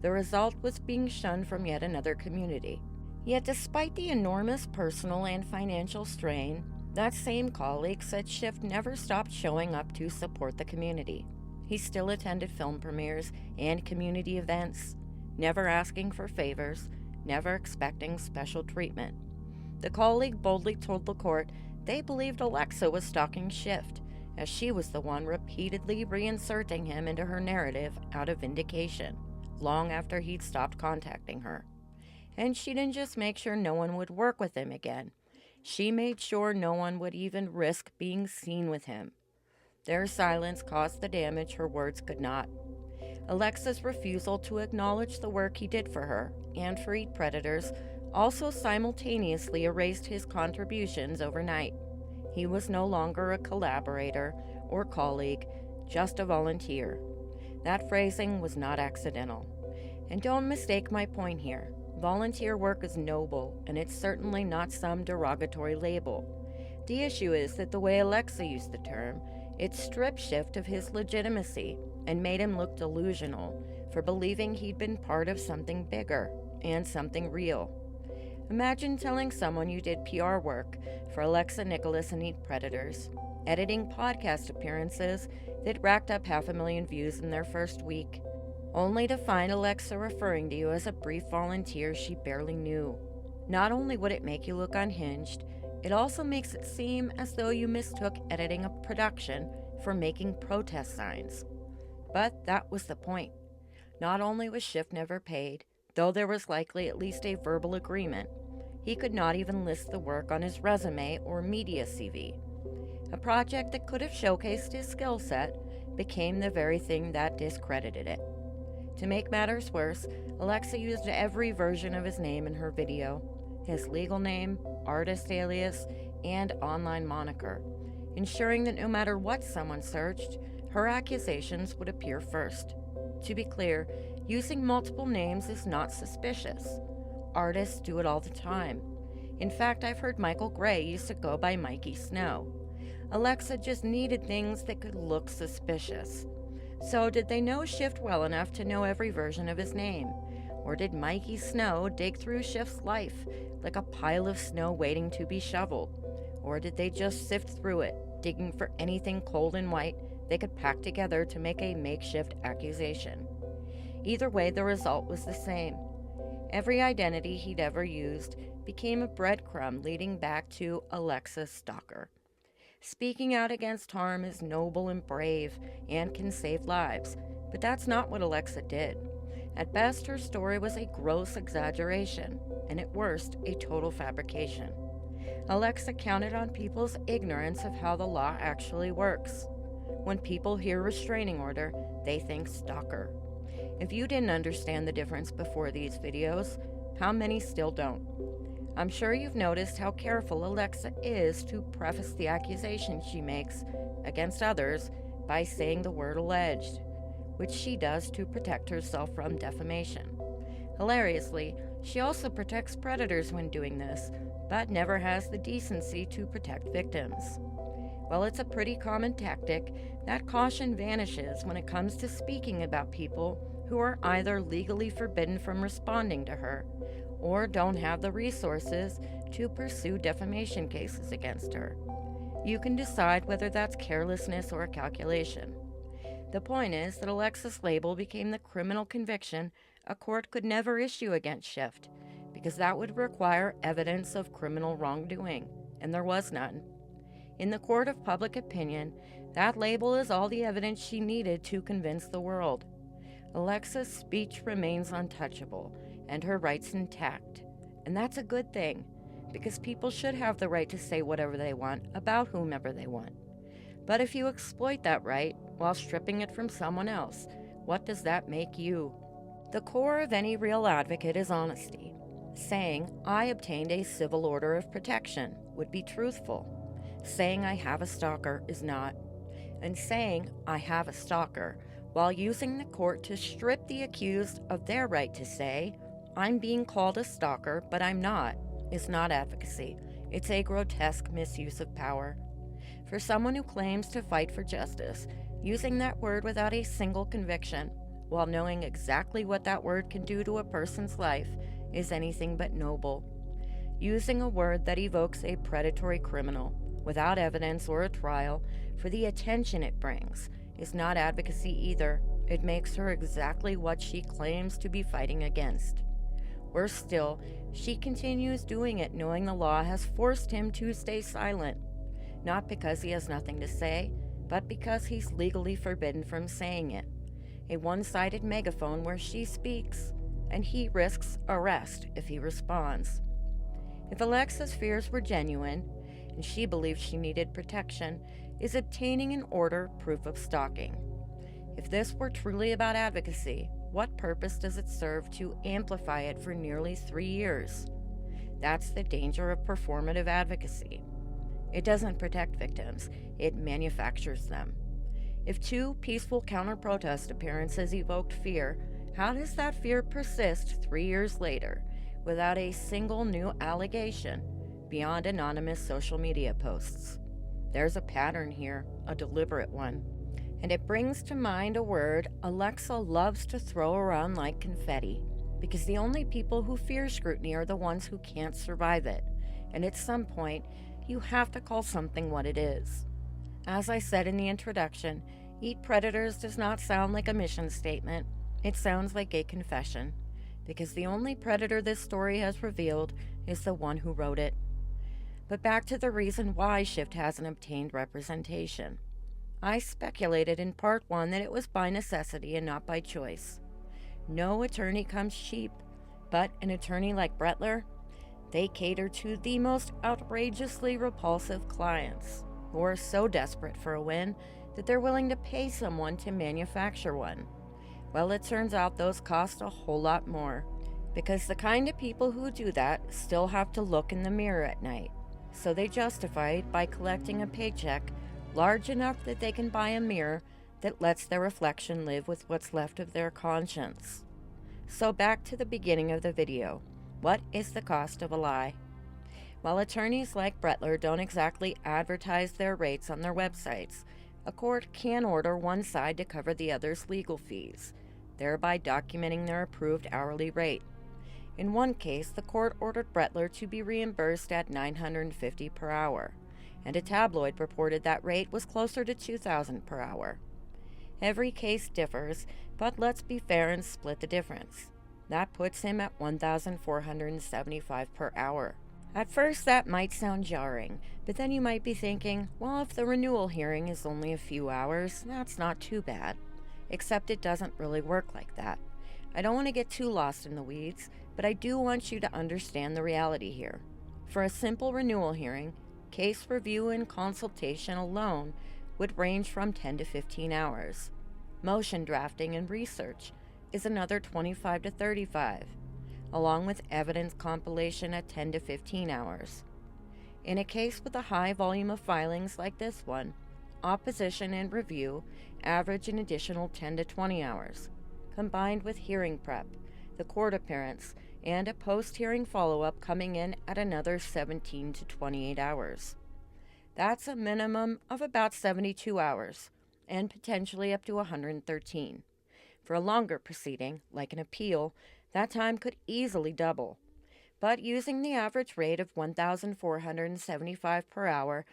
The result was being shunned from yet another community. Yet despite the enormous personal and financial strain, that same colleague said Shift never stopped showing up to support the community. He still attended film premieres and community events, never asking for favors, never expecting special treatment. The colleague boldly told the court they believed Alexa was stalking Shift, as she was the one repeatedly reinserting him into her narrative out of vindication, long after he'd stopped contacting her. And she didn't just make sure no one would work with him again. She made sure no one would even risk being seen with him. Their silence caused the damage her words could not. Alexa's refusal to acknowledge the work he did for her and for Eat Predators also simultaneously erased his contributions overnight. He was no longer a collaborator or colleague, just a volunteer. That phrasing was not accidental. And don't mistake my point here. Volunteer work is noble, and it's certainly not some derogatory label. The issue is that the way Alexa used the term, it stripped Shift of his legitimacy and made him look delusional for believing he'd been part of something bigger and something real. Imagine telling someone you did PR work for Alexa Nikolas and Eat Predators, editing podcast appearances that racked up 500,000 views in their first week, only to find Alexa referring to you as a brief volunteer she barely knew. Not only would it make you look unhinged, it also makes it seem as though you mistook editing a production for making protest signs. But that was the point. Not only was Shift never paid, though there was likely at least a verbal agreement, he could not even list the work on his resume or media CV. A project that could have showcased his skill set became the very thing that discredited it. To make matters worse, Alexa used every version of his name in her video, his legal name, artist alias, and online moniker, ensuring that no matter what someone searched, her accusations would appear first. To be clear, using multiple names is not suspicious. Artists do it all the time. In fact, I've heard Michael Gray used to go by Mikey Snow. Alexa just needed things that could look suspicious. So did they know Shift well enough to know every version of his name? Or did Mikey Snow dig through Shift's life like a pile of snow waiting to be shoveled? Or did they just sift through it, digging for anything cold and white they could pack together to make a makeshift accusation? Either way, the result was the same. Every identity he'd ever used became a breadcrumb leading back to Alexa's stalker. Speaking out against harm is noble and brave and can save lives, but that's not what Alexa did. At best, her story was a gross exaggeration, and at worst, a total fabrication. Alexa counted on people's ignorance of how the law actually works. When people hear restraining order, they think stalker. If you didn't understand the difference before these videos, how many still don't? I'm sure you've noticed how careful Alexa is to preface the accusations she makes against others by saying the word alleged, which she does to protect herself from defamation. Hilariously, she also protects predators when doing this, but never has the decency to protect victims. While it's a pretty common tactic, that caution vanishes when it comes to speaking about people who are either legally forbidden from responding to her or don't have the resources to pursue defamation cases against her. You can decide whether that's carelessness or a calculation. The point is that Alexa's label became the criminal conviction a court could never issue against Shift, because that would require evidence of criminal wrongdoing, and there was none. In the court of public opinion, that label is all the evidence she needed to convince the world. Alexa's speech remains untouchable, and her rights intact. And that's a good thing, because people should have the right to say whatever they want about whomever they want. But if you exploit that right while stripping it from someone else, what does that make you? The core of any real advocate is honesty. Saying, "I obtained a civil order of protection," would be truthful. Saying, "I have a stalker," is not. And saying, "I have a stalker," while using the court to strip the accused of their right to say, "I'm being called a stalker, but I'm not," is not advocacy. It's a grotesque misuse of power. For someone who claims to fight for justice, using that word without a single conviction, while knowing exactly what that word can do to a person's life, is anything but noble. Using a word that evokes a predatory criminal, without evidence or a trial, for the attention it brings, is not advocacy either. It makes her exactly what she claims to be fighting against. Worse still, she continues doing it knowing the law has forced him to stay silent, not because he has nothing to say, but because he's legally forbidden from saying it. A one-sided megaphone where she speaks, and he risks arrest if he responds. If Alexa's fears were genuine, and she believed she needed protection, is obtaining an order proof of stalking? If this were truly about advocacy, what purpose does it serve to amplify it for nearly 3 years? That's the danger of performative advocacy. It doesn't protect victims, it manufactures them. If 2 peaceful counter-protest appearances evoked fear, how does that fear persist 3 years later without a single new allegation beyond anonymous social media posts? There's a pattern here, a deliberate one. And it brings to mind a word Alexa loves to throw around like confetti, because the only people who fear scrutiny are the ones who can't survive it. And at some point, you have to call something what it is. As I said in the introduction, Eat Predators does not sound like a mission statement. It sounds like a confession, because the only predator this story has revealed is the one who wrote it. But back to the reason why Shift hasn't obtained representation. I speculated in part 1 that it was by necessity and not by choice. No attorney comes cheap, but an attorney like Brettler, they cater to the most outrageously repulsive clients, who are so desperate for a win that they're willing to pay someone to manufacture one. Well, it turns out those cost a whole lot more, because the kind of people who do that still have to look in the mirror at night, so they justify it by collecting a paycheck large enough that they can buy a mirror that lets their reflection live with what's left of their conscience. So back to the beginning of the video. What is the cost of a lie? While attorneys like Brettler don't exactly advertise their rates on their websites, a court can order one side to cover the other's legal fees, thereby documenting their approved hourly rate. In one case, the court ordered Brettler to be reimbursed at $950 per hour, and a tabloid reported that rate was closer to $2,000 per hour. Every case differs, but let's be fair and split the difference. That puts him at $1,475 per hour. At first that might sound jarring, but then you might be thinking, well, if the renewal hearing is only a few hours, that's not too bad. Except it doesn't really work like that. I don't want to get too lost in the weeds, but I do want you to understand the reality here. For a simple renewal hearing, case review and consultation alone would range from 10 to 15 hours. Motion drafting and research is another 25 to 35, along with evidence compilation at 10 to 15 hours. In a case with a high volume of filings like this one, opposition and review average an additional 10 to 20 hours, combined with hearing prep, the court appearance, and a post-hearing follow-up coming in at another 17 to 28 hours. That's a minimum of about 72 hours, and potentially up to 113. For a longer proceeding, like an appeal, that time could easily double. But using the average rate of $1,475 per hour,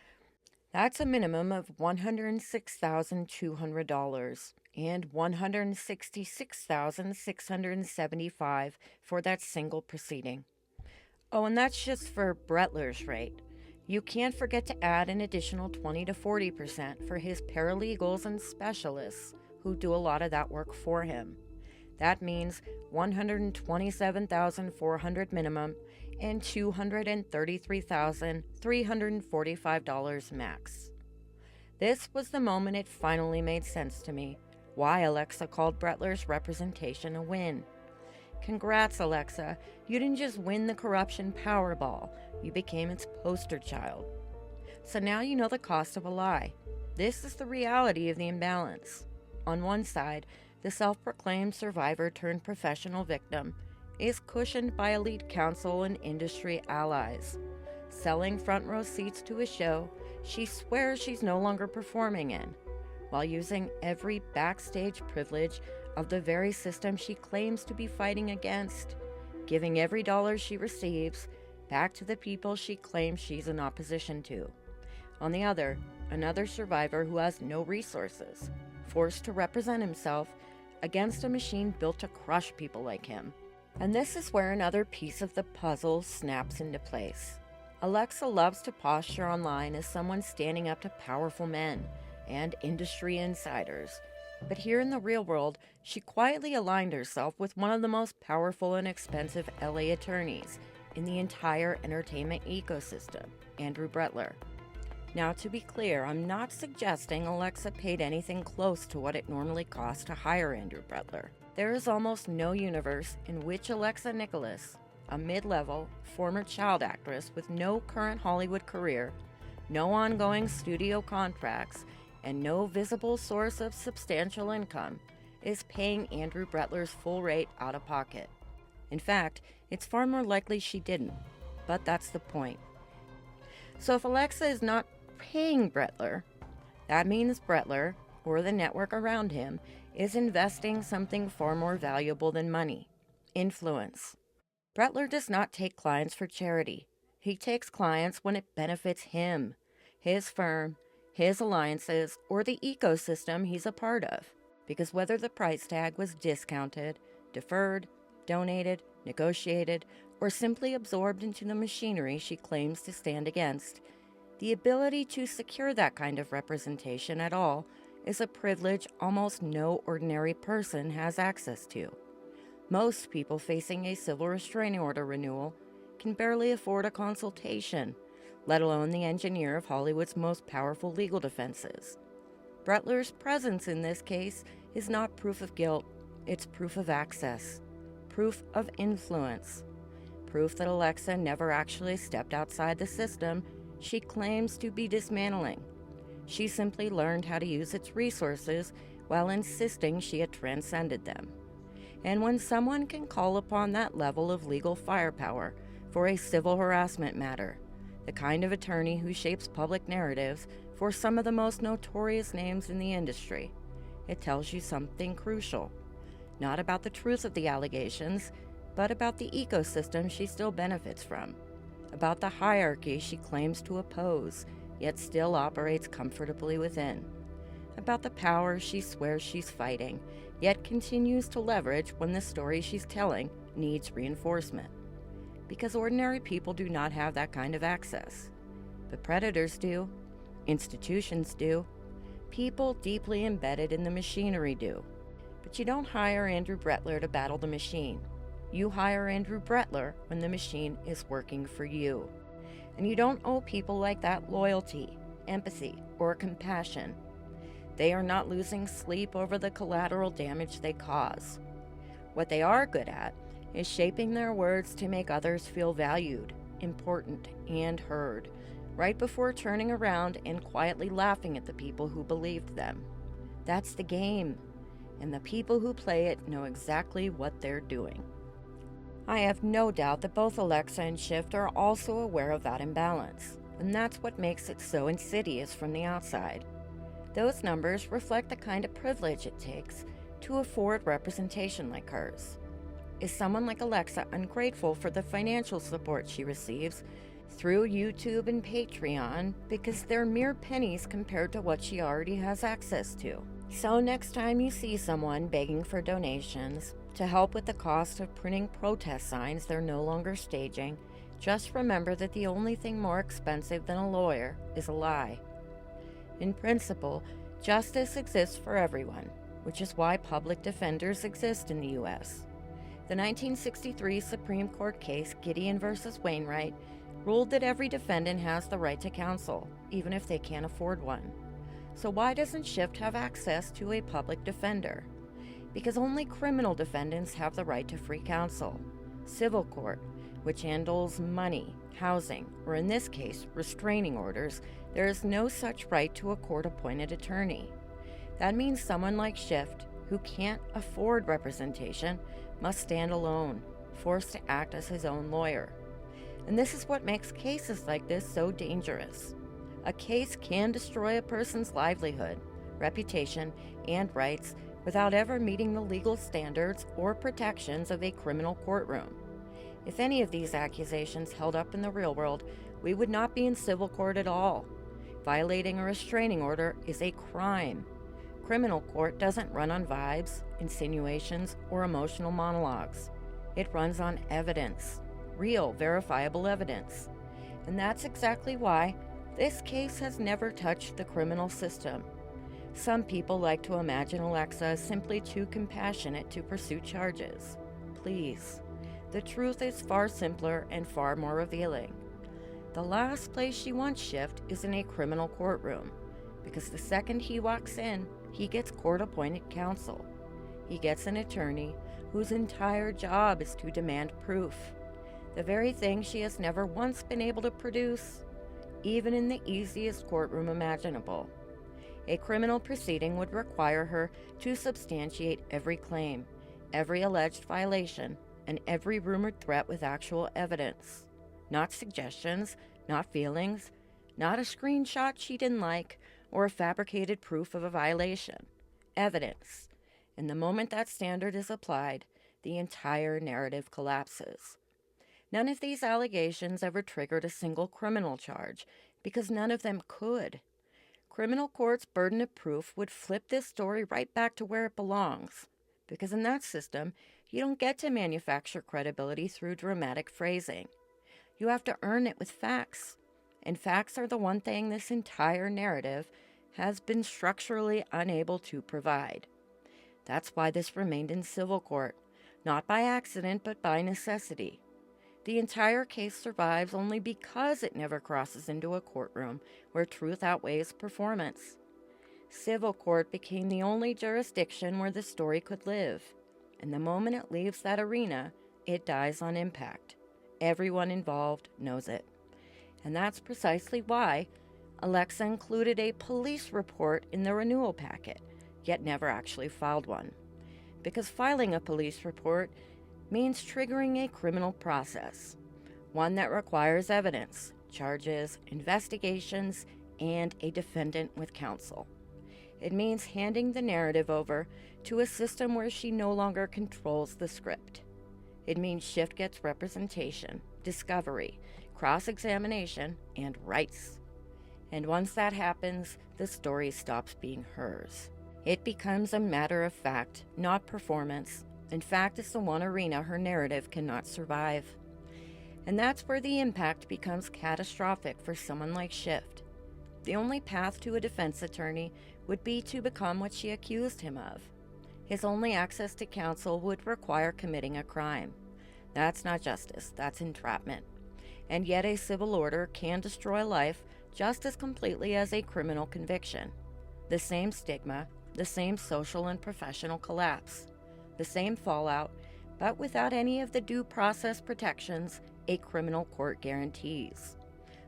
that's a minimum of $106,200 and $166,675 for that single proceeding. Oh, and that's just for Brettler's rate. You can't forget to add an additional 20 to 40% for his paralegals and specialists who do a lot of that work for him. That means $127,400 minimum and $233,345 max. This was the moment it finally made sense to me why Alexa called Brettler's representation a win. Congrats, Alexa. You didn't just win the corruption Powerball, you became its poster child. So now you know the cost of a lie. This is the reality of the imbalance. On one side, the self-proclaimed survivor turned professional victim is cushioned by elite counsel and industry allies. Selling front row seats to a show she swears she's no longer performing in, while using every backstage privilege of the very system she claims to be fighting against, giving every dollar she receives back to the people she claims she's in opposition to. On the other, another survivor who has no resources, forced to represent himself against a machine built to crush people like him. And this is where another piece of the puzzle snaps into place. Alexa loves to posture online as someone standing up to powerful men and industry insiders. But here in the real world, she quietly aligned herself with one of the most powerful and expensive LA attorneys in the entire entertainment ecosystem, Andrew Brettler. Now, to be clear, I'm not suggesting Alexa paid anything close to what it normally costs to hire Andrew Brettler. There is almost no universe in which Alexa Nikolas, a mid-level, former child actress with no current Hollywood career, no ongoing studio contracts, and no visible source of substantial income, is paying Andrew Brettler's full rate out of pocket. In fact, it's far more likely she didn't, but that's the point. So if Alexa is not paying Brettler, that means Brettler, or the network around him, is investing something far more valuable than money: influence. Brettler does not take clients for charity. He takes clients when it benefits him, his firm, his alliances, or the ecosystem he's a part of. Because whether the price tag was discounted, deferred, donated, negotiated, or simply absorbed into the machinery she claims to stand against, the ability to secure that kind of representation at all is a privilege almost no ordinary person has access to. Most people facing a civil restraining order renewal can barely afford a consultation, let alone the engineer of Hollywood's most powerful legal defenses. Brettler's presence in this case is not proof of guilt, it's proof of access, proof of influence, proof that Alexa never actually stepped outside the system she claims to be dismantling. She simply learned how to use its resources while insisting she had transcended them. And when someone can call upon that level of legal firepower for a civil harassment matter, the kind of attorney who shapes public narratives for some of the most notorious names in the industry, it tells you something crucial. Not about the truth of the allegations, but about the ecosystem she still benefits from, about the hierarchy she claims to oppose, yet still operates comfortably within, about the power she swears she's fighting, yet continues to leverage when the story she's telling needs reinforcement. Because ordinary people do not have that kind of access. But predators do, institutions do, people deeply embedded in the machinery do. But you don't hire Andrew Brettler to battle the machine. You hire Andrew Brettler when the machine is working for you. And you don't owe people like that loyalty, empathy, or compassion. They are not losing sleep over the collateral damage they cause. What they are good at is shaping their words to make others feel valued, important, and heard, right before turning around and quietly laughing at the people who believed them. That's the game, and the people who play it know exactly what they're doing. I have no doubt that both Alexa and Shift are also aware of that imbalance, and that's what makes it so insidious from the outside. Those numbers reflect the kind of privilege it takes to afford representation like hers. Is someone like Alexa ungrateful for the financial support she receives through YouTube and Patreon because they're mere pennies compared to what she already has access to? So next time you see someone begging for donations to help with the cost of printing protest signs they're no longer staging, just remember that the only thing more expensive than a lawyer is a lie. In principle, justice exists for everyone, which is why public defenders exist in the U.S. The 1963 Supreme Court case Gideon v. Wainwright ruled that every defendant has the right to counsel, even if they can't afford one. So why doesn't Shift have access to a public defender? Because only criminal defendants have the right to free counsel. Civil court, which handles money, housing, or in this case, restraining orders, there is no such right to a court-appointed attorney. That means someone like Shift, who can't afford representation, must stand alone, forced to act as his own lawyer. And this is what makes cases like this so dangerous. A case can destroy a person's livelihood, reputation, and rights without ever meeting the legal standards or protections of a criminal courtroom. If any of these accusations held up in the real world, we would not be in civil court at all. Violating a restraining order is a crime. Criminal court doesn't run on vibes, insinuations, or emotional monologues. It runs on evidence, real, verifiable evidence. And that's exactly why this case has never touched the criminal system. Some people like to imagine Alexa as simply too compassionate to pursue charges. Please. The truth is far simpler and far more revealing. The last place she wants Shift is in a criminal courtroom, because the second he walks in, he gets court-appointed counsel. He gets an attorney whose entire job is to demand proof, the very thing she has never once been able to produce, even in the easiest courtroom imaginable. A criminal proceeding would require her to substantiate every claim, every alleged violation, and every rumored threat with actual evidence. Not suggestions, not feelings, not a screenshot she didn't like, or a fabricated proof of a violation. Evidence. And the moment that standard is applied, the entire narrative collapses. None of these allegations ever triggered a single criminal charge, because none of them could. Criminal court's burden of proof would flip this story right back to where it belongs, because in that system, you don't get to manufacture credibility through dramatic phrasing. You have to earn it with facts, and facts are the one thing this entire narrative has been structurally unable to provide. That's why this remained in civil court, not by accident but by necessity. The entire case survives only because it never crosses into a courtroom where truth outweighs performance. Civil court became the only jurisdiction where the story could live, and the moment it leaves that arena, it dies on impact. Everyone involved knows it. And that's precisely why Alexa included a police report in the Renewal packet, yet never actually filed one. Because filing a police report means triggering a criminal process, one that requires evidence, charges, investigations, and a defendant with counsel. It means handing the narrative over to a system where she no longer controls the script. It means Shift gets representation, discovery, cross-examination, and rights. And once that happens, the story stops being hers. It becomes a matter of fact, not performance, and fact is the one arena her narrative cannot survive. And that's where the impact becomes catastrophic for someone like Shift. The only path to a defense attorney would be to become what she accused him of, His only access to counsel would require committing a crime. That's not justice, that's entrapment. And yet a civil order can destroy life just as completely as a criminal conviction. The same stigma, the same social and professional collapse, the same fallout, but without any of the due process protections a criminal court guarantees.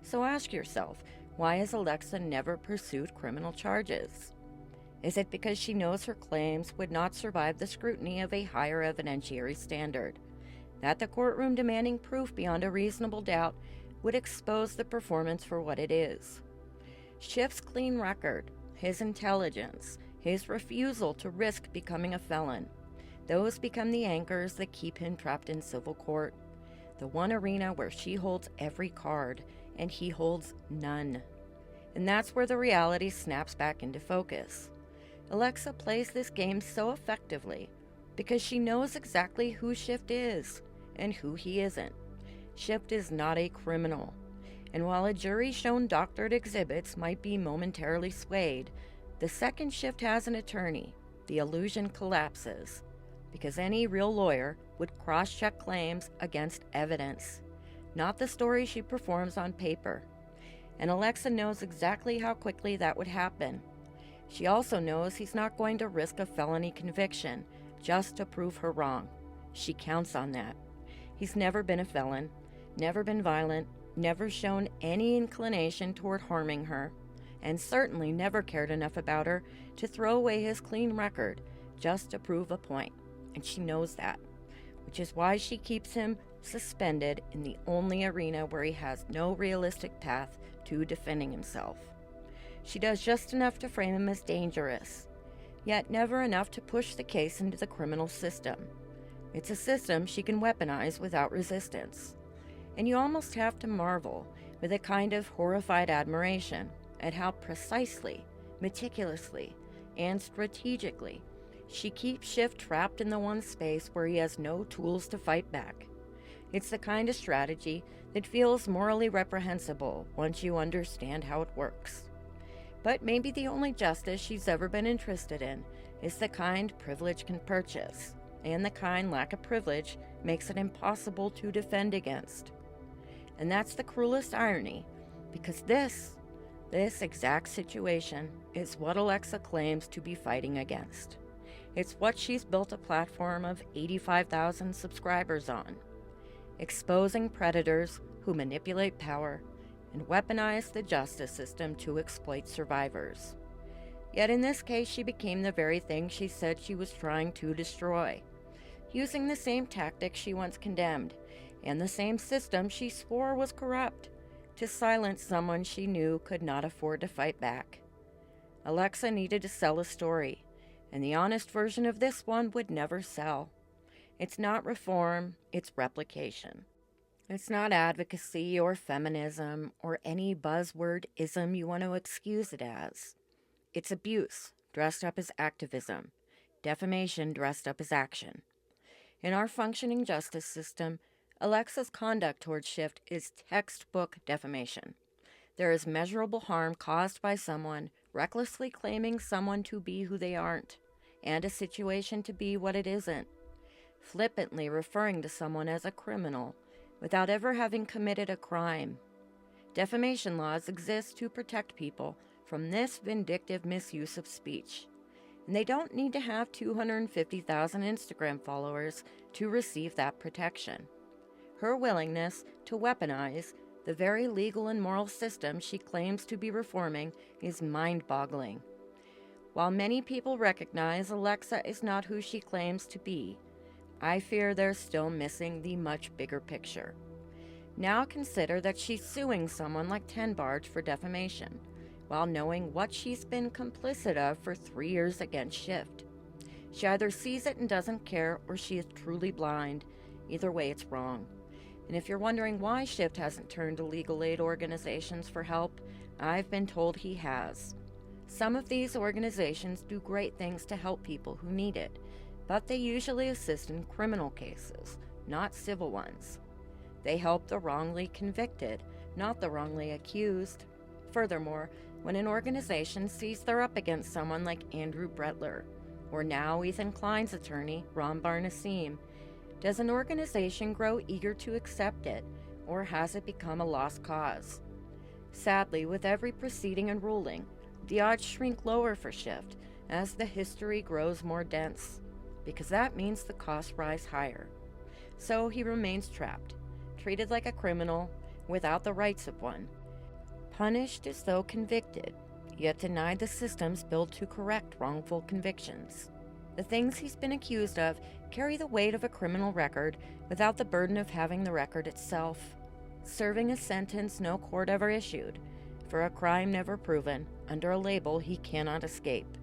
So ask yourself, why has Alexa never pursued criminal charges? Is it because she knows her claims would not survive the scrutiny of a higher evidentiary standard? That the courtroom demanding proof beyond a reasonable doubt would expose the performance for what it is? Schiff's clean record, his intelligence, his refusal to risk becoming a felon, those become the anchors that keep him trapped in civil court, the one arena where she holds every card and he holds none. And that's where the reality snaps back into focus. Alexa plays this game so effectively because she knows exactly who Schiff is and who he isn't. Schiff is not a criminal, and while a jury shown doctored exhibits might be momentarily swayed, the second Schiff has an attorney, the illusion collapses, because any real lawyer would cross-check claims against evidence, not the story she performs on paper. And Alexa knows exactly how quickly that would happen. She also knows he's not going to risk a felony conviction just to prove her wrong. She counts on that. He's never been a felon, never been violent, never shown any inclination toward harming her, and certainly never cared enough about her to throw away his clean record just to prove a point. And she knows that, which is why she keeps him suspended in the only arena where he has no realistic path to defending himself. She does just enough to frame him as dangerous, yet never enough to push the case into the criminal system. It's a system she can weaponize without resistance. And you almost have to marvel with a kind of horrified admiration at how precisely, meticulously, and strategically she keeps Schiff trapped in the one space where he has no tools to fight back. It's the kind of strategy that feels morally reprehensible once you understand how it works. But maybe the only justice she's ever been interested in is the kind privilege can purchase, and the kind lack of privilege makes it impossible to defend against. And that's the cruelest irony, because this exact situation is what Alexa claims to be fighting against. It's what she's built a platform of 85,000 subscribers on, exposing predators who manipulate power and weaponize the justice system to exploit survivors. Yet in this case, she became the very thing she said she was trying to destroy, using the same tactics she once condemned and the same system she swore was corrupt to silence someone she knew could not afford to fight back. Alexa needed to sell a story, and the honest version of this one would never sell. It's not reform, it's replication. It's not advocacy or feminism or any buzzword-ism you want to excuse it as. It's abuse dressed up as activism, defamation dressed up as action. In our functioning justice system, Alexa's conduct towards Schiff is textbook defamation. There is measurable harm caused by someone recklessly claiming someone to be who they aren't, and a situation to be what it isn't, flippantly referring to someone as a criminal without ever having committed a crime. Defamation laws exist to protect people from this vindictive misuse of speech, and they don't need to have 250,000 Instagram followers to receive that protection. Her willingness to weaponize the very legal and moral system she claims to be reforming is mind-boggling. While many people recognize Alexa is not who she claims to be, I fear they're still missing the much bigger picture. Now consider that she's suing someone like Tenbarge for defamation, while knowing what she's been complicit of for 3 years against Schiff. She either sees it and doesn't care, or she is truly blind. Either way, it's wrong. And if you're wondering why Schiff hasn't turned to legal aid organizations for help, I've been told he has. Some of these organizations do great things to help people who need it, but they usually assist in criminal cases, not civil ones. They help the wrongly convicted, not the wrongly accused. Furthermore, when an organization sees they're up against someone like Andrew Brettler, or now Ethan Klein's attorney, Ron Barnasim? Does an organization grow eager to accept it, or has it become a lost cause? Sadly, with every proceeding and ruling, the odds shrink lower for Shift as the history grows more dense, because that means the costs rise higher. So he remains trapped, treated like a criminal without the rights of one, punished as though convicted, yet denied the systems built to correct wrongful convictions. The things he's been accused of carry the weight of a criminal record without the burden of having the record itself, serving a sentence no court ever issued, for a crime never proven, under a label he cannot escape.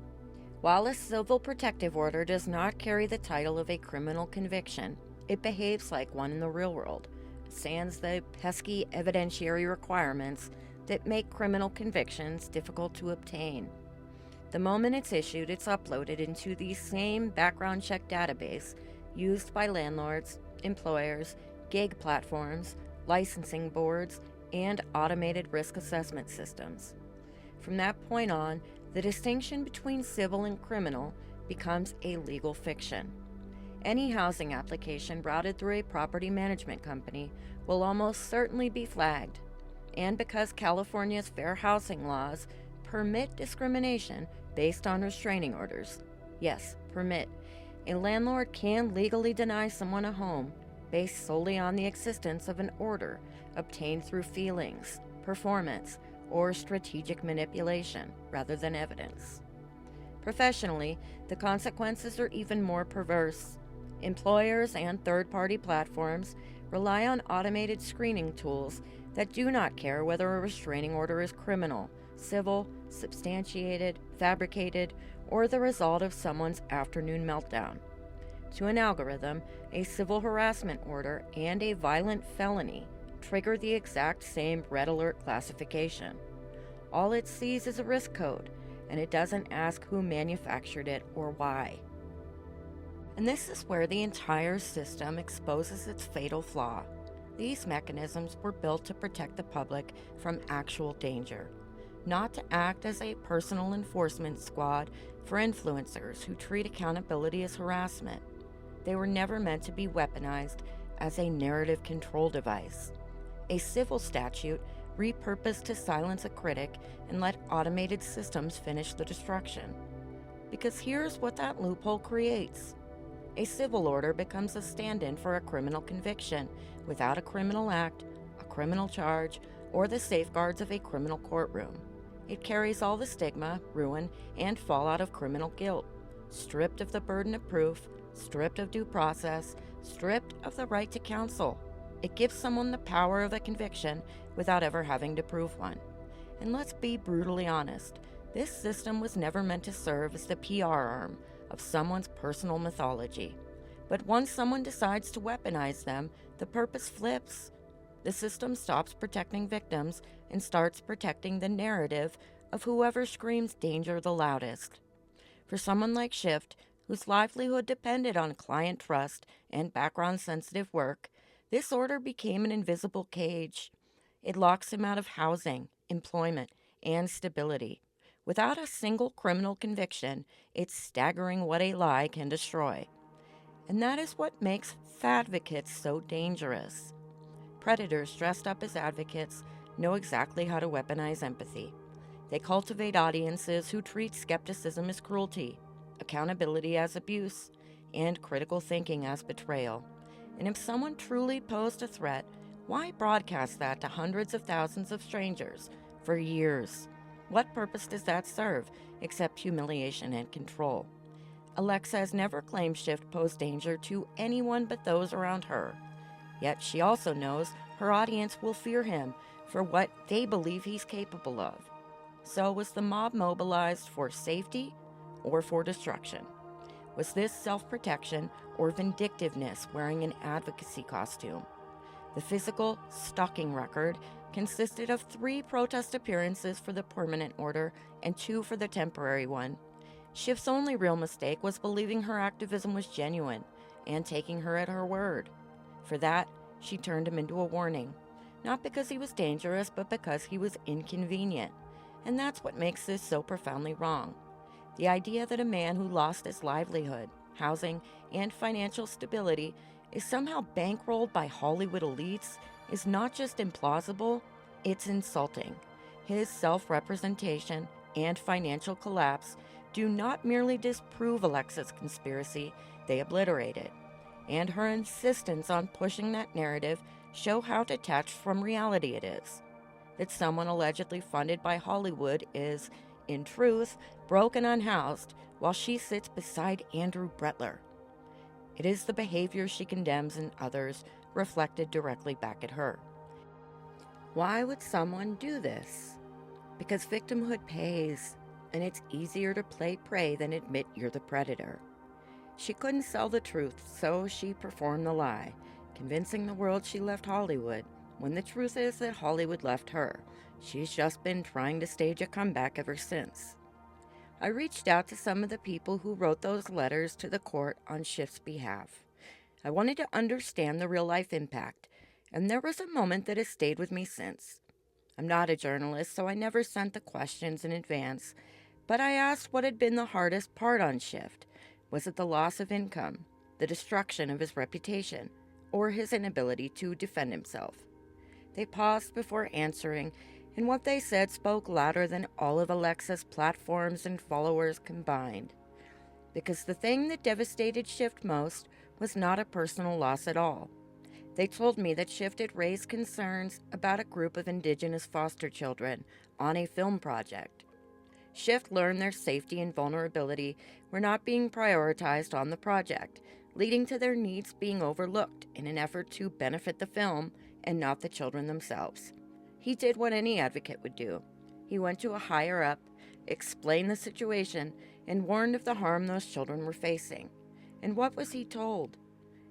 While a civil protective order does not carry the title of a criminal conviction, it behaves like one in the real world, sans the pesky evidentiary requirements that make criminal convictions difficult to obtain. The moment it's issued, it's uploaded into the same background check database used by landlords, employers, gig platforms, licensing boards, and automated risk assessment systems. From that point on, the distinction between civil and criminal becomes a legal fiction. Any housing application routed through a property management company will almost certainly be flagged. And because California's fair housing laws permit discrimination based on restraining orders, yes, permit, a landlord can legally deny someone a home based solely on the existence of an order obtained through feelings, performance, or strategic manipulation rather than evidence. Professionally, the consequences are even more perverse. Employers and third-party platforms rely on automated screening tools that do not care whether a restraining order is criminal, civil, substantiated, fabricated, or the result of someone's afternoon meltdown. To an algorithm, a civil harassment order and a violent felony trigger the exact same red alert classification. All it sees is a risk code, and it doesn't ask who manufactured it or why. And this is where the entire system exposes its fatal flaw. These mechanisms were built to protect the public from actual danger, not to act as a personal enforcement squad for influencers who treat accountability as harassment. They were never meant to be weaponized as a narrative control device. A civil statute repurposed to silence a critic and let automated systems finish the destruction. Because here's what that loophole creates. A civil order becomes a stand-in for a criminal conviction without a criminal act, a criminal charge, or the safeguards of a criminal courtroom. It carries all the stigma, ruin, and fallout of criminal guilt, stripped of the burden of proof, stripped of due process, stripped of the right to counsel. It gives someone the power of a conviction without ever having to prove one. And let's be brutally honest, this system was never meant to serve as the PR arm of someone's personal mythology. But once someone decides to weaponize them, the purpose flips. The system stops protecting victims and starts protecting the narrative of whoever screams danger the loudest. For someone like Shift, whose livelihood depended on client trust and background-sensitive work, this order became an invisible cage. It locks him out of housing, employment, and stability. Without a single criminal conviction, it's staggering what a lie can destroy. And that is what makes fadvocates so dangerous. Predators dressed up as advocates know exactly how to weaponize empathy. They cultivate audiences who treat skepticism as cruelty, accountability as abuse, and critical thinking as betrayal. And if someone truly posed a threat, why broadcast that to hundreds of thousands of strangers for years? What purpose does that serve except humiliation and control? Alexa has never claimed Shift posed danger to anyone but those around her. Yet she also knows her audience will fear him for what they believe he's capable of. So was the mob mobilized for safety or for destruction? Was this self-protection or vindictiveness wearing an advocacy costume? The physical stalking record consisted of 3 protest appearances for the permanent order and 2 for the temporary one. Shift's only real mistake was believing her activism was genuine and taking her at her word. For that, she turned him into a warning, not because he was dangerous, but because he was inconvenient. And that's what makes this so profoundly wrong. The idea that a man who lost his livelihood, housing, and financial stability is somehow bankrolled by Hollywood elites is not just implausible, it's insulting. His self-representation and financial collapse do not merely disprove Alexa's conspiracy, they obliterate it. And her insistence on pushing that narrative show how detached from reality it is. That someone allegedly funded by Hollywood is, in truth, broke and unhoused while she sits beside Andrew Brettler. It is the behavior she condemns in others reflected directly back at her. Why would someone do this? Because victimhood pays, and it's easier to play prey than admit you're the predator. She couldn't sell the truth, so she performed the lie, convincing the world she left Hollywood, when the truth is that Hollywood left her. She's just been trying to stage a comeback ever since. I reached out to some of the people who wrote those letters to the court on Schiff's behalf. I wanted to understand the real-life impact, and there was a moment that has stayed with me since. I'm not a journalist, so I never sent the questions in advance, but I asked what had been the hardest part on Schiff. Was it the loss of income, the destruction of his reputation, or his inability to defend himself? They paused before answering, and what they said spoke louder than all of Alexa's platforms and followers combined. Because the thing that devastated Schiff most was not a personal loss at all. They told me that Schiff had raised concerns about a group of indigenous foster children on a film project. Schiff learned their safety and vulnerability were not being prioritized on the project, leading to their needs being overlooked in an effort to benefit the film and not the children themselves. He did what any advocate would do. He went to a higher up, explained the situation, and warned of the harm those children were facing. And what was he told?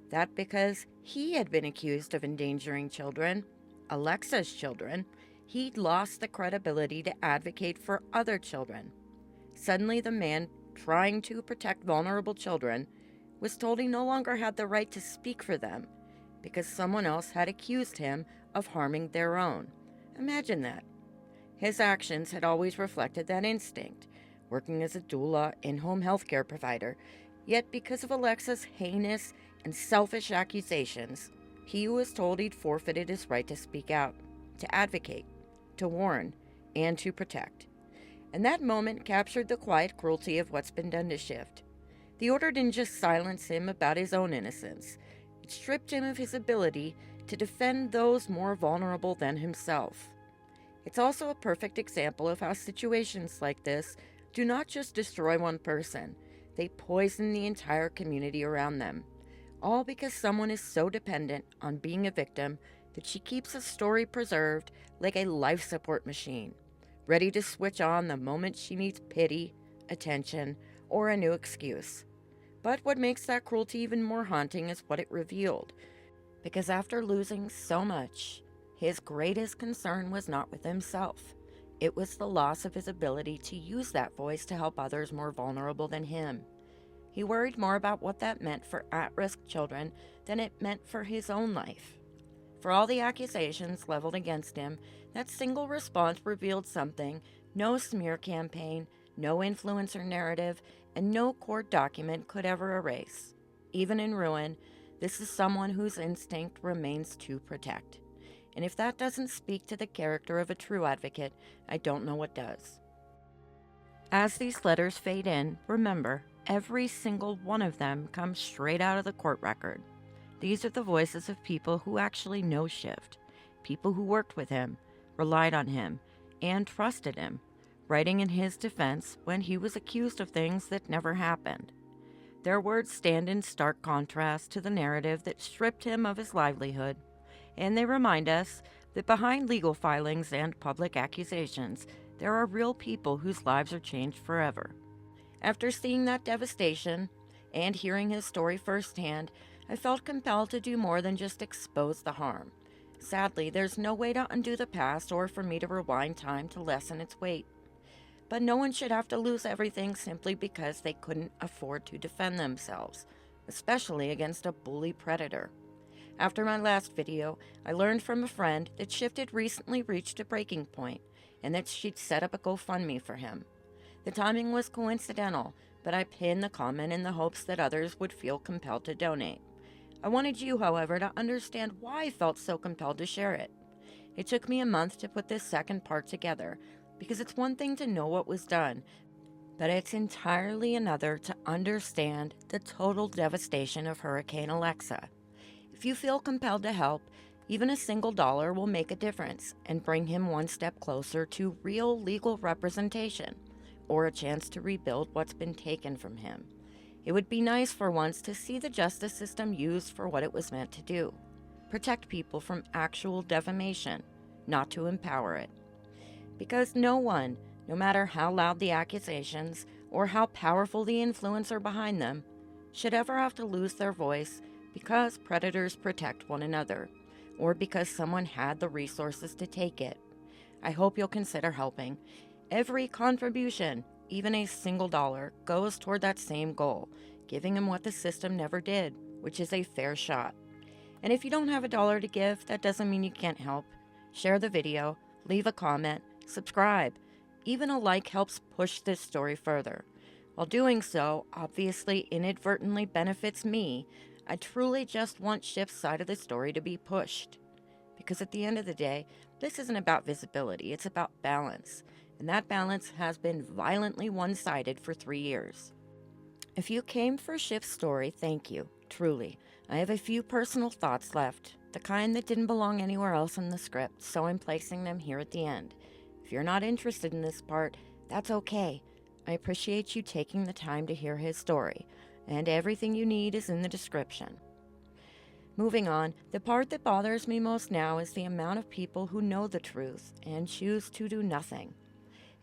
That because he had been accused of endangering children, Alexa's children, he'd lost the credibility to advocate for other children. Suddenly, the man trying to protect vulnerable children was told he no longer had the right to speak for them because someone else had accused him of harming their own. Imagine that. His actions had always reflected that instinct, working as a doula in-home healthcare provider, yet because of Alexa's heinous and selfish accusations, he was told he'd forfeited his right to speak out, to advocate, to warn, and to protect. And that moment captured the quiet cruelty of what's been done to Schiff. The order didn't just silence him about his own innocence. It stripped him of his ability to defend those more vulnerable than himself. It's also a perfect example of how situations like this do not just destroy one person, they poison the entire community around them. All because someone is so dependent on being a victim that she keeps a story preserved like a life support machine, ready to switch on the moment she needs pity, attention, or a new excuse. But what makes that cruelty even more haunting is what it revealed. Because after losing so much, his greatest concern was not with himself. It was the loss of his ability to use that voice to help others more vulnerable than him. He worried more about what that meant for at-risk children than it meant for his own life. For all the accusations leveled against him, that single response revealed something no smear campaign, no influencer narrative, and no court document could ever erase. Even in ruin, this is someone whose instinct remains to protect. And if that doesn't speak to the character of a true advocate, I don't know what does. As these letters fade in, remember, every single one of them comes straight out of the court record. These are the voices of people who actually know Schiff, people who worked with him, relied on him, and trusted him, writing in his defense when he was accused of things that never happened. Their words stand in stark contrast to the narrative that stripped him of his livelihood, and they remind us that behind legal filings and public accusations, there are real people whose lives are changed forever. After seeing that devastation and hearing his story firsthand, I felt compelled to do more than just expose the harm. Sadly, there's no way to undo the past or for me to rewind time to lessen its weight. But no one should have to lose everything simply because they couldn't afford to defend themselves, especially against a bully predator. After my last video, I learned from a friend that Schiff had recently reached a breaking point and that she'd set up a GoFundMe for him. The timing was coincidental, but I pinned the comment in the hopes that others would feel compelled to donate. I wanted you, however, to understand why I felt so compelled to share it. It took me a month to put this second part together, because it's one thing to know what was done, but it's entirely another to understand the total devastation of Hurricane Alexa. If you feel compelled to help, even a single dollar will make a difference and bring him one step closer to real legal representation, or a chance to rebuild what's been taken from him. It would be nice for once to see the justice system used for what it was meant to do: protect people from actual defamation, not to empower it. Because no one, no matter how loud the accusations or how powerful the influencer behind them, should ever have to lose their voice because predators protect one another, or because someone had the resources to take it. I hope you'll consider helping. Every contribution, even a single dollar, goes toward that same goal, giving him what the system never did, which is a fair shot. And if you don't have a dollar to give, that doesn't mean you can't help. Share the video, leave a comment, subscribe. Even a like helps push this story further. While doing so obviously inadvertently benefits me, I truly just want Shift's side of the story to be pushed. Because at the end of the day, this isn't about visibility, it's about balance. And that balance has been violently one-sided for 3 years. If you came for Shift's story, thank you, truly. I have a few personal thoughts left, the kind that didn't belong anywhere else in the script, so I'm placing them here at the end. If you're not interested in this part, that's okay. I appreciate you taking the time to hear his story, and everything you need is in the description. Moving on, the part that bothers me most now is the amount of people who know the truth and choose to do nothing.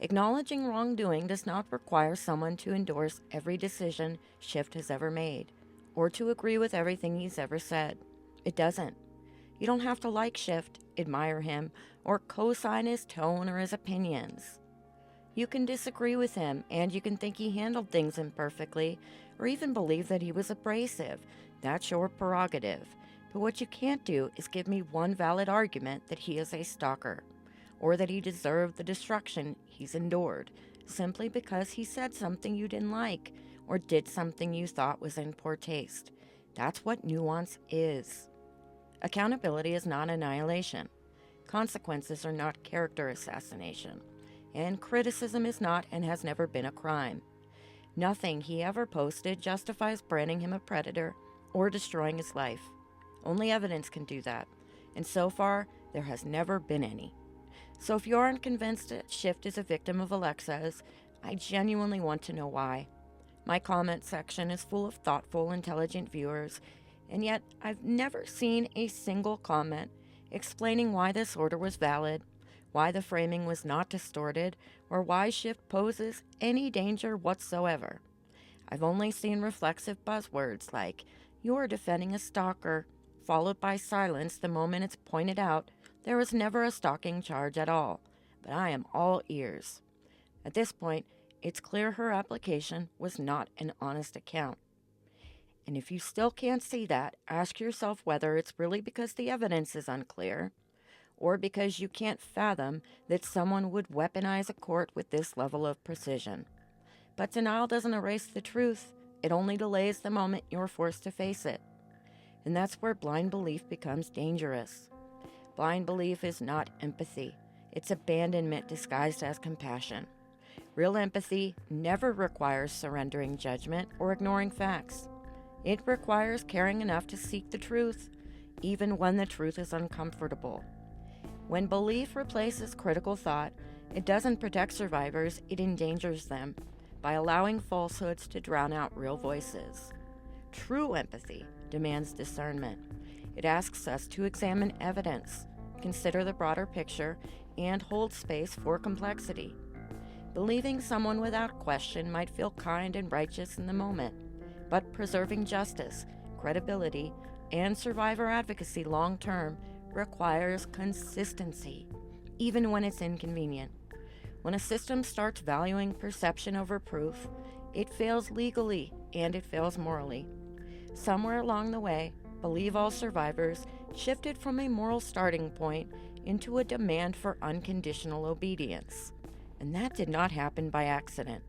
Acknowledging wrongdoing does not require someone to endorse every decision Shift has ever made, or to agree with everything he's ever said. It doesn't. You don't have to like Shift, admire him, or co-sign his tone or his opinions. You can disagree with him, and you can think he handled things imperfectly, or even believe that he was abrasive. That's your prerogative. But what you can't do is give me one valid argument that he is a stalker, or that he deserved the destruction he's endured, simply because he said something you didn't like, or did something you thought was in poor taste. That's what nuance is. Accountability is not annihilation. Consequences are not character assassination. And criticism is not and has never been a crime. Nothing he ever posted justifies branding him a predator or destroying his life. Only evidence can do that. And so far, there has never been any. So if you aren't convinced that Shift is a victim of Alexa's, I genuinely want to know why. My comment section is full of thoughtful, intelligent viewers, and yet I've never seen a single comment explaining why this order was valid, why the framing was not distorted, or why Shift poses any danger whatsoever. I've only seen reflexive buzzwords like, "You're defending a stalker," followed by silence the moment it's pointed out there was never a stalking charge at all, but I am all ears. At this point, it's clear her application was not an honest account. And if you still can't see that, ask yourself whether it's really because the evidence is unclear, or because you can't fathom that someone would weaponize a court with this level of precision. But denial doesn't erase the truth. It only delays the moment you're forced to face it. And that's where blind belief becomes dangerous. Blind belief is not empathy. It's abandonment disguised as compassion. Real empathy never requires surrendering judgment or ignoring facts. It requires caring enough to seek the truth, even when the truth is uncomfortable. When belief replaces critical thought, it doesn't protect survivors, it endangers them by allowing falsehoods to drown out real voices. True empathy demands discernment. It asks us to examine evidence, consider the broader picture, and hold space for complexity. Believing someone without question might feel kind and righteous in the moment, but preserving justice, credibility, and survivor advocacy long-term requires consistency, even when it's inconvenient. When a system starts valuing perception over proof, it fails legally and it fails morally. Somewhere along the way, Believe All survivors shifted from a moral starting point into a demand for unconditional obedience. And that did not happen by accident.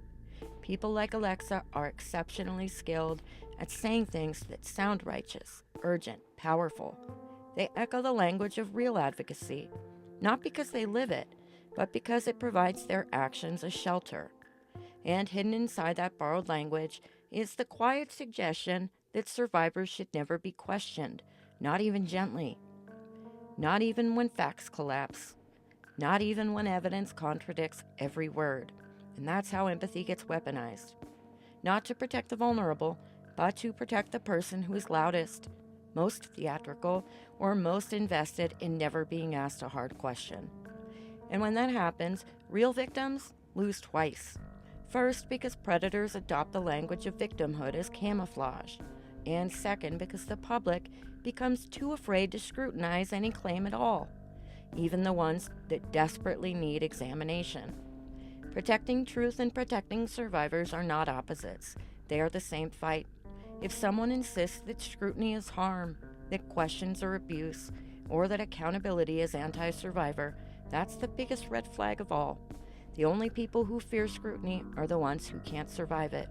People like Alexa are exceptionally skilled at saying things that sound righteous, urgent, powerful. They echo the language of real advocacy, not because they live it, but because it provides their actions a shelter. And hidden inside that borrowed language is the quiet suggestion that survivors should never be questioned, not even gently. Not even when facts collapse. Not even when evidence contradicts every word. And that's how empathy gets weaponized. Not to protect the vulnerable, but to protect the person who is loudest, most theatrical, or most invested in never being asked a hard question. And when that happens, real victims lose twice. First, because predators adopt the language of victimhood as camouflage. And second, because the public becomes too afraid to scrutinize any claim at all, even the ones that desperately need examination. Protecting truth and protecting survivors are not opposites. They are the same fight. If someone insists that scrutiny is harm, that questions are abuse, or that accountability is anti-survivor, that's the biggest red flag of all. The only people who fear scrutiny are the ones who can't survive it.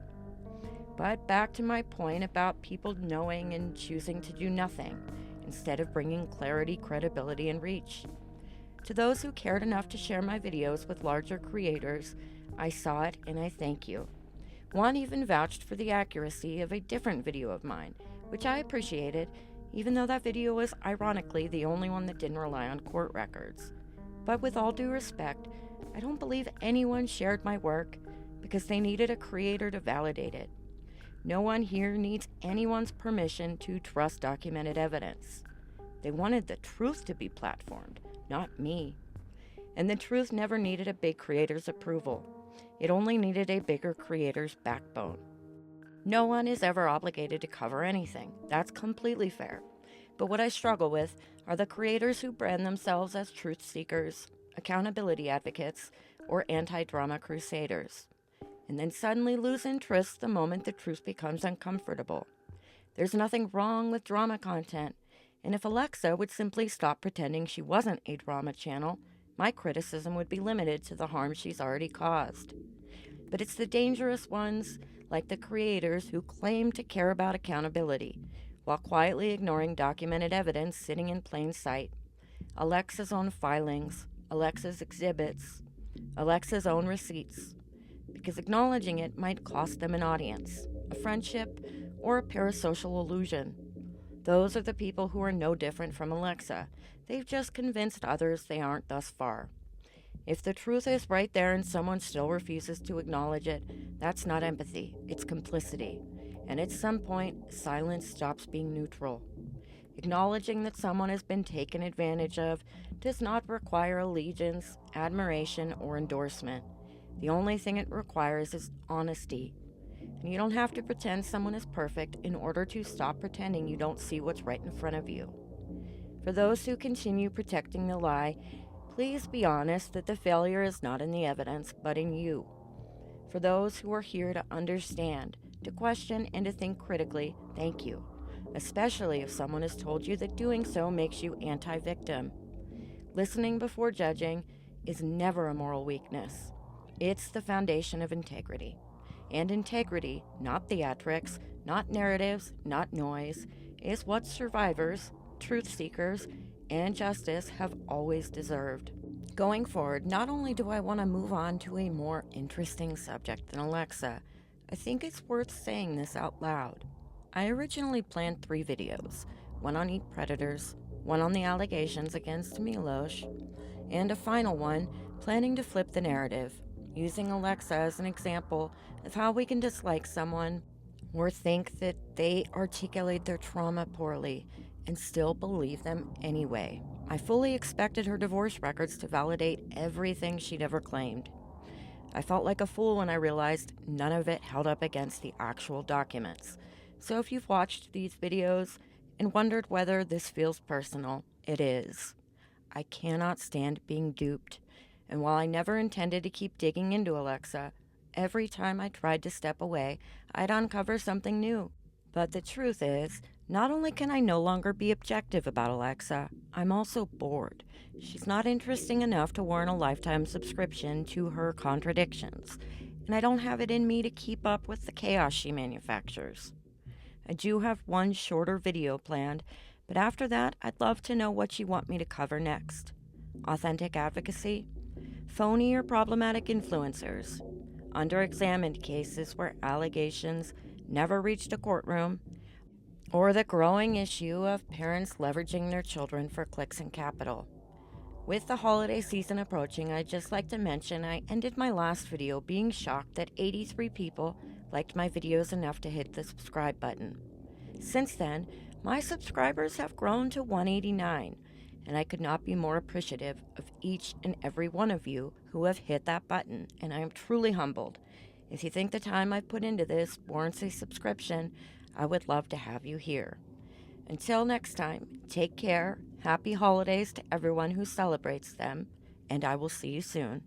But back to my point about people knowing and choosing to do nothing, instead of bringing clarity, credibility, and reach. To those who cared enough to share my videos with larger creators, I saw it and I thank you. One even vouched for the accuracy of a different video of mine, which I appreciated, even though that video was ironically the only one that didn't rely on court records. But with all due respect, I don't believe anyone shared my work because they needed a creator to validate it. No one here needs anyone's permission to trust documented evidence. They wanted the truth to be platformed, not me. And the truth never needed a big creator's approval. It only needed a bigger creator's backbone. No one is ever obligated to cover anything. That's completely fair. But what I struggle with are the creators who brand themselves as truth seekers, accountability advocates, or anti-drama crusaders, and then suddenly lose interest the moment the truth becomes uncomfortable. There's nothing wrong with drama content, and if Alexa would simply stop pretending she wasn't a drama channel, my criticism would be limited to the harm she's already caused. But it's the dangerous ones, like the creators who claim to care about accountability, while quietly ignoring documented evidence sitting in plain sight. Alexa's own filings, Alexa's exhibits, Alexa's own receipts, because acknowledging it might cost them an audience, a friendship, or a parasocial illusion. Those are the people who are no different from Alexa. They've just convinced others they aren't thus far. If the truth is right there and someone still refuses to acknowledge it, that's not empathy, it's complicity. And at some point, silence stops being neutral. Acknowledging that someone has been taken advantage of does not require allegiance, admiration, or endorsement. The only thing it requires is honesty. And you don't have to pretend someone is perfect in order to stop pretending you don't see what's right in front of you. For those who continue protecting the lie, please be honest that the failure is not in the evidence, but in you. For those who are here to understand, to question, and to think critically, thank you. Especially if someone has told you that doing so makes you anti-victim. Listening before judging is never a moral weakness. It's the foundation of integrity. And integrity, not theatrics, not narratives, not noise, is what survivors, truth seekers, and justice have always deserved. Going forward, not only do I want to move on to a more interesting subject than Alexa, I think it's worth saying this out loud. I originally planned 3 videos, one on Eat Predators, one on the allegations against Milos, and a final one planning to flip the narrative, using Alexa as an example of how we can dislike someone or think that they articulate their trauma poorly and still believe them anyway. I fully expected her divorce records to validate everything she'd ever claimed. I felt like a fool when I realized none of it held up against the actual documents. So if you've watched these videos and wondered whether this feels personal, it is. I cannot stand being duped. And while I never intended to keep digging into Alexa, every time I tried to step away, I'd uncover something new. But the truth is, not only can I no longer be objective about Alexa, I'm also bored. She's not interesting enough to warrant a lifetime subscription to her contradictions. and I don't have it in me to keep up with the chaos she manufactures. I do have one shorter video planned, but after that, I'd love to know what you want me to cover next. Authentic advocacy, phony or problematic influencers, under-examined cases where allegations never reached a courtroom, or the growing issue of parents leveraging their children for clicks and capital. With the holiday season approaching, I'd just like to mention I ended my last video being shocked that 83 people liked my videos enough to hit the subscribe button. Since then, my subscribers have grown to 189, and I could not be more appreciative of each and every one of you who have hit that button, and I am truly humbled. If you think the time I've put into this warrants a subscription, I would love to have you here. Until next time, take care, happy holidays to everyone who celebrates them, and I will see you soon.